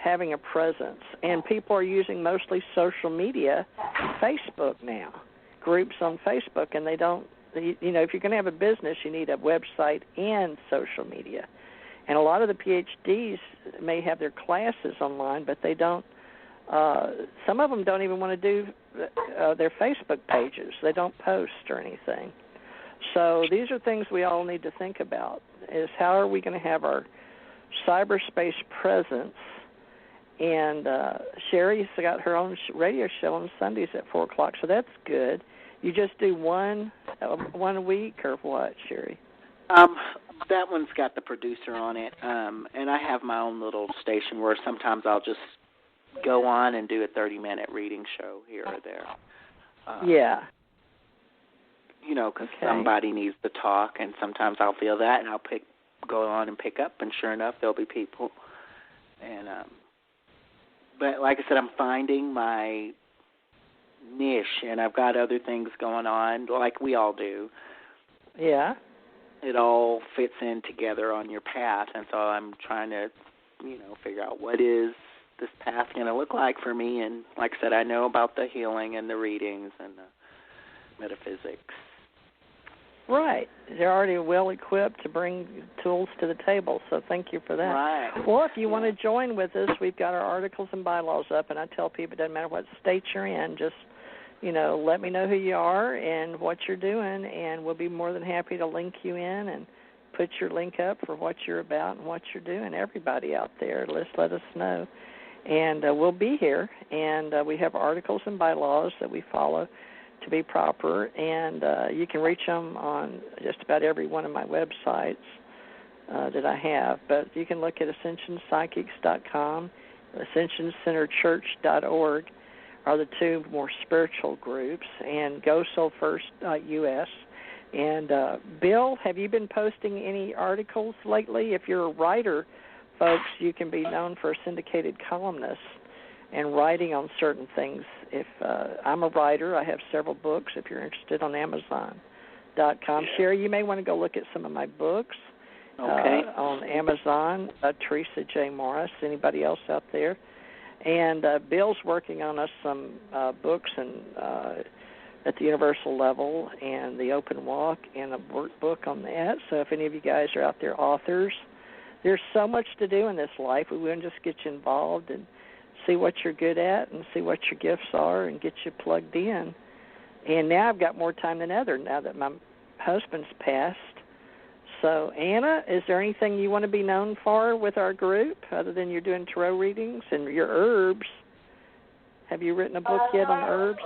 having a presence. And people are using mostly social media, Facebook now, groups on Facebook, and they don't, if you're going to have a business, you need a website and social media. And a lot of the PhDs may have their classes online, but they don't, some of them don't even want to do their Facebook pages. They don't post or anything. So these are things we all need to think about, is how are we going to have our cyberspace presence. And Sherry's got her own radio show on Sundays at 4 o'clock, so that's good. You just do one a week or what, Sherry? That one's got the producer on it, and I have my own little station where sometimes I'll just go on and do a 30-minute reading show here or there. Yeah. Because somebody needs to talk, and sometimes I'll feel that, and I'll go on and pick up, and sure enough, there'll be people. And but like I said, I'm finding my niche, and I've got other things going on, like we all do. Yeah. It all fits in together on your path, and so I'm trying to, figure out what is this path going to look like for me. And like I said, I know about the healing and the readings and the metaphysics. Right. They're already well equipped to bring tools to the table, so thank you for that. Right. Well, if you want to join with us, we've got our articles and bylaws up, and I tell people it doesn't matter what state you're in, just, let me know who you are and what you're doing, and we'll be more than happy to link you in and put your link up for what you're about and what you're doing. Everybody out there, let us know. And we'll be here, and we have articles and bylaws that we follow to be proper, and you can reach them on just about every one of my websites that I have. But you can look at AscensionPsychics.com, AscensionCenterChurch.org are the two more spiritual groups, and GoSoulFirst.us. And Bill, have you been posting any articles lately? If you're a writer, folks, you can be known for a syndicated columnist and writing on certain things. If I'm a writer, I have several books. If you're interested, on Amazon.com. Sherry, you may want to go look at some of my books on Amazon. Teresa J. Morris. Anybody else out there? And Bill's working on us some books at the universal level and the open walk and a workbook on that. So if any of you guys are out there, authors, there's so much to do in this life. We want to just get you involved and see what you're good at and see what your gifts are and get you plugged in. And now I've got more time than ever now that my husband's passed. So, Anna, is there anything you want to be known for with our group other than you're doing tarot readings and your herbs? Have you written a book yet on herbs?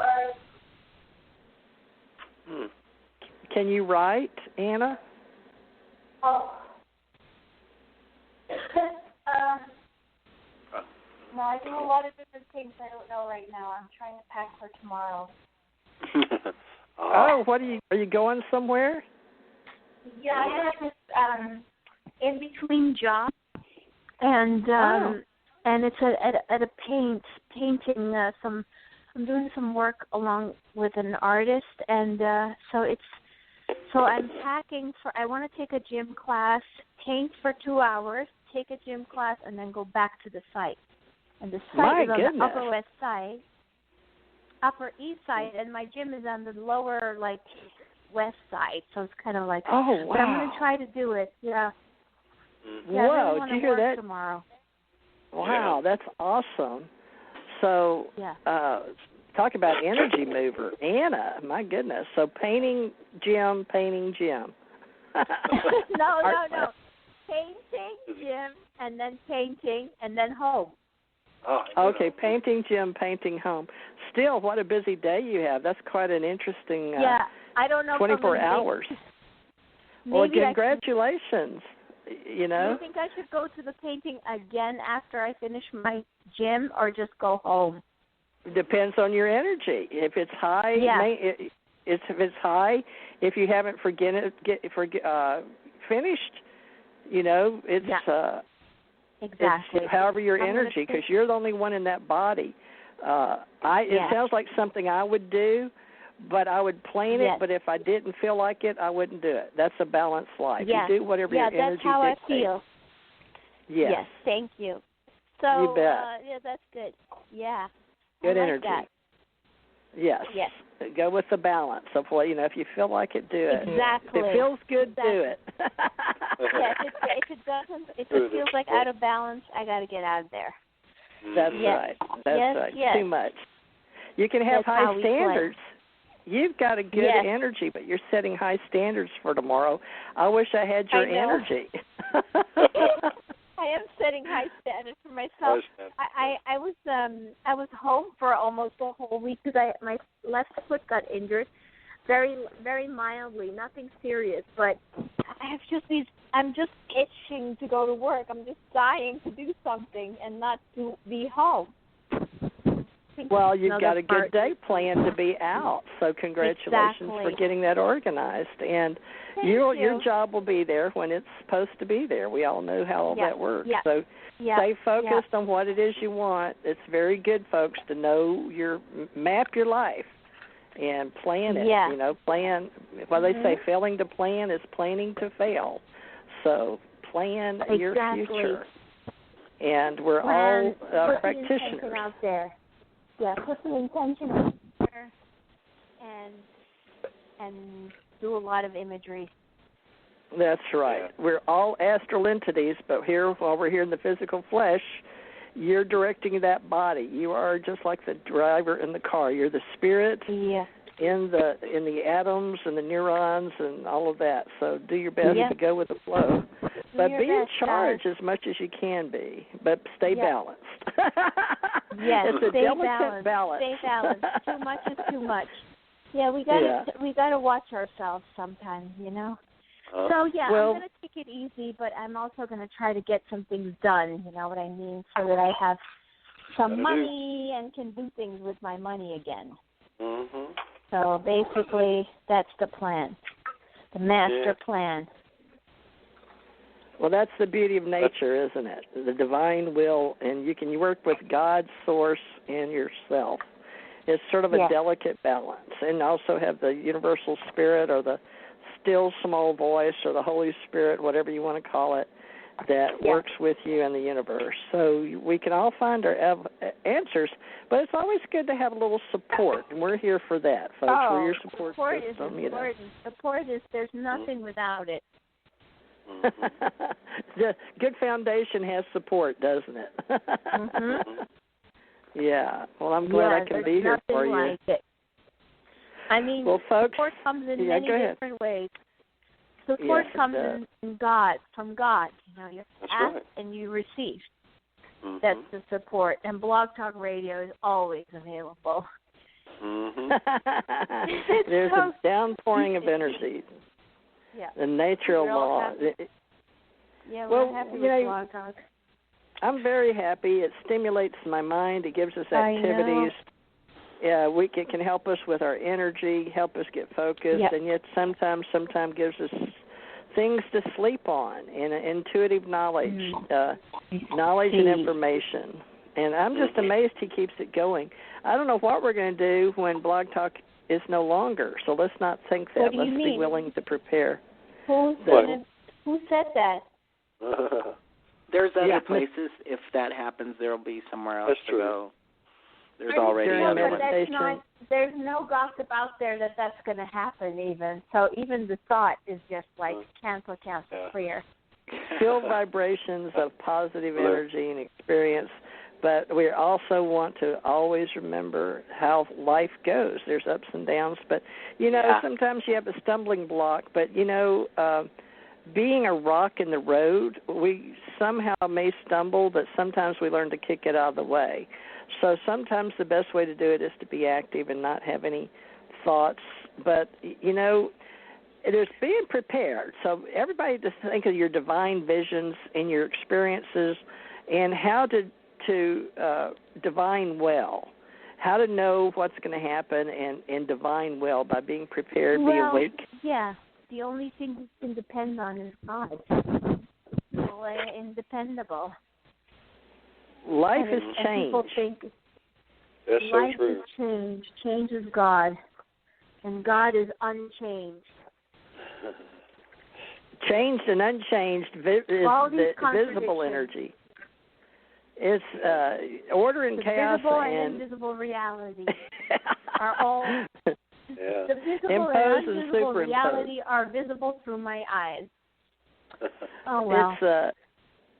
Can you write, Anna? No, I do a lot of different things I don't know right now. I'm trying to pack for tomorrow. What are you going somewhere? Yeah, I have this in between job, and it's at a painting. I'm doing some work along with an artist, and so I'm packing for. I want to take a gym class, paint for 2 hours, take a gym class, and then go back to the site. And the site is on the Upper West Side. Upper East Side, and my gym is on the lower, like, West Side, so it's kind of like. Oh, wow. But I'm going to try to do it. Yeah. Yeah, Whoa! Did you hear that? Tomorrow. Wow, that's awesome. So, talk about energy mover, Anna. My goodness. So painting gym. No. Painting gym, and then painting, and then home. Oh, okay, painting gym, painting home. Still, what a busy day you have. That's quite an interesting. I don't know. 24 hours. Well, congratulations. You know. Do you think I should go to the painting again after I finish my gym, or just go home? Depends on your energy. If it's high, if it's high, if you haven't finished, you know, it's exactly. It's however your energy, because you're the only one in that body. It sounds like something I would do, but I would plan it. But if I didn't feel like it, I wouldn't do it. That's a balanced life. Yes. You do whatever your energy that's how dictates. I feel. Yes, thank you. So, you bet. That's good. Yeah. Good I like energy. That. Yes. Yes. Go with the balance of what, you know, if you feel like it, do it. Exactly. If it feels good, do it. If it doesn't, if it feels like out of balance, I got to get out of there. That's right. That's right. Yes. Too much. You can have high standards. You've got a good energy, but you're setting high standards for tomorrow. I wish I had your energy. I am setting high standards for myself. I was home for almost a whole week because my left foot got injured, very very mildly, nothing serious. But I'm just itching to go to work. I'm just dying to do something and not to be home. Well, you've got a good day planned to be out, so congratulations for getting that organized. And your job will be there when it's supposed to be there. We all know how all that works. So stay focused on what it is you want. It's very good, folks, to know map your life and plan it. You know, plan. Well, they say failing to plan is planning to fail. So plan your future. And we're all practitioners. Out there. Yeah, put some intention out there and do a lot of imagery. That's right. We're all astral entities, but while we're here in the physical flesh, you're directing that body. You are just like the driver in the car. You're the spirit in the atoms and the neurons and all of that. So do your best to go with the flow. But be in charge as much as you can be, but stay balanced. It's a delicate balance. Stay balanced. Too much is too much. Yeah, we gotta watch ourselves sometimes, you know. So I'm gonna take it easy, but I'm also gonna try to get some things done. You know what I mean, so that I have some money and can do things with my money again. Mm-hmm. So basically, that's the plan, the master plan. Well, that's the beauty of nature, isn't it? The divine will, and you can work with God, source, and yourself. It's sort of a delicate balance. And also have the universal spirit or the still small voice or the Holy Spirit, whatever you want to call it, that works with you in the universe. So we can all find our answers, but it's always good to have a little support, and we're here for that, folks. We're your support system. Is important. Support is, there's nothing without it. The good foundation has support, doesn't it? Yeah. Well, I'm glad I can be here for you. Like it. I mean, folks, support comes in many different ways. Support comes from God. You know, you ask and you receive. That's the support. And Blog Talk Radio is always available. There's a downpouring of energy. Yeah. The natural law. We're happy with Blog Talk. I'm very happy. It stimulates my mind. It gives us activities. It can help us with our energy, help us get focused, and yet sometimes gives us things to sleep on and intuitive knowledge, knowledge and information. And I'm just amazed he keeps it going. I don't know what we're going to do when Blog Talk is no longer, so let's not think that. Let's be willing to prepare. Who said that? There's other places. If that happens, there will be somewhere else to go. There's already other ones. there's no gossip out there that that's going to happen even. So even the thought is just like cancel, clear. Feel vibrations of positive energy and experience, but we also want to always remember how life goes. There's ups and downs, but, sometimes you have a stumbling block, but, being a rock in the road, we somehow may stumble, but sometimes we learn to kick it out of the way. So sometimes the best way to do it is to be active and not have any thoughts. But, there's being prepared. So everybody just think of your divine visions and your experiences and how to divine well, how to know what's going to happen and divine well by being prepared, be awake. Yeah. The only thing you can depend on is God. Independable. Life has changed. People think That's life so true. has changed. Change is God. And God is unchanged. Changed and unchanged is the visible energy. It's order and chaos visible and invisible reality are all. Yeah. The visible Impose and and invisible superimpose. reality are visible through my eyes. Oh well.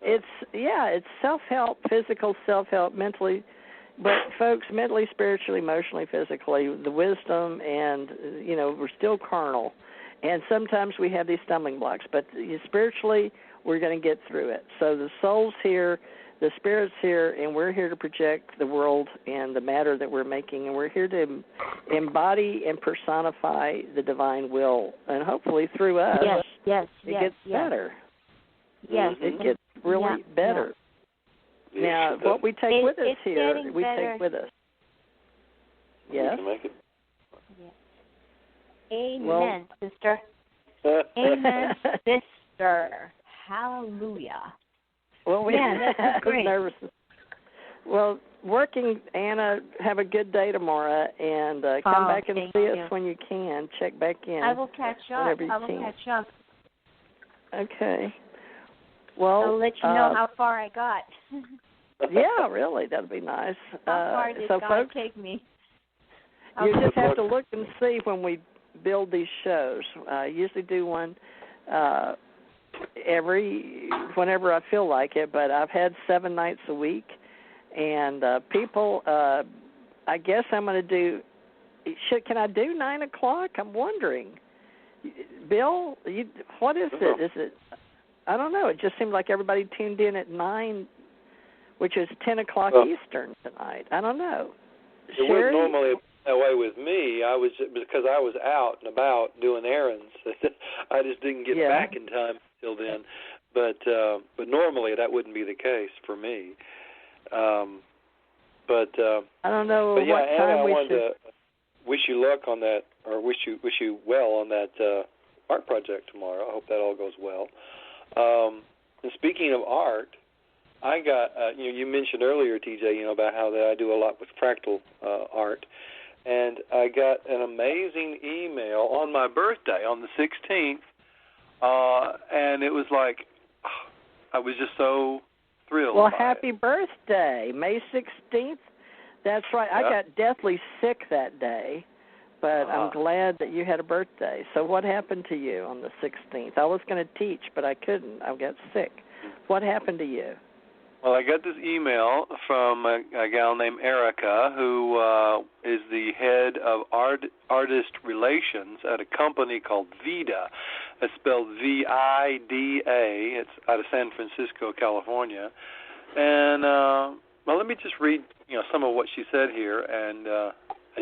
It's self-help, physical self-help, mentally, but folks, mentally, spiritually, emotionally, physically, the wisdom, and we're still carnal, and sometimes we have these stumbling blocks, but spiritually, we're going to get through it. So the soul's here, the spirit's here, and we're here to project the world and the matter that we're making, and we're here to embody and personify the divine will, and hopefully through us, it gets better. Yes, it gets really better. Yeah. Now, what we take with us here, we better. take with us. Yes. Amen, sister. Amen, sister. Hallelujah. Well, that's great. Nervous. Well, working, Anna, have a good day tomorrow, and come back and see us when you can. Check back in. I will catch up. Catch up. Okay. Well, I'll let you know how far I got. Yeah, really, that'd be nice. How far did God folks, take me? You just have to look and see when we build these shows. I usually do one whenever I feel like it, but I've had 7 nights a week, and people, I guess I'm going to do. Can I do 9 o'clock? I'm wondering. Bill, what is it? Is it? I don't know. It just seemed like everybody tuned in at 9, which is 10 o'clock Eastern tonight. I don't know. It Sherry? was normally that way with me. Because I was out and about doing errands. I just didn't get back in time till then. But normally that wouldn't be the case for me. I don't know but what time I we wanted should. to wish you luck on that, or wish you well on that art project tomorrow. I hope that all goes well. And speaking of art, I got you mentioned earlier, TJ, about how that I do a lot with fractal art, and I got an amazing email on my birthday on the 16th, and it was like I was just so thrilled. Well, by happy it. birthday, May 16th. That's right. I got deathly sick that day, but I'm glad that you had a birthday. So what happened to you on the 16th? I was going to teach, but I couldn't. I got sick. What happened to you? Well, I got this email from a gal named Erica, who is the head of artist relations at a company called Vida. It's spelled V-I-D-A. It's out of San Francisco, California. And let me just read some of what she said here, and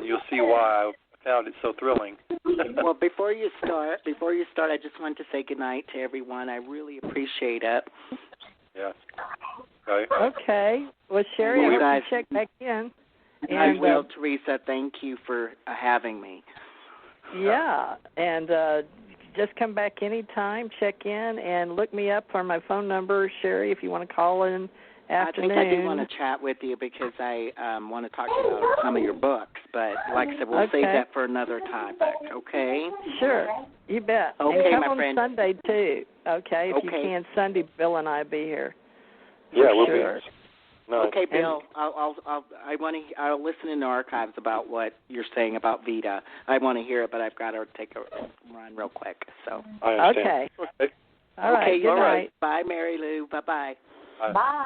you'll see why I found it so thrilling. Well, before you start, I just want to say goodnight to everyone. I really appreciate it. Yeah. Okay. Okay. Well, Sherry, I hope you check back in. And, I will, Teresa. Thank you for having me. Yeah, and just come back anytime, check in, and look me up for my phone number, Sherry, if you want to call in afternoon. I think I do want to chat with you because I want to talk about some of your books, but like I said, we'll save that for another topic, okay? Sure, you bet. Okay, and come my on friend. Sunday, too, okay? If you can, Sunday, Bill and I will be here. Yeah, we'll sure. be. Nice. Okay, Bill. I'll listen in the archives about what you're saying about Vita. I want to hear it, but I've got to take a run real quick. So. I understand. Okay. All right. Okay. Good night. Right. Bye, Mary Lou. Bye-bye. Bye.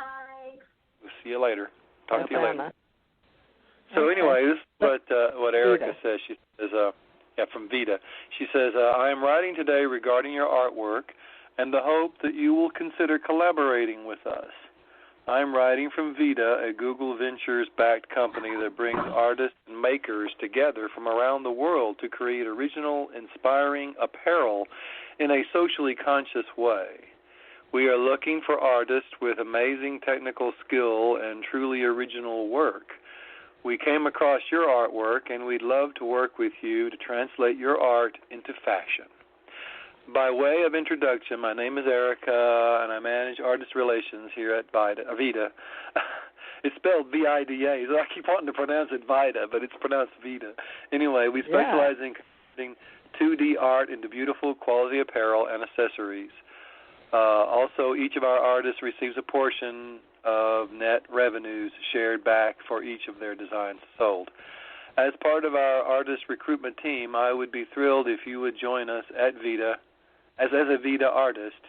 We'll see you later. Talk to you later. Bye. So anyway, this is what Erica Vita. says. She says, from Vita. She says, I am writing today regarding your artwork and the hope that you will consider collaborating with us. I am writing from Vita, a Google Ventures-backed company that brings artists and makers together from around the world to create original, inspiring apparel in a socially conscious way. We are looking for artists with amazing technical skill and truly original work. We came across your artwork, and we'd love to work with you to translate your art into fashion. By way of introduction, my name is Erica, and I manage artist relations here at Vita. It's spelled V-I-D-A, so I keep wanting to pronounce it Vita, but it's pronounced Vita. Anyway, we specialize in converting 2D art into beautiful quality apparel and accessories. Also, each of our artists receives a portion of net revenues shared back for each of their designs sold. As part of our artist recruitment team, I would be thrilled if you would join us at Vita as a Vita artist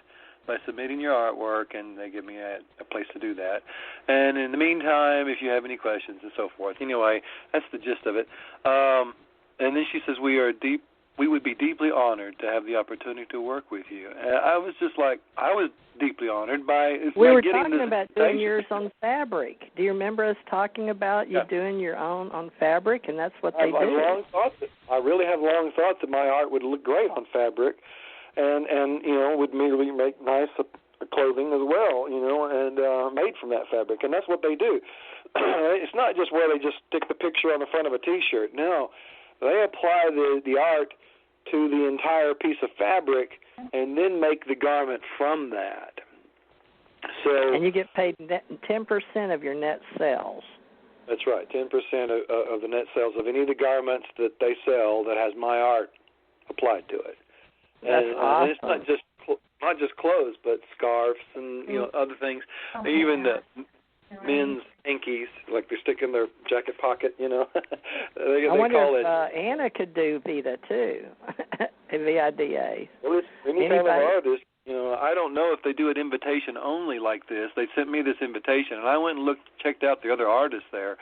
by submitting your artwork, and they give me a place to do that. And in the meantime, if you have any questions and so forth. Anyway, that's the gist of it. And then she says, we would be deeply honored to have the opportunity to work with you. And I was just like, I was deeply honored by We like were getting talking this about doing yours on fabric. Do you remember us talking about you doing your own on fabric? And that's what they do. I really have long thought that my art would look great on fabric, and would merely make nice clothing as well, and made from that fabric. And that's what they do. It's not just where they just stick the picture on the front of a T-shirt. No, they apply the art to the entire piece of fabric and then make the garment from that. So, and you get paid 10% of your net sales. That's right, 10% of the net sales of any of the garments that they sell that has my art applied to it. That's awesome. And it's not just clothes, but scarves and other things. Even the men's hankies, like they stick in their jacket pocket. They I wonder call if it. Anna could do Vita too, VIDA. Well, it's any kind of artist. I don't know if they do it invitation only like this. They sent me this invitation, and I went and checked out the other artists there.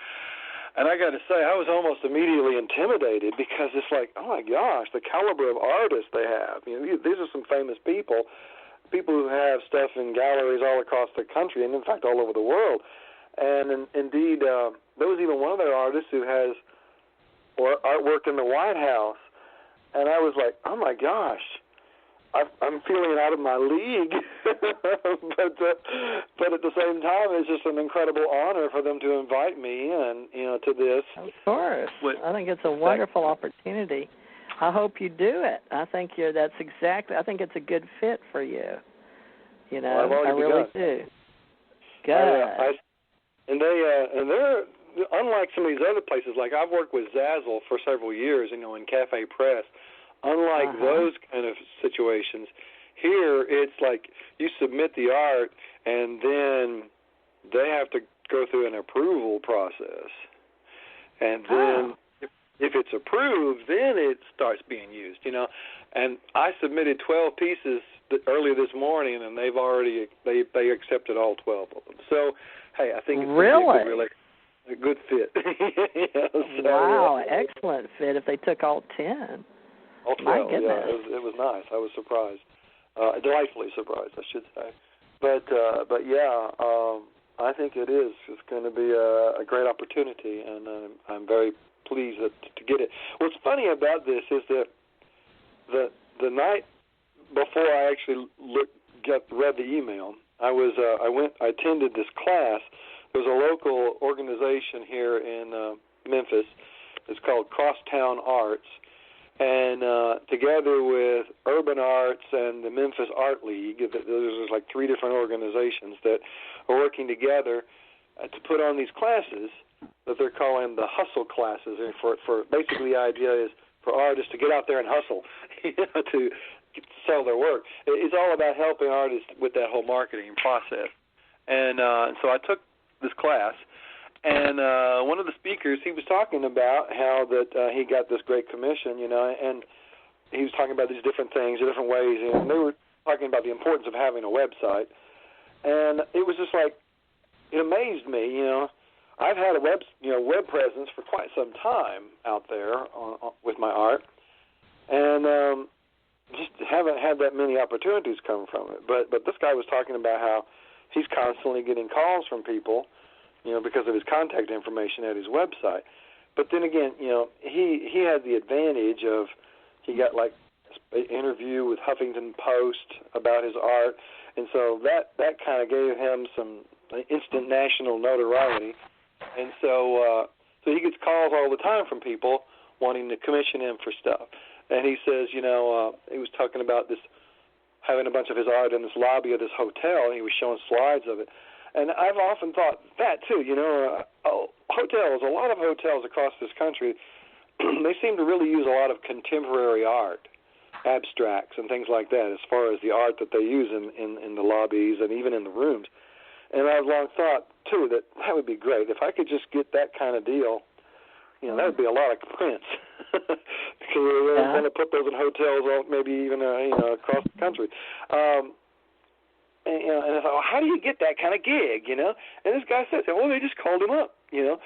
And I got to say, I was almost immediately intimidated because it's like, oh my gosh, the caliber of artists they have. These are some famous people who have stuff in galleries all across the country and, in fact, all over the world. And indeed, there was even one of their artists who has artwork in the White House. And I was like, oh my gosh, I'm feeling out of my league. but at the same time, it's just an incredible honor for them to invite me and to this. Of course. I think it's a wonderful opportunity. I hope you do it. I think I think it's a good fit for you. Well, I really do. Good. And they're unlike some of these other places. Like I've worked with Zazzle for several years, in Cafe Press. Unlike those kind of situations, here it's like you submit the art and then they have to go through an approval process. And then if it's approved, then it starts being used, And I submitted 12 pieces earlier this morning, and they accepted all 12 of them. So, hey, I think it's a good fit. Wow, excellent fit if they took all 10. All 12, my goodness. It was nice. I was surprised, delightfully surprised, I should say. But yeah, I think it is. It's going to be a great opportunity, and I'm very pleased to get it. What's funny about this is that the night before I actually read the email, I attended this class. There's a local organization here in Memphis. It's called Crosstown Arts. And together with Urban Arts and the Memphis Art League, there's like 3 different organizations that are working together to put on these classes that they're calling the hustle classes. And for basically the idea is for artists to get out there and hustle, to sell their work. It's all about helping artists with that whole marketing process. And so I took this class, and one of the speakers, he was talking about how that he got this great commission, and he was talking about these different things, the different ways, and they were talking about the importance of having a website, and it was just like, it amazed me, I've had a web presence for quite some time out there with my art, and just haven't had that many opportunities come from it. But this guy was talking about how he's constantly getting calls from people, because of his contact information at his website. But then again, he had the advantage of, he got like an interview with Huffington Post about his art, and so that kind of gave him some instant national notoriety. And so he gets calls all the time from people wanting to commission him for stuff. And he says, he was talking about this, having a bunch of his art in this lobby of this hotel, and he was showing slides of it. And I've often thought that, too, hotels, a lot of hotels across this country, they seem to really use a lot of contemporary art, abstracts and things like that, as far as the art that they use in the lobbies and even in the rooms. And I've long thought, too, that would be great. If I could just get that kind of deal, that would be a lot of prints. Because we're going to put those in hotels, maybe even across the country. And I thought, well, how do you get that kind of gig, And this guy said, well, they just called him up, And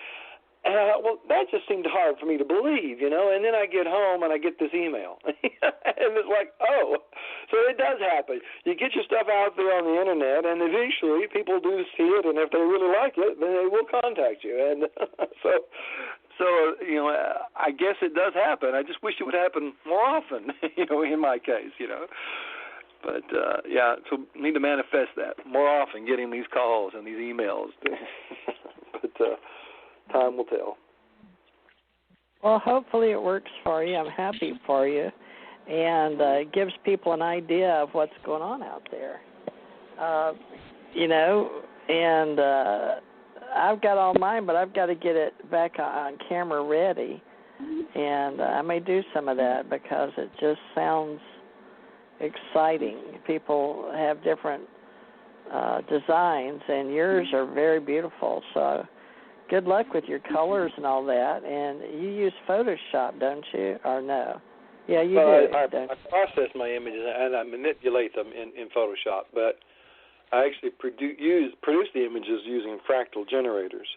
I thought, well, that just seemed hard for me to believe, And then I get home and I get this email. And it's like, oh, so it does happen. You get your stuff out there on the Internet, and eventually people do see it, and if they really like it, then they will contact you. And so I guess it does happen. I just wish it would happen more often, in my case, But, so need to manifest that more often, getting these calls and these emails. But time will tell. Well, hopefully it works for you. I'm happy for you. And it gives people an idea of what's going on out there. And I've got all mine, but I've got to get it back on camera ready. And I may do some of that because it just sounds exciting. People have different designs, and yours are very beautiful. So good luck with your colors and all that. And you use Photoshop, don't you, or no? Yeah, you do. I process my images and I manipulate them in Photoshop, but I actually produce the images using fractal generators,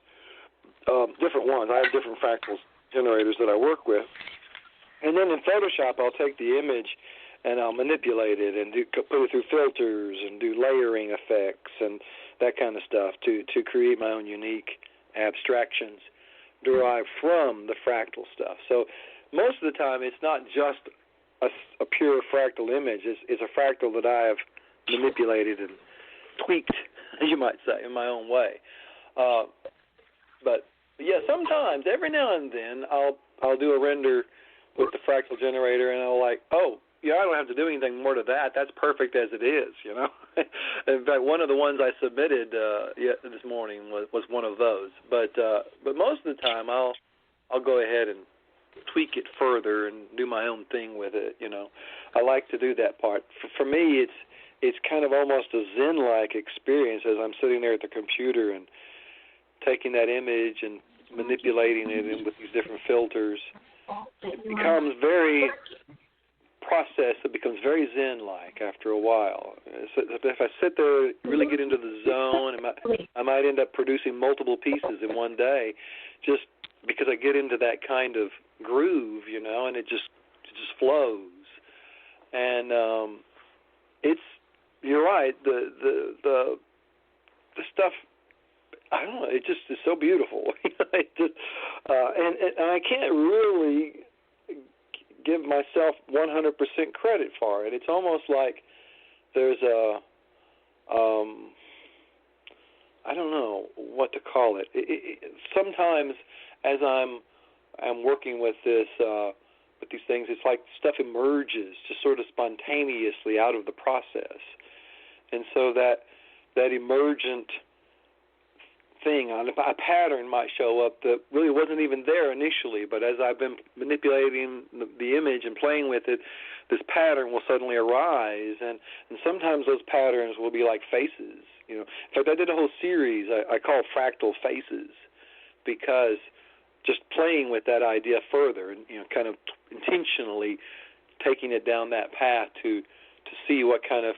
different ones. I have different fractal generators that I work with. And then in Photoshop, I'll take the image and I'll manipulate it and put it through filters and do layering effects and that kind of stuff to create my own unique abstractions derived from the fractal stuff. So most of the time, it's not just a pure fractal image. It's a fractal that I have manipulated and tweaked, you might say, in my own way. But yeah, sometimes, every now and then, I'll do a render with the fractal generator, and I'll I don't have to do anything more to that. That's perfect as it is, In fact, one of the ones I submitted this morning was one of those. But most of the time, I'll go ahead and tweak it further and do my own thing with it. I like to do that part. For me, it's kind of almost a Zen-like experience as I'm sitting there at the computer and taking that image and manipulating it with these different filters. It becomes very processed. It becomes very Zen-like after a while. So if I sit there, really get into the zone, I might end up producing multiple pieces in one day, just because I get into that kind of groove, and it just flows. And you're right. The stuff, I don't know. It just is so beautiful. And I can't really give myself 100% credit for it. It's almost like there's I don't know what to call it. Sometimes as I'm working with this with these things, it's like stuff emerges just sort of spontaneously out of the process. And so that emergent thing. A pattern might show up that really wasn't even there initially, but as I've been manipulating the image and playing with it, this pattern will suddenly arise, and sometimes those patterns will be like faces. In fact, I did a whole series I call Fractal Faces, because just playing with that idea further and kind of intentionally taking it down that path to see what kind of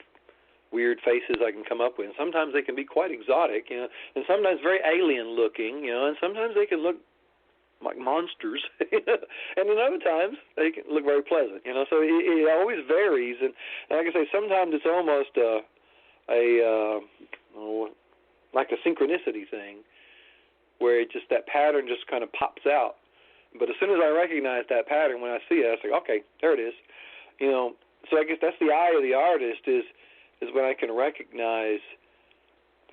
weird faces I can come up with. And sometimes they can be quite exotic, and sometimes very alien looking, and sometimes they can look like monsters, and then other times they can look very pleasant, So it always varies, and like I say, sometimes it's almost like a synchronicity thing, where that pattern just kind of pops out. But as soon as I recognize that pattern, when I see it, I say, okay, there it is. So I guess that's the eye of the artist is when I can recognize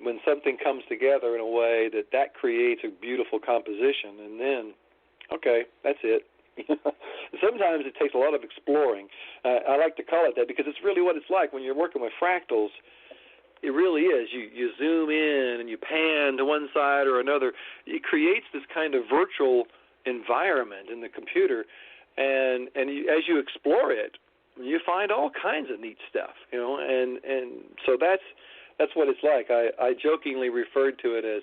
when something comes together in a way that creates a beautiful composition, and then, okay, that's it. Sometimes it takes a lot of exploring. I like to call it that because it's really what it's like when you're working with fractals. It really is. You zoom in and you pan to one side or another. It creates this kind of virtual environment in the computer, and as you explore it, you find all kinds of neat stuff, and so that's what it's like. I jokingly referred to it as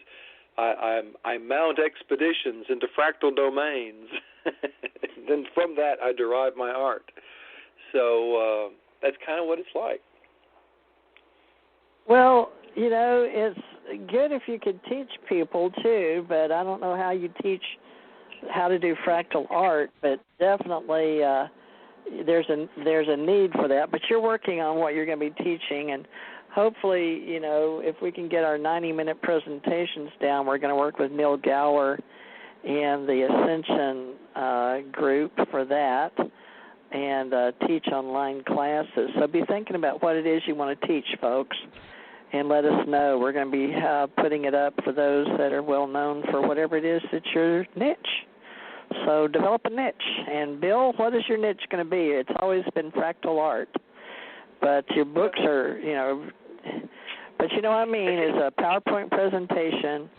I mount expeditions into fractal domains, and then from that I derive my art. So that's kind of what it's like. Well, it's good if you could teach people too, but I don't know how you teach how to do fractal art, but definitely there's a need for that. But you're working on what you're going to be teaching, and hopefully, if we can get our 90-minute presentations down, we're going to work with Neil Gower and the Ascension group for that, and teach online classes. So be thinking about what it is you want to teach, folks, and let us know. We're going to be putting it up for those that are well known for whatever it is that's your niche. So develop a niche. And Bill, what is your niche going to be? It's always been fractal art, but your books are, but what I mean is a PowerPoint presentation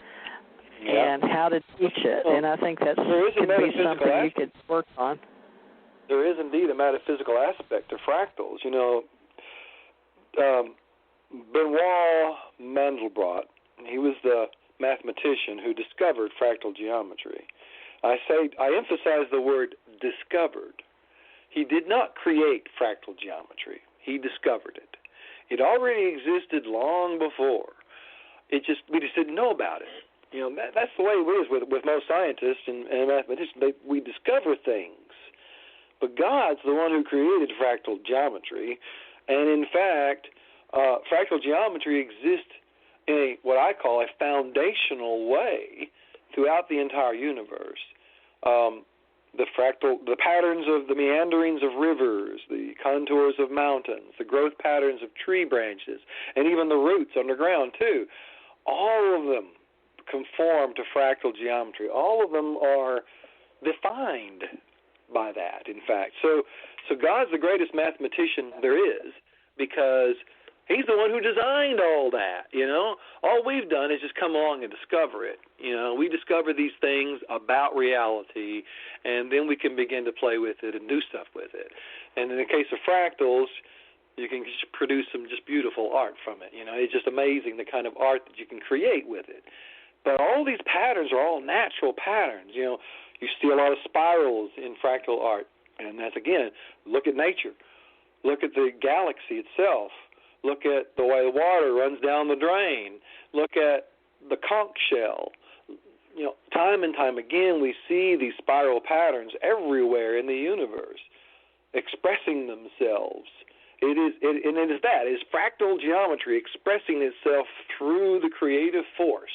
and how to teach it. And I think that could be something you could work on. There is indeed a metaphysical aspect to fractals. Benoit Mandelbrot, he was the mathematician who discovered fractal geometry. I emphasize the word discovered. He did not create fractal geometry. He discovered it. It already existed long before. We just didn't know about it. That's the way it is with most scientists and mathematicians. We discover things. But God's the one who created fractal geometry, and in fact, fractal geometry exists in what I call a foundational way throughout the entire universe. The patterns of the meanderings of rivers, the contours of mountains, the growth patterns of tree branches, and even the roots underground too. All of them conform to fractal geometry. All of them are defined by that, in fact. So God's the greatest mathematician there is because He's the one who designed all that, All we've done is just come along and discover it. We discover these things about reality, and then we can begin to play with it and do stuff with it. And in the case of fractals, you can just produce some just beautiful art from it. It's just amazing the kind of art that you can create with it. But all these patterns are all natural patterns. You see a lot of spirals in fractal art, and that's, again, look at nature. Look at the galaxy itself. Look at the way the water runs down the drain. Look at the conch shell. Time and time again, we see these spiral patterns everywhere in the universe expressing themselves. It is fractal geometry expressing itself through the creative force.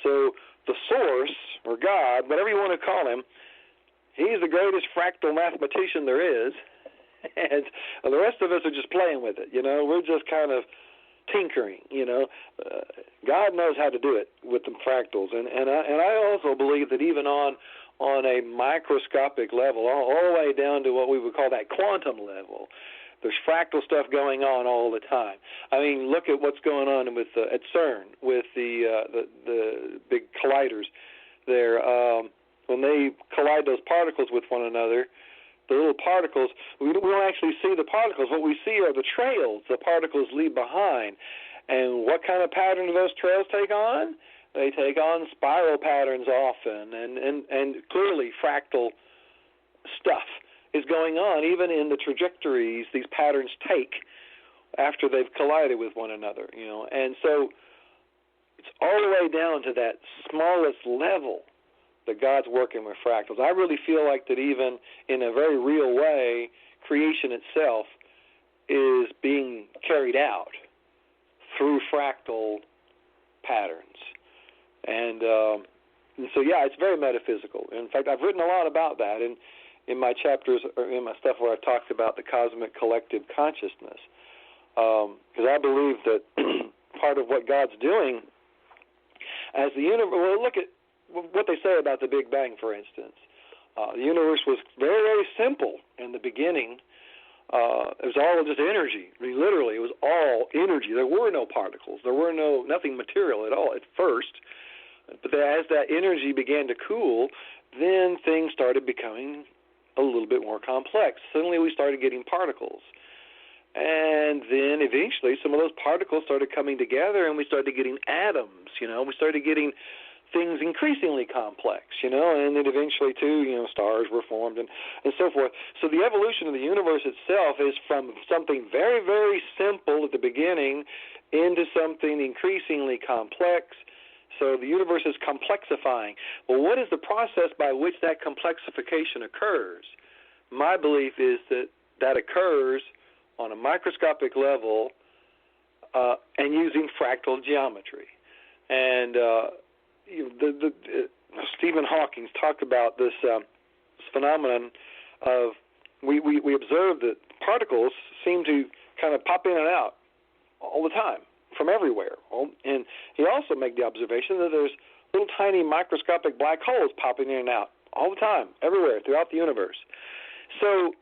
So the source, or God, whatever you want to call him, he's the greatest fractal mathematician there is. And the rest of us are just playing with it, We're just kind of tinkering, God knows how to do it with the fractals. And I also believe that even on a microscopic level, all the way down to what we would call that quantum level, There's fractal stuff going on all the time. I mean, look at what's going on with at CERN with the big colliders there. When they collide those particles with one another, the little particles, we don't actually see the particles. What we see are the trails the particles leave behind. And what kind of pattern do those trails take on? They take on spiral patterns often, and clearly fractal stuff is going on even in the trajectories these patterns take after they've collided with one another, you know. And so it's all the way down to that smallest level that God's working with fractals. I really feel like that even in a very real way, creation itself is being carried out through fractal patterns. And so, yeah, it's very metaphysical. In fact, I've written a lot about that in my chapters, or in my stuff where I've talked about the cosmic collective consciousness. Because I believe that part of what God's doing as the universe, well, look at what they say about the Big Bang, for instance. The universe was very, very simple in the beginning. It was all just energy. I mean, literally, it was all energy. There were no particles. There were nothing material at all at first. But as that energy began to cool, then things started becoming a little bit more complex. Suddenly we started getting particles. And then eventually some of those particles started coming together and we started getting atoms, you know. We started getting things increasingly complex, you know, and then eventually, too, you know, stars were formed and so forth. So the evolution of the universe itself is from something very, very simple at the beginning into something increasingly complex. So the universe is complexifying. Well, what is the process by which that complexification occurs? My belief is that that occurs on a microscopic level and using fractal geometry. And Stephen Hawking talked about this phenomenon of we observe that particles seem to kind of pop in and out all the time from everywhere. And he also made the observation that there's little tiny microscopic black holes popping in and out all the time, everywhere, throughout the universe. So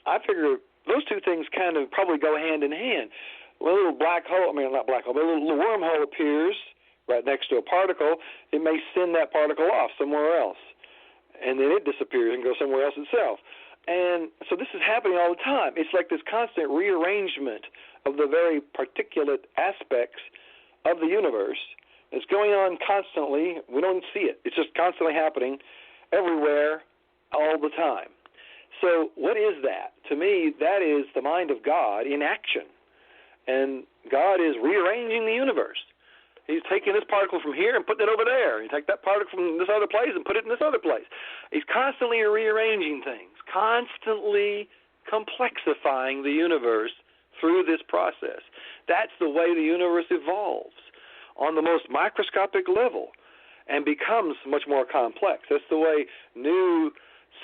I figure those two things kind of probably go hand in hand. A little black hole, not black hole, but a little wormhole appears right next to a particle. It may send that particle off somewhere else, and then it disappears and goes somewhere else itself. And so this is happening all the time. It's like this constant rearrangement of the very particulate aspects of the universe. It's going on constantly. We don't see it. It's just constantly happening everywhere all the time. So what is that? To me, that is the mind of God in action. And God is rearranging the universe. He's taking this particle from here and putting it over there. He take that particle from this other place and put it in this other place. He's constantly rearranging things, constantly complexifying the universe through this process. That's the way the universe evolves on the most microscopic level and becomes much more complex. That's the way new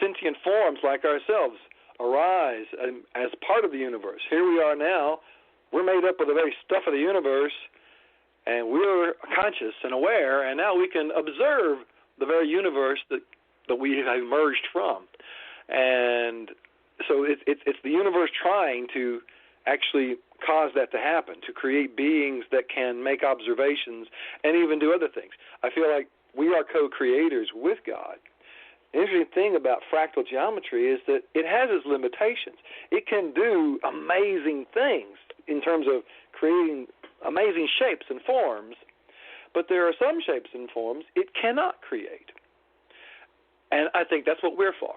sentient forms like ourselves arise as part of the universe. Here we are now. We're made up of the very stuff of the universe, and we're conscious and aware, and now we can observe the very universe that we have emerged from. And so it's the universe trying to actually cause that to happen, to create beings that can make observations and even do other things. I feel like we are co-creators with God. The interesting thing about fractal geometry is that it has its limitations. It can do amazing things in terms of creating amazing shapes and forms, but there are some shapes and forms it cannot create. And I think that's what we're for.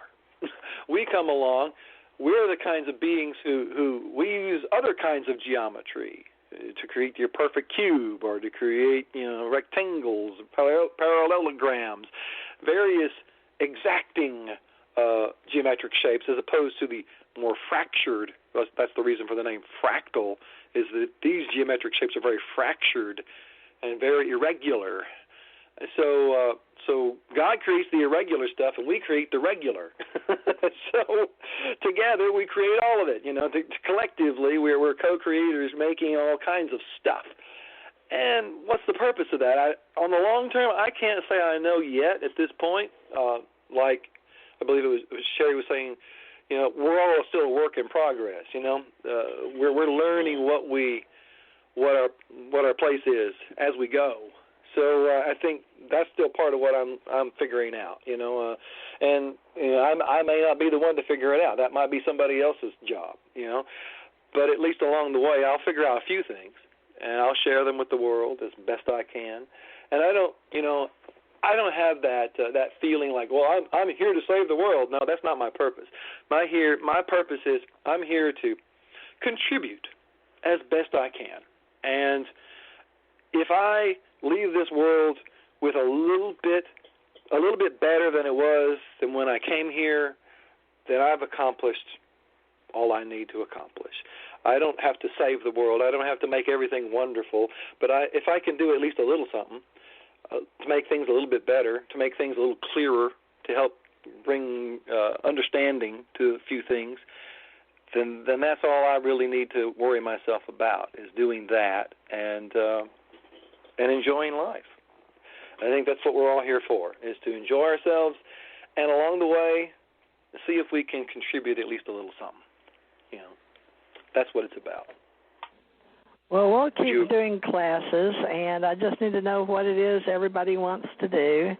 We come along, we're the kinds of beings who we use other kinds of geometry to create your perfect cube or to create, rectangles, parallelograms, various exacting geometric shapes as opposed to the more fractured. That's the reason for the name fractal, is that these geometric shapes are very fractured and very irregular. So God creates the irregular stuff, and we create the regular. So together we create all of it. Collectively we're co-creators making all kinds of stuff. And what's the purpose of that? On the long term, I can't say I know yet at this point. Like I believe it was Sherry was saying, we're all still a work in progress. We're learning what our place is as we go. So I think that's still part of what I'm figuring out. I may not be the one to figure it out. That might be somebody else's job. But at least along the way, I'll figure out a few things, and I'll share them with the world as best I can. And I don't have that feeling like, well, I'm here to save the world. No, that's not my purpose. My purpose is I'm here to contribute as best I can. And if I leave this world with a little bit better than it was than when I came here, then I've accomplished all I need to accomplish. I don't have to save the world. I don't have to make everything wonderful. But if I can do at least a little something to make things a little bit better, to make things a little clearer, to help bring understanding to a few things, then that's all I really need to worry myself about, is doing that and enjoying life. I think that's what we're all here for, is to enjoy ourselves, and along the way, see if we can contribute at least a little something. That's what it's about. Well, we'll keep doing classes, and I just need to know what it is everybody wants to do.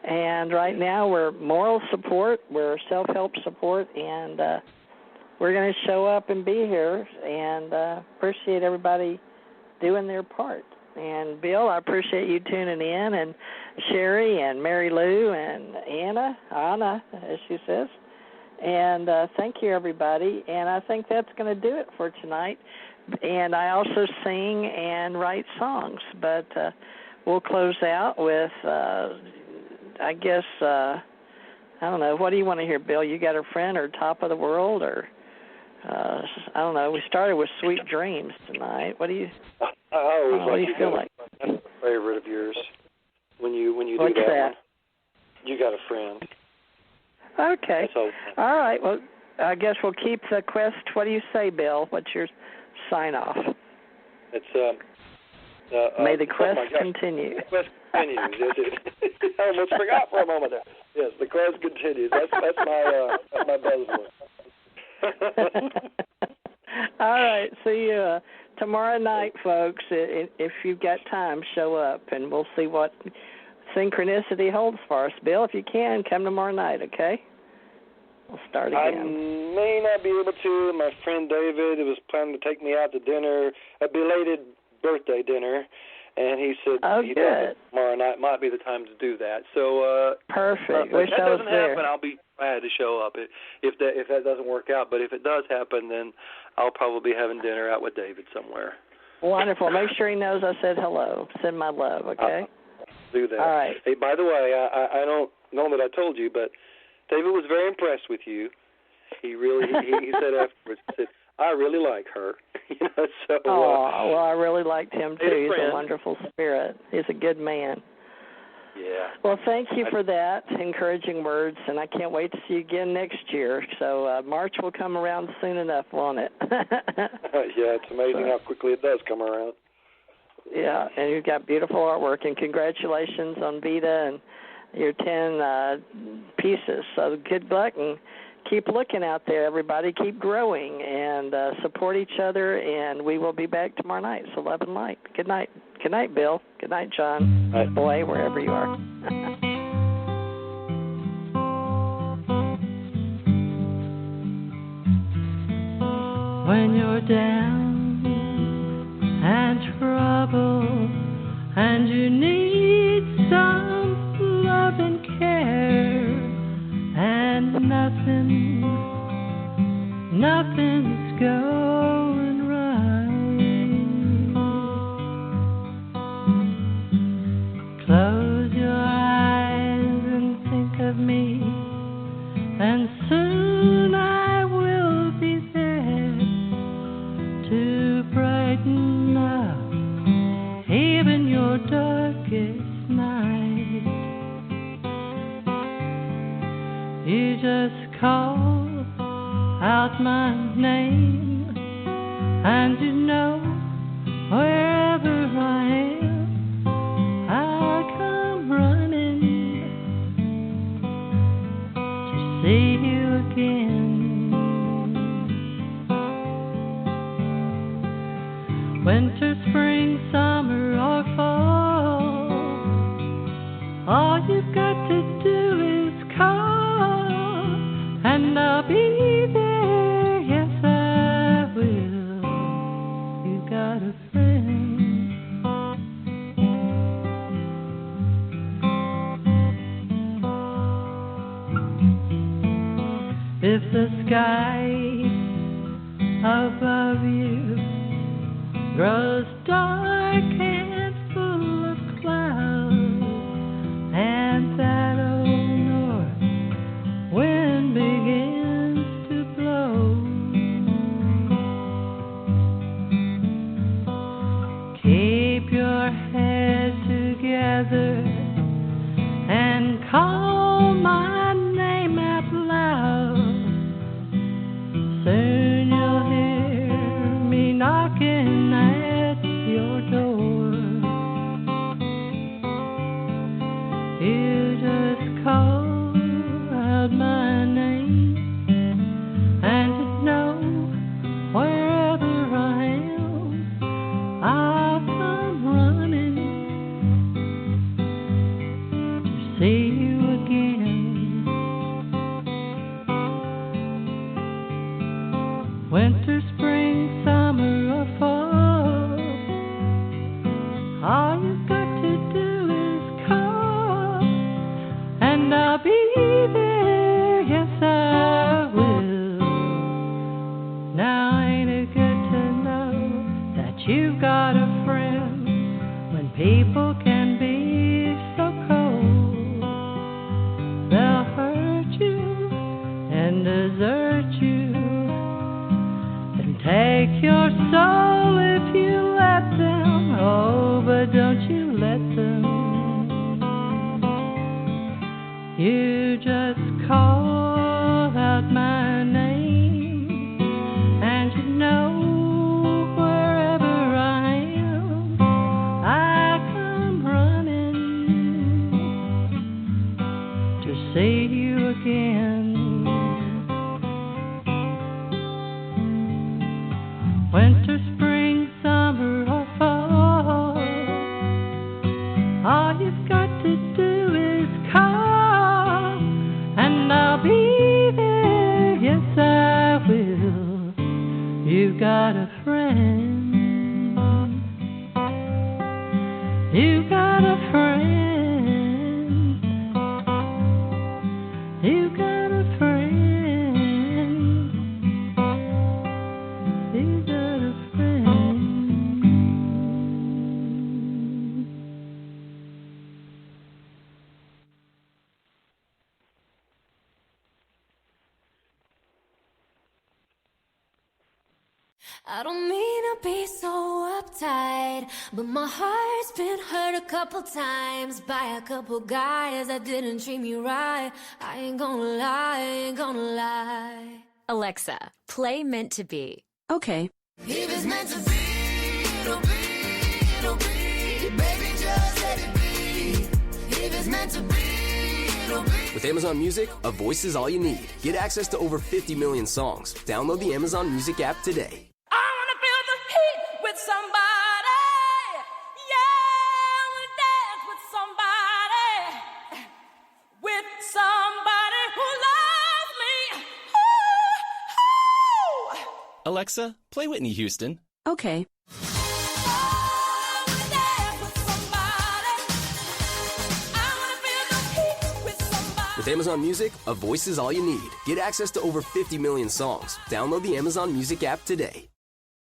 And right now we're moral support, we're self-help support, and we're going to show up and be here, and appreciate everybody doing their part. And Bill, I appreciate you tuning in, and Sherry and Mary Lou and Anna, as she says. And thank you, everybody. And I think that's going to do it for tonight. And I also sing and write songs. But we'll close out with, I guess, I don't know. What do you want to hear, Bill? You got a friend or Top of the World? Or, I don't know. We started with Sweet Dreams tonight. What do you feel like? That's a favorite of yours. When you do What's that, that? one, you got a friend. Okay. All right. Well, I guess we'll keep the quest. What do you say, Bill? What's your sign-off? It's May the quest continue. The quest continues. Yes, I almost forgot for a moment there. Yes, the quest continues. That's my buzzword. All right. See you tomorrow night, folks. If you've got time, show up, and we'll see what synchronicity holds for us. Bill, if you can, come tomorrow night, okay? We'll start again. I may not be able to. My friend David was planning to take me out to dinner, a belated birthday dinner, and he said he thought tomorrow night might be the time to do that. So perfect. If that doesn't happen, I'll be glad to show up. If that doesn't work out, but if it does happen, then I'll probably be having dinner out with David somewhere. Wonderful. Make sure he knows I said hello. Send my love, okay? Do that. All right. Hey, by the way, I don't know that I told you, but David was very impressed with you. He really he said afterwards, he said, I really like her. So. Well, I really liked him too. He's a a wonderful spirit. He's a good man. Yeah. Well, thank you for that encouraging words, and I can't wait to see you again next year. So March will come around soon enough, won't it? Yeah, it's amazing how quickly it does come around. Yeah, and you've got beautiful artwork, and congratulations on Vita and your 10 pieces. So good luck, and keep looking out there, everybody. Keep growing, and support each other, and we will be back tomorrow night. So love and light. Good night. Good night, Bill. Good night, John. Night. Boy, wherever you are. When you're down and troubled, and you need some love and care, and nothing's going right. Close your eyes and think of me, and soon I will be there to brighten up even your darkest night. You just call out my name, and you know wherever I am, I'll come running to see you again. and I'll be there, yes I will. You got a friend. If the sky above you grows dark and full of clouds, and that old north wind begins to blow, keep your head together and call my name out loud. Soon you'll hear me knocking at your door. You just call out my name, and you know wherever I am, I'll come running to see you again. Winter, spring, summer, or fall, all you've got to do is call, and I'll be there, yes I will. Now ain't it good to know that you've got a friend when people can be so cold? They'll hurt you and desert you, take your soul if you let them, oh, but don't you let them. You just call out my name, and you know wherever I am, I come running to see you again. Winter, spring, summer, or fall, all you've got to do is call, and I'll be there, yes I will. You've got a friend. You've got a friend. You've got a friend. You've got a friend. I don't mean to be so uptight, but my heart's been hurt a couple times by a couple guys that didn't treat me right. I ain't gonna lie, ain't gonna lie. Alexa, play Meant to Be. Okay. If it's meant to be, it'll be, it'll be. Baby, just let it be. If it's meant to be, it'll be. With Amazon Music, a voice is all you need. Get access to over 50 million songs. Download the Amazon Music app today. With somebody, yeah, I wanna dance with somebody who loves me. Ooh, ooh. Alexa, play Whitney Houston. Okay. With Amazon Music, a voice is all you need. Get access to over 50 million songs. Download the Amazon Music app today.